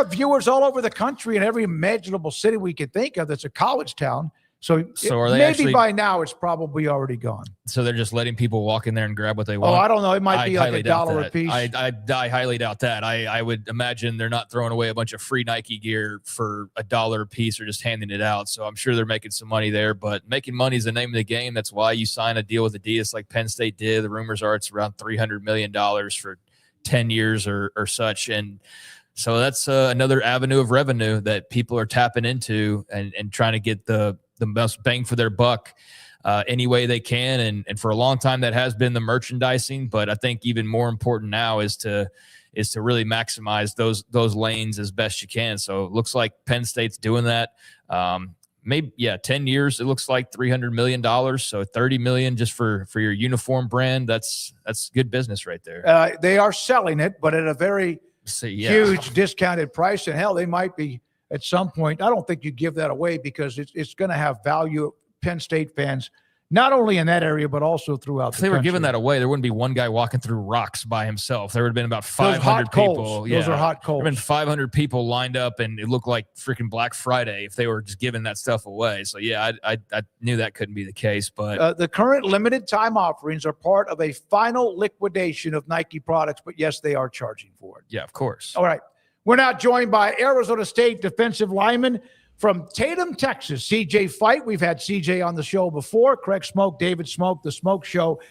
viewers all over the country in every imaginable city we could think of that's a college town. So are they maybe actually, by now it's probably already gone. So they're just letting people walk in there and grab what they want? Oh, I don't know. It might be like $1 a piece. I highly doubt that. I would imagine they're not throwing away a bunch of free Nike gear for $1 a piece or just handing it out. So I'm sure they're making some money there, but making money is the name of the game. That's why you sign a deal with Adidas like Penn State did. The rumors are it's around $300 million for 10 years or such. And so that's another avenue of revenue that people are tapping into and trying to get the most bang for their buck any way they can. And for a long time, that has been the merchandising. But I think even more important now is to really maximize those lanes as best you can. So it looks like Penn State's doing that. Maybe, 10 years, it looks like $300 million. So $30 million just for your uniform brand. That's good business right there. They are selling it, but at a very huge discounted price. And hell, they might be at some point. I don't think you give that away because it's going to have value. Penn State fans, not only in that area, but also throughout the country. If they were giving that away, there wouldn't be one guy walking through rocks by himself. There would have been about 500 people. Those are hot coals. There would have been 500 people lined up, and it looked like freaking Black Friday if they were just giving that stuff away. So, yeah, I knew that couldn't be the case. But the current limited time offerings are part of a final liquidation of Nike products. But, yes, they are charging for it. Yeah, of course. All right. We're now joined by Arizona State defensive lineman from Tatum, Texas, CJ Fight. We've had CJ on the show before. Craig Smoke, David Smoke, the Smoke Show.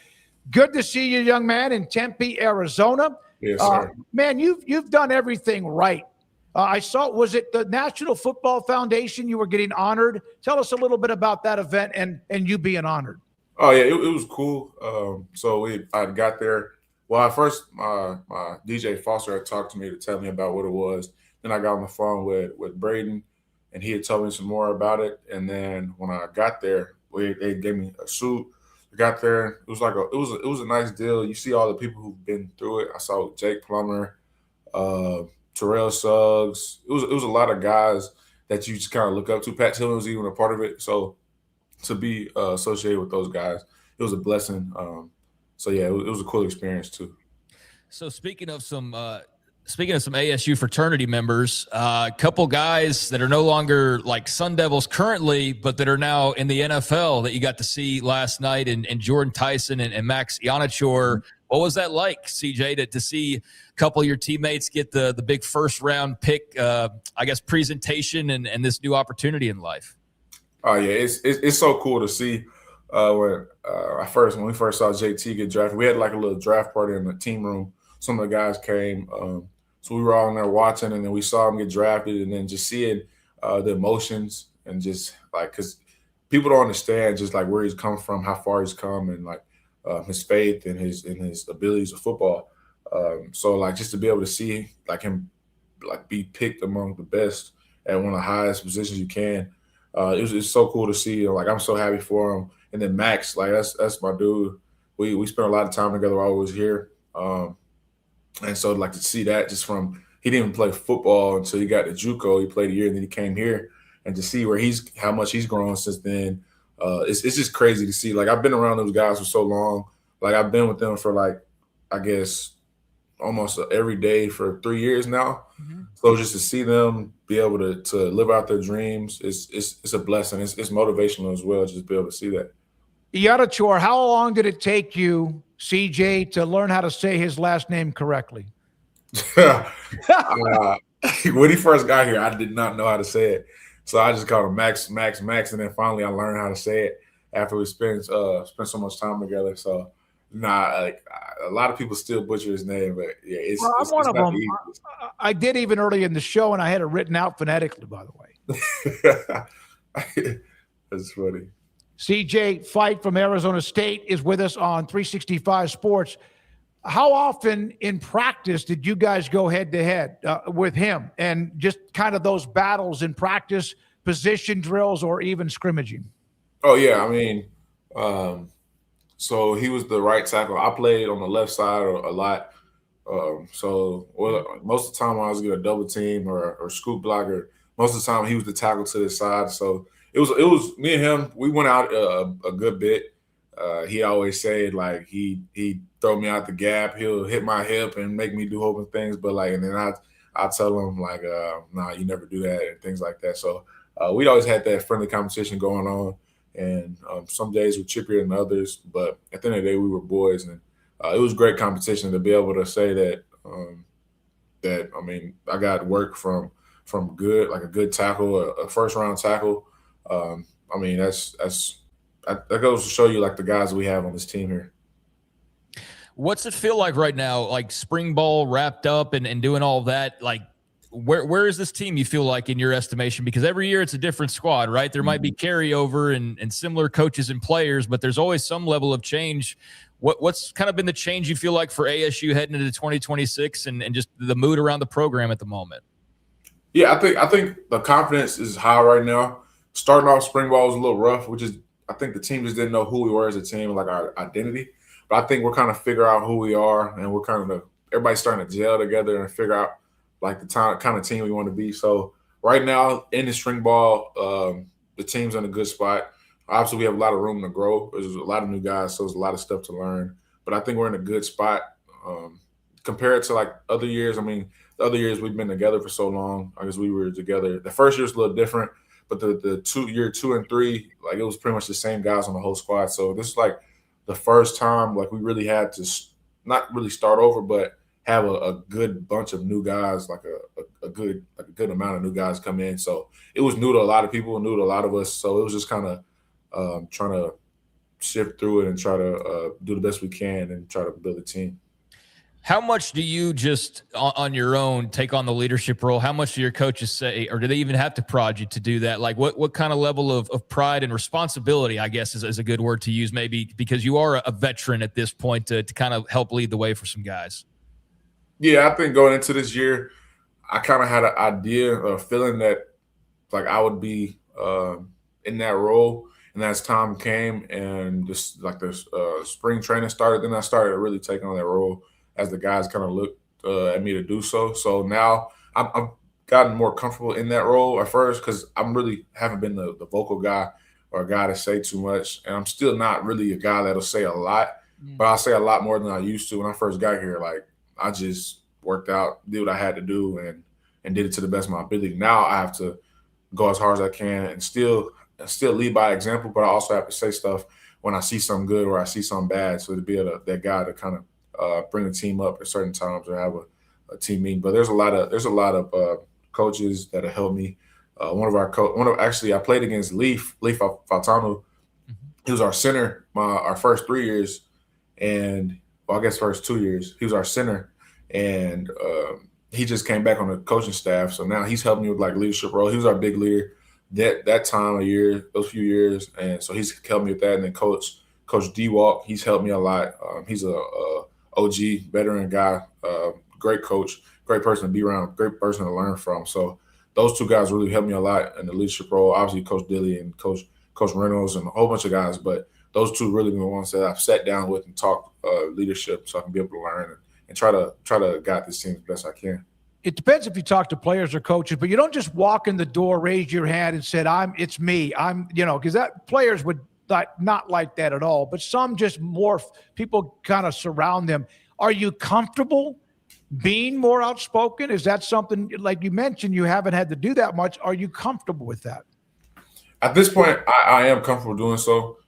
Good to see you, young man, in Tempe, Arizona. Yes, sir. Man, you've done everything right. I saw, was it the National Football Foundation you were getting honored? Tell us a little bit about that event and you being honored. Oh, yeah, it was cool. I got there. Well, at first, my DJ Foster had talked to me to tell me about what it was. Then I got on the phone with Braden, and he had told me some more about it. And then when I got there, they gave me a suit. I got there. It was it was a nice deal. You see all the people who've been through it. I saw Jake Plummer, Terrell Suggs. It was a lot of guys that you just kind of look up to. Pat Tillman was even a part of it. So to be associated with those guys, it was a blessing. So yeah, it was a cool experience too. So speaking of some ASU fraternity members, a couple guys that are no longer like Sun Devils currently, but that are now in the NFL that you got to see last night, and Jordan Tyson and Max Ionichor. What was that like, CJ, to see a couple of your teammates get the big first round pick, I guess, presentation and this new opportunity in life? Oh yeah, it's so cool to see. When we first saw JT get drafted, we had like a little draft party in the team room. Some of the guys came, so we were all in there watching, and then we saw him get drafted, and then just seeing the emotions and just like, because people don't understand just like where he's come from, how far he's come, and like his faith and his abilities of football. So like just to be able to see like him like be picked among the best at one of the highest positions you can, it's so cool to see. Like I'm so happy for him. And then Max, like that's my dude. We spent a lot of time together while I was here. And so like to see that just from, he didn't even play football until he got to JUCO. He played a year and then he came here, and to see how much he's grown since then. It's just crazy to see. Like I've been around those guys for so long. Like I've been with them for like, I guess almost every day for 3 years now. Mm-hmm. So just to see them be able to live out their dreams, it's a blessing. It's motivational as well, just to be able to see that. Ionichor, how long did it take you, CJ, to learn how to say his last name correctly? When he first got here, I did not know how to say it. So I just called him Max. And then finally I learned how to say it after we spent so much time together. So a lot of people still butcher his name, but yeah, it's one of them. I did even early in the show, and I had it written out phonetically, by the way. That's funny. CJ Fight from Arizona State is with us on 365 Sports. How often in practice did you guys go head-to-head with him, and just kind of those battles in practice, position drills, or even scrimmaging? Oh, yeah. I mean, so he was the right tackle. I played on the left side a lot. Most of the time when I was getting a double team or scoop blocker, most of the time he was the tackle to the side. So it was me and him. We went out a good bit. He always said like he throw me out the gap. He'll hit my hip and make me do whole bunch of things. But like, and then I tell him like, nah, you never do that and things like that. So we always had that friendly competition going on. And some days were chippier than others, but at the end of the day, we were boys, and it was great competition to be able to say that. I mean, I got work from good, like a good tackle, a first round tackle. I mean, that goes to show you like the guys we have on this team here. What's it feel like right now? Like spring ball wrapped up and doing all that, like. Where is this team, you feel like, in your estimation? Because every year it's a different squad, right? There might be carryover and similar coaches and players, but there's always some level of change. What's kind of been the change you feel like for ASU heading into 2026 and just the mood around the program at the moment? Yeah, I think the confidence is high right now. Starting off spring ball was a little rough, which is I think the team just didn't know who we were as a team, like our identity. But I think we're kind of figure out who we are, and we're kind of everybody's starting to gel together and figure out like the kind of team we want to be. So right now in the spring ball, the team's in a good spot. Obviously, we have a lot of room to grow. There's a lot of new guys, so there's a lot of stuff to learn. But I think we're in a good spot compared to like other years. I mean, the other years we've been together for so long. I guess we were together. The first year's a little different, but the year 2 and 3, like it was pretty much the same guys on the whole squad. So this is like the first time like we really had to not really start over, but have a good bunch of new guys, like a good amount of new guys come in. So it was new to a lot of people, new to a lot of us. So it was just kind of trying to sift through it and try to do the best we can and try to build a team. How much do you just on your own take on the leadership role? How much do your coaches say, or do they even have to prod you to do that? Like what kind of level of pride and responsibility, I guess is a good word to use, maybe, because you are a veteran at this point to kind of help lead the way for some guys? Yeah, I think going into this year, I kind of had an idea, a feeling that like I would be in that role. And as time came and just like the spring training started, then I started to really take on that role as the guys kind of looked at me to do so. So now I've gotten more comfortable in that role at first because I'm really haven't been the vocal guy or a guy to say too much, and I'm still not really a guy that'll say a lot, but I'll say a lot more than I used to when I first got here. Like I just worked out, did what I had to do, and did it to the best of my ability. Now I have to go as hard as I can and still lead by example, but I also have to say stuff when I see something good or I see something bad, so to be that guy to kind of bring the team up at certain times or have a team meeting. But there's a lot of coaches that have helped me. Actually, I played against Leaf Faltano. He was our center our first 3 years, and I guess first 2 years. He was our center, and he just came back on the coaching staff. So now he's helping me with like leadership role. He was our big leader that time of year, those few years, and so he's helped me with that. And then Coach D-Walk, he's helped me a lot. He's a OG veteran guy, great coach, great person to be around, great person to learn from. So those two guys really helped me a lot in the leadership role. Obviously, Coach Dilly and Coach Reynolds and a whole bunch of guys, but those two really been the ones that I've sat down with and talked leadership, so I can be able to learn and try to guide this team as best I can. It depends if you talk to players or coaches, but you don't just walk in the door, raise your hand, and said, "It's me." Because that players would not like that at all. But some just more people kind of surround them. Are you comfortable being more outspoken? Is that something, like you mentioned, you haven't had to do that much? Are you comfortable with that? At this point, I am comfortable doing so.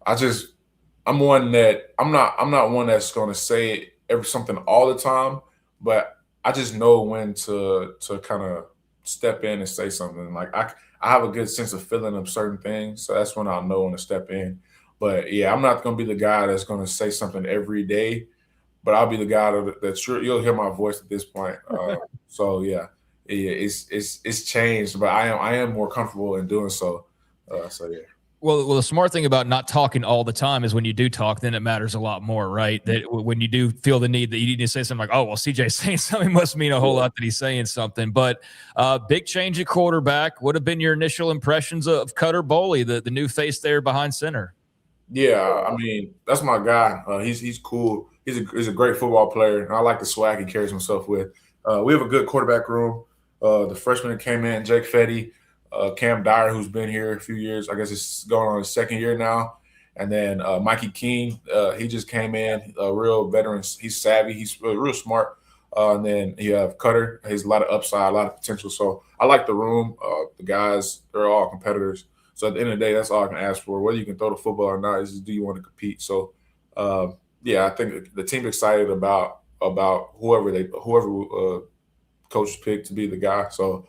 I'm one that I'm not one that's going to say something all the time, but I just know when to kind of step in and say something. Like I have a good sense of feeling of certain things, so that's when I'll know when to step in. But yeah, I'm not going to be the guy that's going to say something every day, but I'll be the guy that you'll hear my voice at this point. So yeah, it's changed, but I am more comfortable in doing so. So yeah. Well, the smart thing about not talking all the time is when you do talk, then it matters a lot more, right? That when you do feel the need that you need to say something like, "Oh, well, CJ's saying something," must mean a whole lot that he's saying something. But big change at quarterback. What have been your initial impressions of Cutter Boley, the new face there behind center? Yeah, I mean, that's my guy. He's cool. He's a great football player, and I like the swag he carries himself with. We have a good quarterback room. The freshman that came in, Jake Fetty, Cam Dyer, who's been here a few years. I guess it's going on his second year now. And then Mikey Keene, he just came in, a real veteran. He's savvy. He's real smart. And then you have Cutter. He has a lot of upside, a lot of potential. So I like the room. The guys, they're all competitors. So at the end of the day, that's all I can ask for. Whether you can throw the football or not is, do you want to compete? So, yeah, I think the team's excited about whoever coach picked to be the guy. So,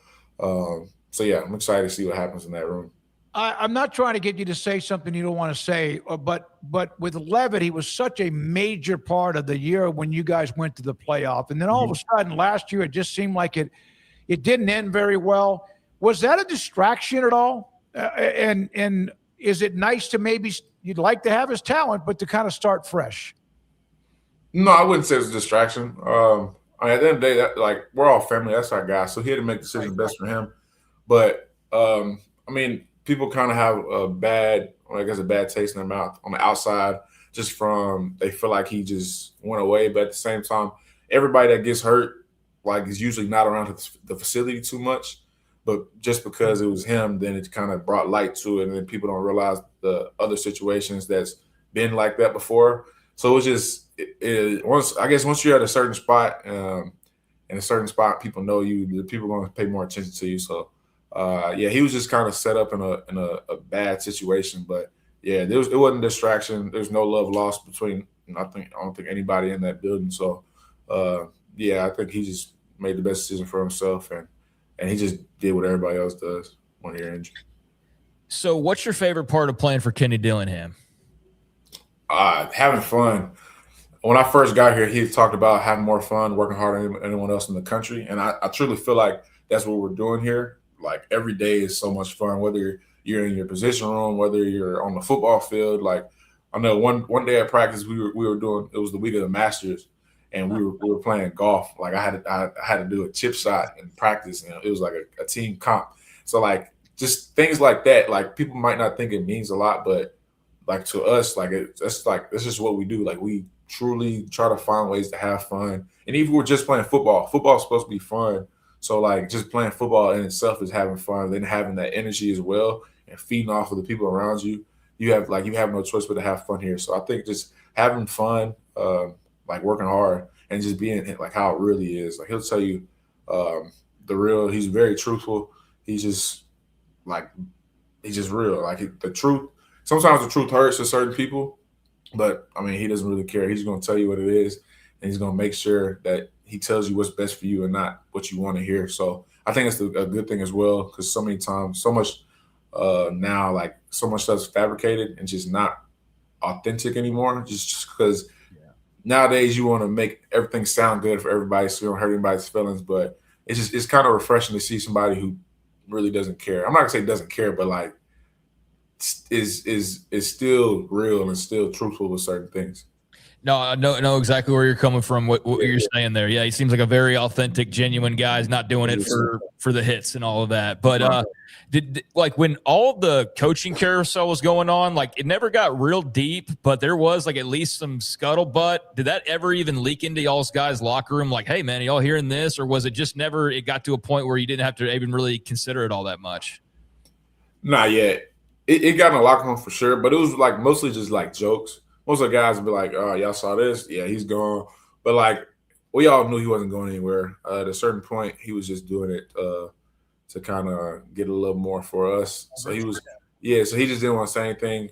yeah, I'm excited to see what happens in that room. I'm not trying to get you to say something you don't want to say, but with Levitt, he was such a major part of the year when you guys went to the playoff. And then all of a sudden last year, it just seemed like it didn't end very well. Was that a distraction at all? And is it nice to maybe you'd like to have his talent, but to kind of start fresh? No, I wouldn't say it's a distraction. At the end of the day, we're all family. That's our guy. So he had to make decisions best for him. But, I mean, people kind of have a bad taste in their mouth on the outside just from they feel like he just went away. But at the same time, everybody that gets hurt, is usually not around the facility too much. But just because it was him, then it kind of brought light to it. And then people don't realize the other situations that's been like that before. So it was just once you're at a certain spot, in a certain spot, people know you. The people are going to pay more attention to you. So, yeah, he was just kind of set up in a bad situation. But yeah, it wasn't a distraction. There's no love lost between. I don't think anybody in that building. So, yeah, I think he just made the best decision for himself, and he just did what everybody else does when you're injured. So, what's your favorite part of playing for Kenny Dillingham? Having fun. When I first got here, he talked about having more fun, working harder than anyone else in the country, and I truly feel like that's what we're doing here. Every day is so much fun, whether you're in your position room, whether you're on the football field. I know one day at practice we were doing, it was the week of the Masters, and we were playing golf. I had to do a chip shot in practice, and it was like a team comp. So just things like that. People might not think it means a lot, but to us, that's just what we do. We truly try to find ways to have fun. And even if we're just playing football, football is supposed to be fun. So like just playing football in itself is having fun, then having that energy as well and feeding off of the people around you. You have no choice but to have fun here. So I think just having fun, like working hard and just being like how it really is. Like he'll tell you the real. He's very truthful. He's just real. Like the truth. Sometimes the truth hurts to certain people, but I mean he doesn't really care. He's going to tell you what it is, and he's going to make sure that he tells you what's best for you and not what you want to hear. So I think it's a good thing as well, because so many times, so much now, like so much stuff's fabricated and just not authentic anymore. Just because nowadays you want to make everything sound good for everybody, so you don't hurt anybody's feelings. But it's kind of refreshing to see somebody who really doesn't care. I'm not gonna say doesn't care, but like is still real and still truthful with certain things. No, I know exactly where you're coming from, what you're saying there. Yeah, he seems like a very authentic, genuine guy. He's not doing it for the hits and all of that. But did like when all the coaching carousel was going on, like it never got real deep, but there was like at least some scuttlebutt. Did that ever even leak into y'all's guys' locker room? Like, hey, man, y'all hearing this? Or was it just never – it got to a point where you didn't have to even really consider it all that much? Not yet. It got in the locker room for sure, but it was like mostly just like jokes. Most of the guys would be like, oh, y'all saw this? Yeah, he's gone. But, like, we all knew he wasn't going anywhere. At a certain point, he was just doing it to kind of get a little more for us. So he was – so he just didn't want to say anything.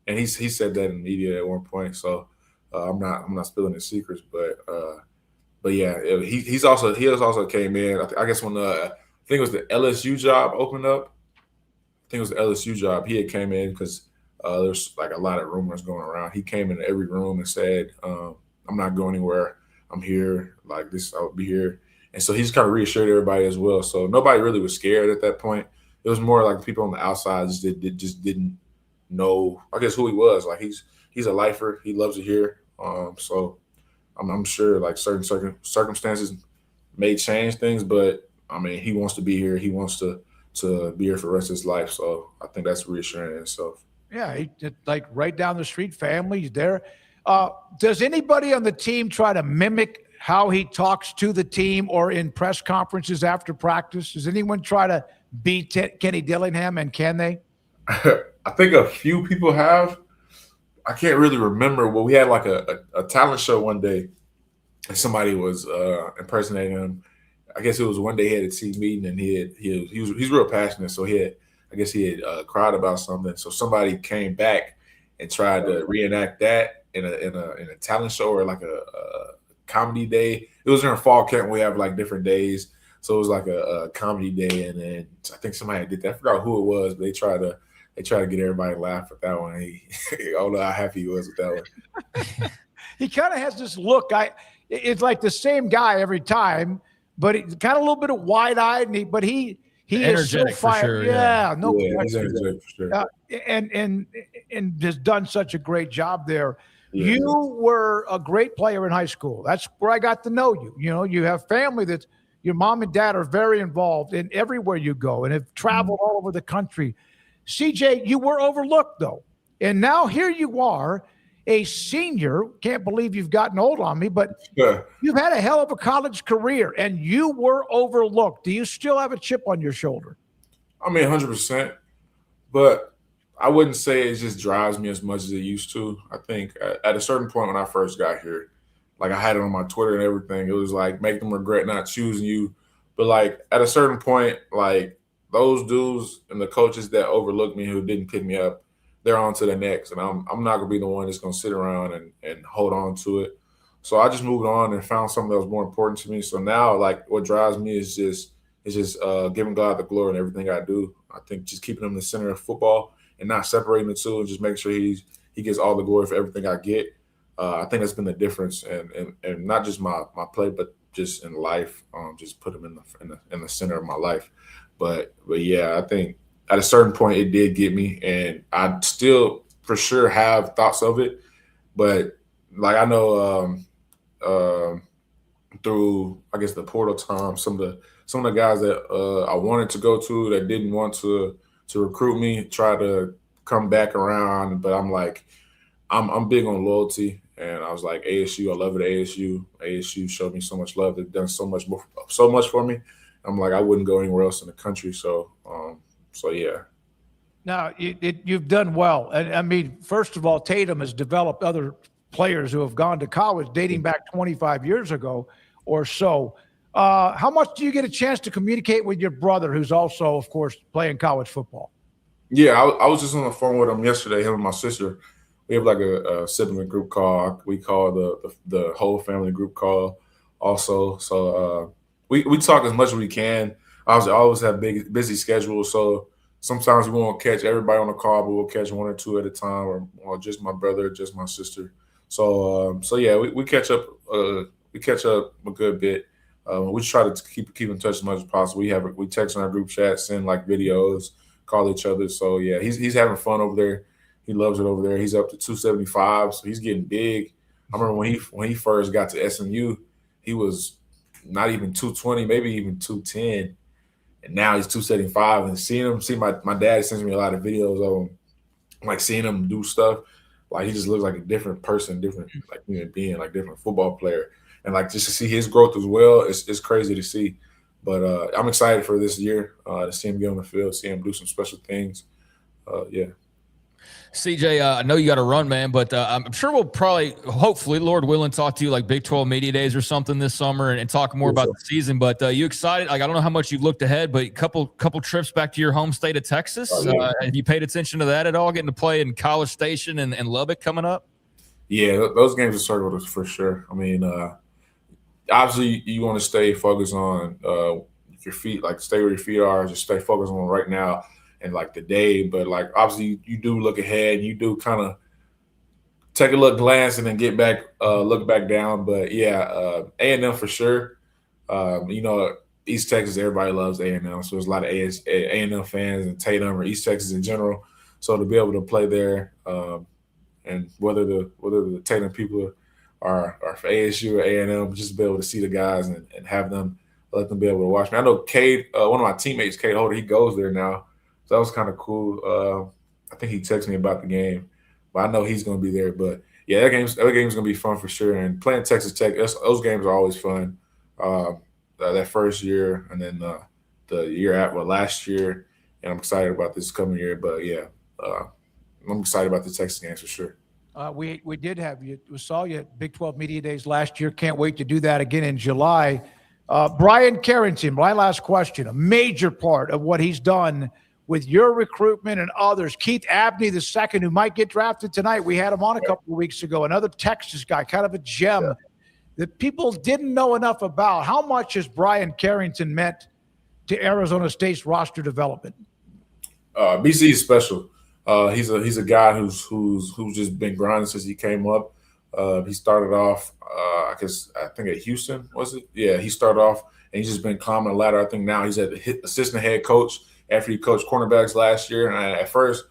And he said that in the media at one point. So I'm not spilling his secrets. But yeah, he also came in. I guess when I think it was the LSU job opened up. I think it was the LSU job. He had came in because – there's like a lot of rumors going around. He came into every room and said, I'm not going anywhere. I'm here. Like this, I'll be here. And so he just kind of reassured everybody as well. So nobody really was scared at that point. It was more like people on the outside just didn't know, I guess, who he was. Like he's a lifer. He loves it here. So I'm sure like certain circumstances may change things, but I mean, he wants to be here. He wants to be here for the rest of his life. So I think that's reassuring in itself. Yeah, he like right down the street, family, he's there. Does anybody on the team try to mimic how he talks to the team or in press conferences after practice? Does anyone try to beat Kenny Dillingham, and can they? I think a few people have. I can't really remember. Well, we had like a talent show one day, and somebody was impersonating him. I guess it was one day he had a team meeting, and he's real passionate, so he had cried about something. So somebody came back and tried to reenact that in a talent show or like a comedy day. It was during fall camp. We have like different days, so it was like a comedy day. And then I think somebody did that. I forgot who it was, but they tried to get everybody to laugh at that one. I don't know how happy he was with that one. He kind of has this look. It's like the same guy every time, but he's kind of a little bit of wide-eyed, but he is so fired. Sure, yeah, no he's question. energetic for sure. And has done such a great job there. Yeah. You were a great player in high school. That's where I got to know you. You know, you have family that your mom and dad are very involved in everywhere you go and have traveled all over the country. CJ, you were overlooked though, and now here you are, a senior. Can't believe you've gotten old on me, but you've had a hell of a college career and you were overlooked. Do you still have a chip on your shoulder? I mean, 100%, but I wouldn't say it just drives me as much as it used to. I think at a certain point when I first got here, like I had it on my Twitter and everything, it was like, make them regret not choosing you. But like at a certain point, like those dudes and the coaches that overlooked me who didn't pick me up, they're on to the next. And I'm not going to be the one that's going to sit around and hold on to it. So I just moved on and found something that was more important to me. So now, like, what drives me is just giving God the glory in everything I do. I think just keeping him in the center of football and not separating the two and just make sure he gets all the glory for everything I get. I think that's been the difference, and not just my play, but just in life. Just put him in the center of my life. But yeah, I think at a certain point it did get me, and I still for sure have thoughts of it. But like I know through I guess the portal time, some of the guys that I wanted to go to that didn't want to recruit me try to come back around. But I'm like, I'm big on loyalty, And I was like, ASU, I love it at ASU. ASU showed me so much love. They've done so much for me. I'm like, I wouldn't go anywhere else in the country. So yeah. Now, you've done well. And I mean, first of all, Tatum has developed other players who have gone to college dating back 25 years ago or so. How much do you get a chance to communicate with your brother, who's also, of course, playing college football? Yeah, I was just on the phone with him yesterday, him and my sister. We have like a sibling group call. We call the whole family group call also. So we talk as much as we can. I always have busy schedules, so sometimes we won't catch everybody on the call, but we'll catch one or two at a time, or just my brother, just my sister. So yeah, we catch up. We catch up a good bit. We try to keep in touch as much as possible. We text in our group chat, send like videos, call each other. So yeah, he's having fun over there. He loves it over there. He's up to 275, so he's getting big. I remember when he first got to SMU, he was not even 220, maybe even 210, and now he's 275. And see my dad sends me a lot of videos of him, like seeing him do stuff. Like he just looks like a different person, different like human being, like different football player. And like just to see his growth as well, it's crazy to see. But I'm excited for this year to see him get on the field, see him do some special things. Yeah. CJ, I know you got to run, man, but I'm sure we'll probably, hopefully, Lord willing, talk to you like Big 12 Media Days or something this summer and talk more about the season. But you excited? Like, I don't know how much you've looked ahead, but couple trips back to your home state of Texas. Have you paid attention to that at all, getting to play in College Station and Lubbock coming up? Yeah, those games are circled for sure. I mean, obviously, you want to stay focused on your feet, like stay where your feet are, just stay focused on right now and like the day. But like obviously you do look ahead and you do kind of take a glance and then get back, look back down. But yeah, A&M for sure. East Texas, everybody loves A&M. So there's a lot of A&M fans and Tatum or East Texas in general. So to be able to play there, and whether the Tatum people are for ASU or A&M, just to be able to see the guys and have them, let them be able to watch me. I know Cade, one of my teammates, Cade Holder, he goes there now. So that was kind of cool. I think he texted me about the game, but I know he's going to be there. But yeah, that game's going to be fun for sure. And playing Texas Tech, those games are always fun. That first year and then the year last year. And I'm excited about this coming year. But yeah, I'm excited about the Texas games for sure. We did have you. We saw you at Big 12 Media Days last year. Can't wait to do that again in July. Brian Carrington, my last question, a major part of what he's done with your recruitment and others. Keith Abney II, who might get drafted tonight. We had him on a couple of weeks ago. Another Texas guy, kind of a gem that people didn't know enough about. How much has Brian Carrington meant to Arizona State's roster development? BC is special. He's a guy who's just been grinding since he came up. He started off, I think at Houston, was it? Yeah, he started off and he's just been climbing the ladder. I think now he's at the assistant head coach after he coached cornerbacks last year. And at first,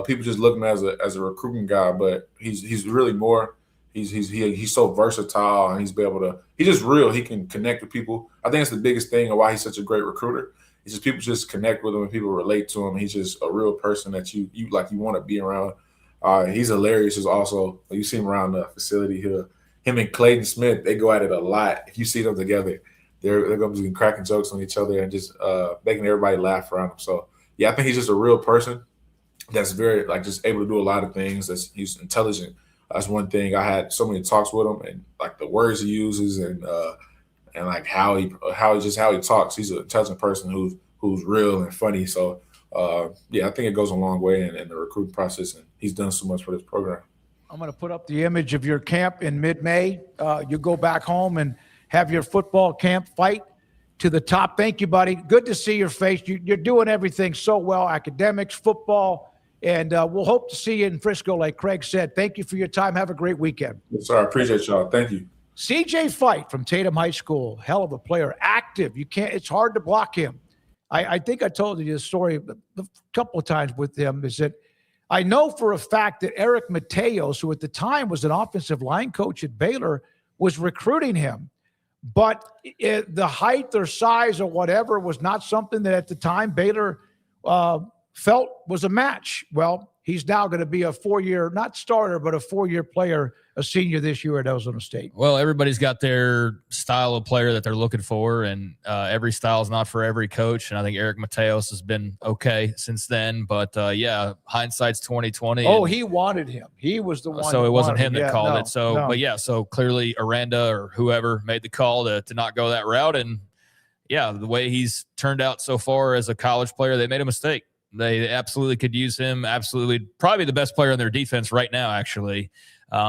people just looking as a recruiting guy, but he's really more. He's so versatile and he's just real. He can connect with people. I think it's the biggest thing and why he's such a great recruiter. It's just people just connect with him and people relate to him. He's just a real person that you want to be around. He's hilarious. Also, you see him around the facility here. Him and Clayton Smith, they go at it a lot. If you see them together, they're going to be cracking jokes on each other and just making everybody laugh around him. So yeah, I think he's just a real person that's very just able to do a lot of things. He's intelligent. That's one thing. I had so many talks with him and like the words he uses and like how he talks. He's an intelligent person who's real and funny. So yeah, I think it goes a long way in the recruiting process, and he's done so much for this program. I'm going to put up the image of your camp in mid-May. You go back home and have your football camp fight to the top. Thank you, buddy. Good to see your face. You're doing everything so well, academics, football, and we'll hope to see you in Frisco, like Craig said. Thank you for your time. Have a great weekend. Yes, sir. I appreciate y'all. Thank you. CJ Fight from Tatum High School, hell of a player, active. It's hard to block him. I think I told you this story a couple of times with him, is that I know for a fact that Eric Mateos, who at the time was an offensive line coach at Baylor, was recruiting him. But the height or size or whatever was not something that at the time Baylor felt was a match. Well, he's now going to be a 4-year, not starter, but a 4-year player, a senior this year at Arizona State. Well, everybody's got their style of player that they're looking for, and every style is not for every coach. And I think Eric Mateos has been okay since then. But yeah, hindsight's 2020. Oh, he wanted him. He was the one. So it wasn't him that Yeah, called no, it. So, no. but yeah, so clearly Aranda or whoever made the call to not go that route. And yeah, the way he's turned out so far as a college player, they made a mistake. They absolutely could use him. Absolutely, probably the best player on their defense right now, actually.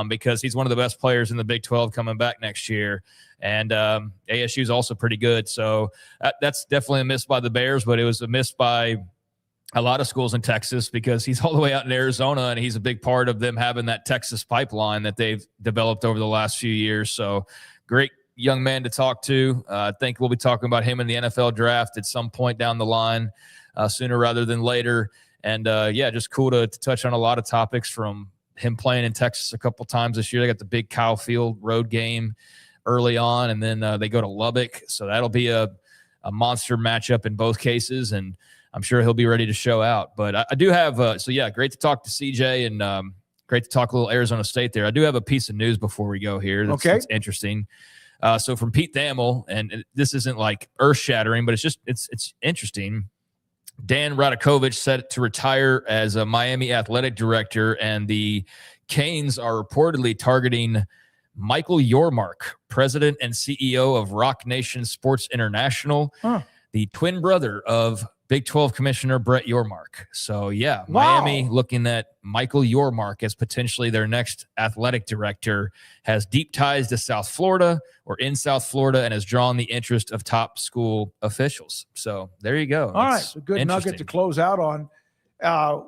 Because he's one of the best players in the Big 12 coming back next year. And ASU is also pretty good. So that's definitely a miss by the Bears, but it was a miss by a lot of schools in Texas because he's all the way out in Arizona, and he's a big part of them having that Texas pipeline that they've developed over the last few years. So great young man to talk to. I think we'll be talking about him in the NFL draft at some point down the line, sooner rather than later. And yeah, just cool to touch on a lot of topics from him playing in Texas a couple times this year. They got the big Kyle Field road game early on, and then they go to Lubbock. So that'll be a monster matchup in both cases, and I'm sure he'll be ready to show out. But I do have so yeah, great to talk to CJ, and great to talk a little Arizona State there. I do have a piece of news before we go here. That's interesting. So from Pete Thamel, and this isn't like earth-shattering, but it's interesting. Dan Radakovich set to retire as a Miami athletic director, and the Canes are reportedly targeting Michael Yormark, president and CEO of Rock Nation Sports International, the twin brother of Big 12 Commissioner Brett Yormark. So, yeah, Wow. Miami looking at Michael Yormark as potentially their next athletic director, has deep ties to South Florida or in South Florida, and has drawn the interest of top school officials. So there you go. All right, so good nugget to close out on.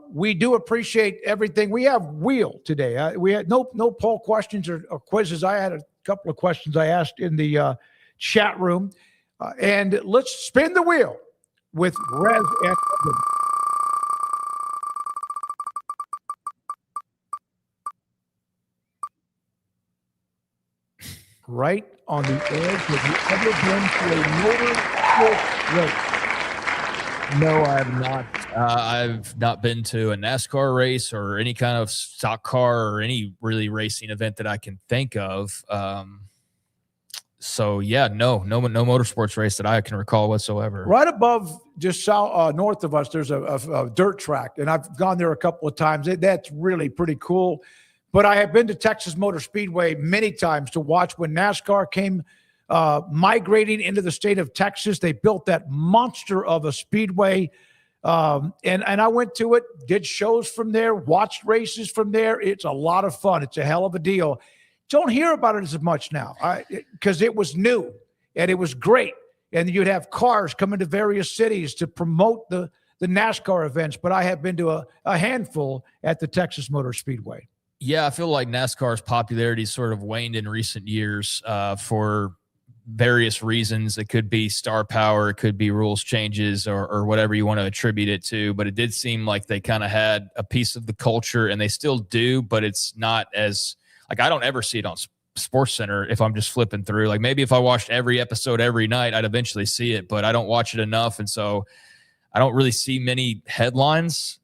We do appreciate everything. We have wheel today. We had no poll questions or quizzes. I had a couple of questions I asked in the chat room. And let's spin the wheel with Rez and right on the edge. Have you ever been to a motor sports race? No, I have not. I've not been to a NASCAR race or any kind of stock car or any really racing event that I can think of. So yeah, no motorsports race that I can recall whatsoever. Right above, just south, north of us, there's a dirt track, and I've gone there a couple of times. That's really pretty cool. But I have been to Texas Motor Speedway many times to watch when NASCAR came migrating into the state of Texas. They built that monster of a speedway, and I went to it, did shows from there, watched races from there. It's a lot of fun. It's a hell of a deal. Don't hear about it as much now because it was new and it was great. And you'd have cars coming to various cities to promote the NASCAR events. But I have been to a handful at the Texas Motor Speedway. Yeah, I feel like NASCAR's popularity sort of waned in recent years for various reasons. It could be star power, it could be rules changes, or whatever you want to attribute it to. But it did seem like they kind of had a piece of the culture, and they still do, but it's not as like, I don't ever see it on Sports Center if I'm just flipping through. Like maybe if I watched every episode every night, I'd eventually see it, but I don't watch it enough. And so I don't really see many headlines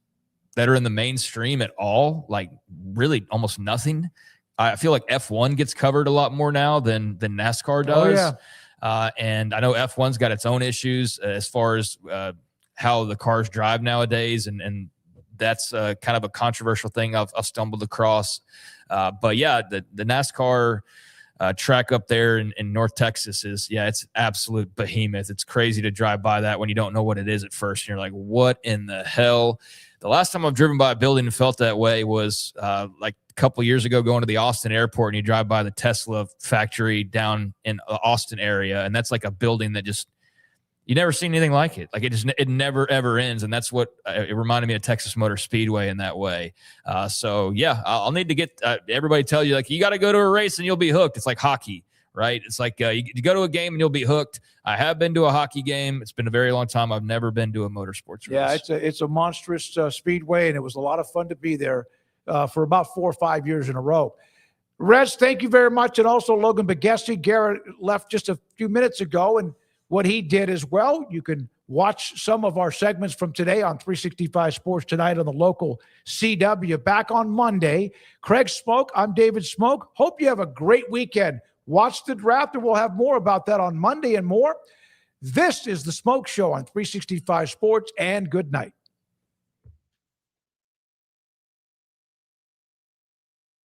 that are in the mainstream at all. Like really almost nothing. I feel like F1 gets covered a lot more now than NASCAR does. Oh, yeah. And I know F1's got its own issues as far as how the cars drive nowadays. And that's kind of a controversial thing I've stumbled across. But yeah, the NASCAR track up there in North Texas it's absolute behemoth. It's crazy to drive by that when you don't know what it is at first. And you're like, what in the hell? The last time I've driven by a building and felt that way was like a couple years ago going to the Austin airport, and you drive by the Tesla factory down in the Austin area. And that's like a building that just, you never seen anything like it. Like it never, ever ends. And that's what it reminded me of Texas Motor Speedway in that way. So yeah, I'll need to get everybody tell you, like, you got to go to a race and you'll be hooked. It's like hockey, right? It's like you go to a game and you'll be hooked. I have been to a hockey game. It's been a very long time. I've never been to a motorsports race. Yeah, it's a monstrous speedway, and it was a lot of fun to be there for about 4 or 5 years in a row. Rez, thank you very much. And also Logan Begesti. Garrett left just a few minutes ago, and what he did as well. You can Watch some of our segments from today on 365 Sports Tonight on the local CW. Back on Monday. Craig Smoke, I'm David Smoke. Hope you have a great weekend. Watch the draft, and we'll have more about that on Monday and more. This is the Smoke Show on 365 Sports, and good night.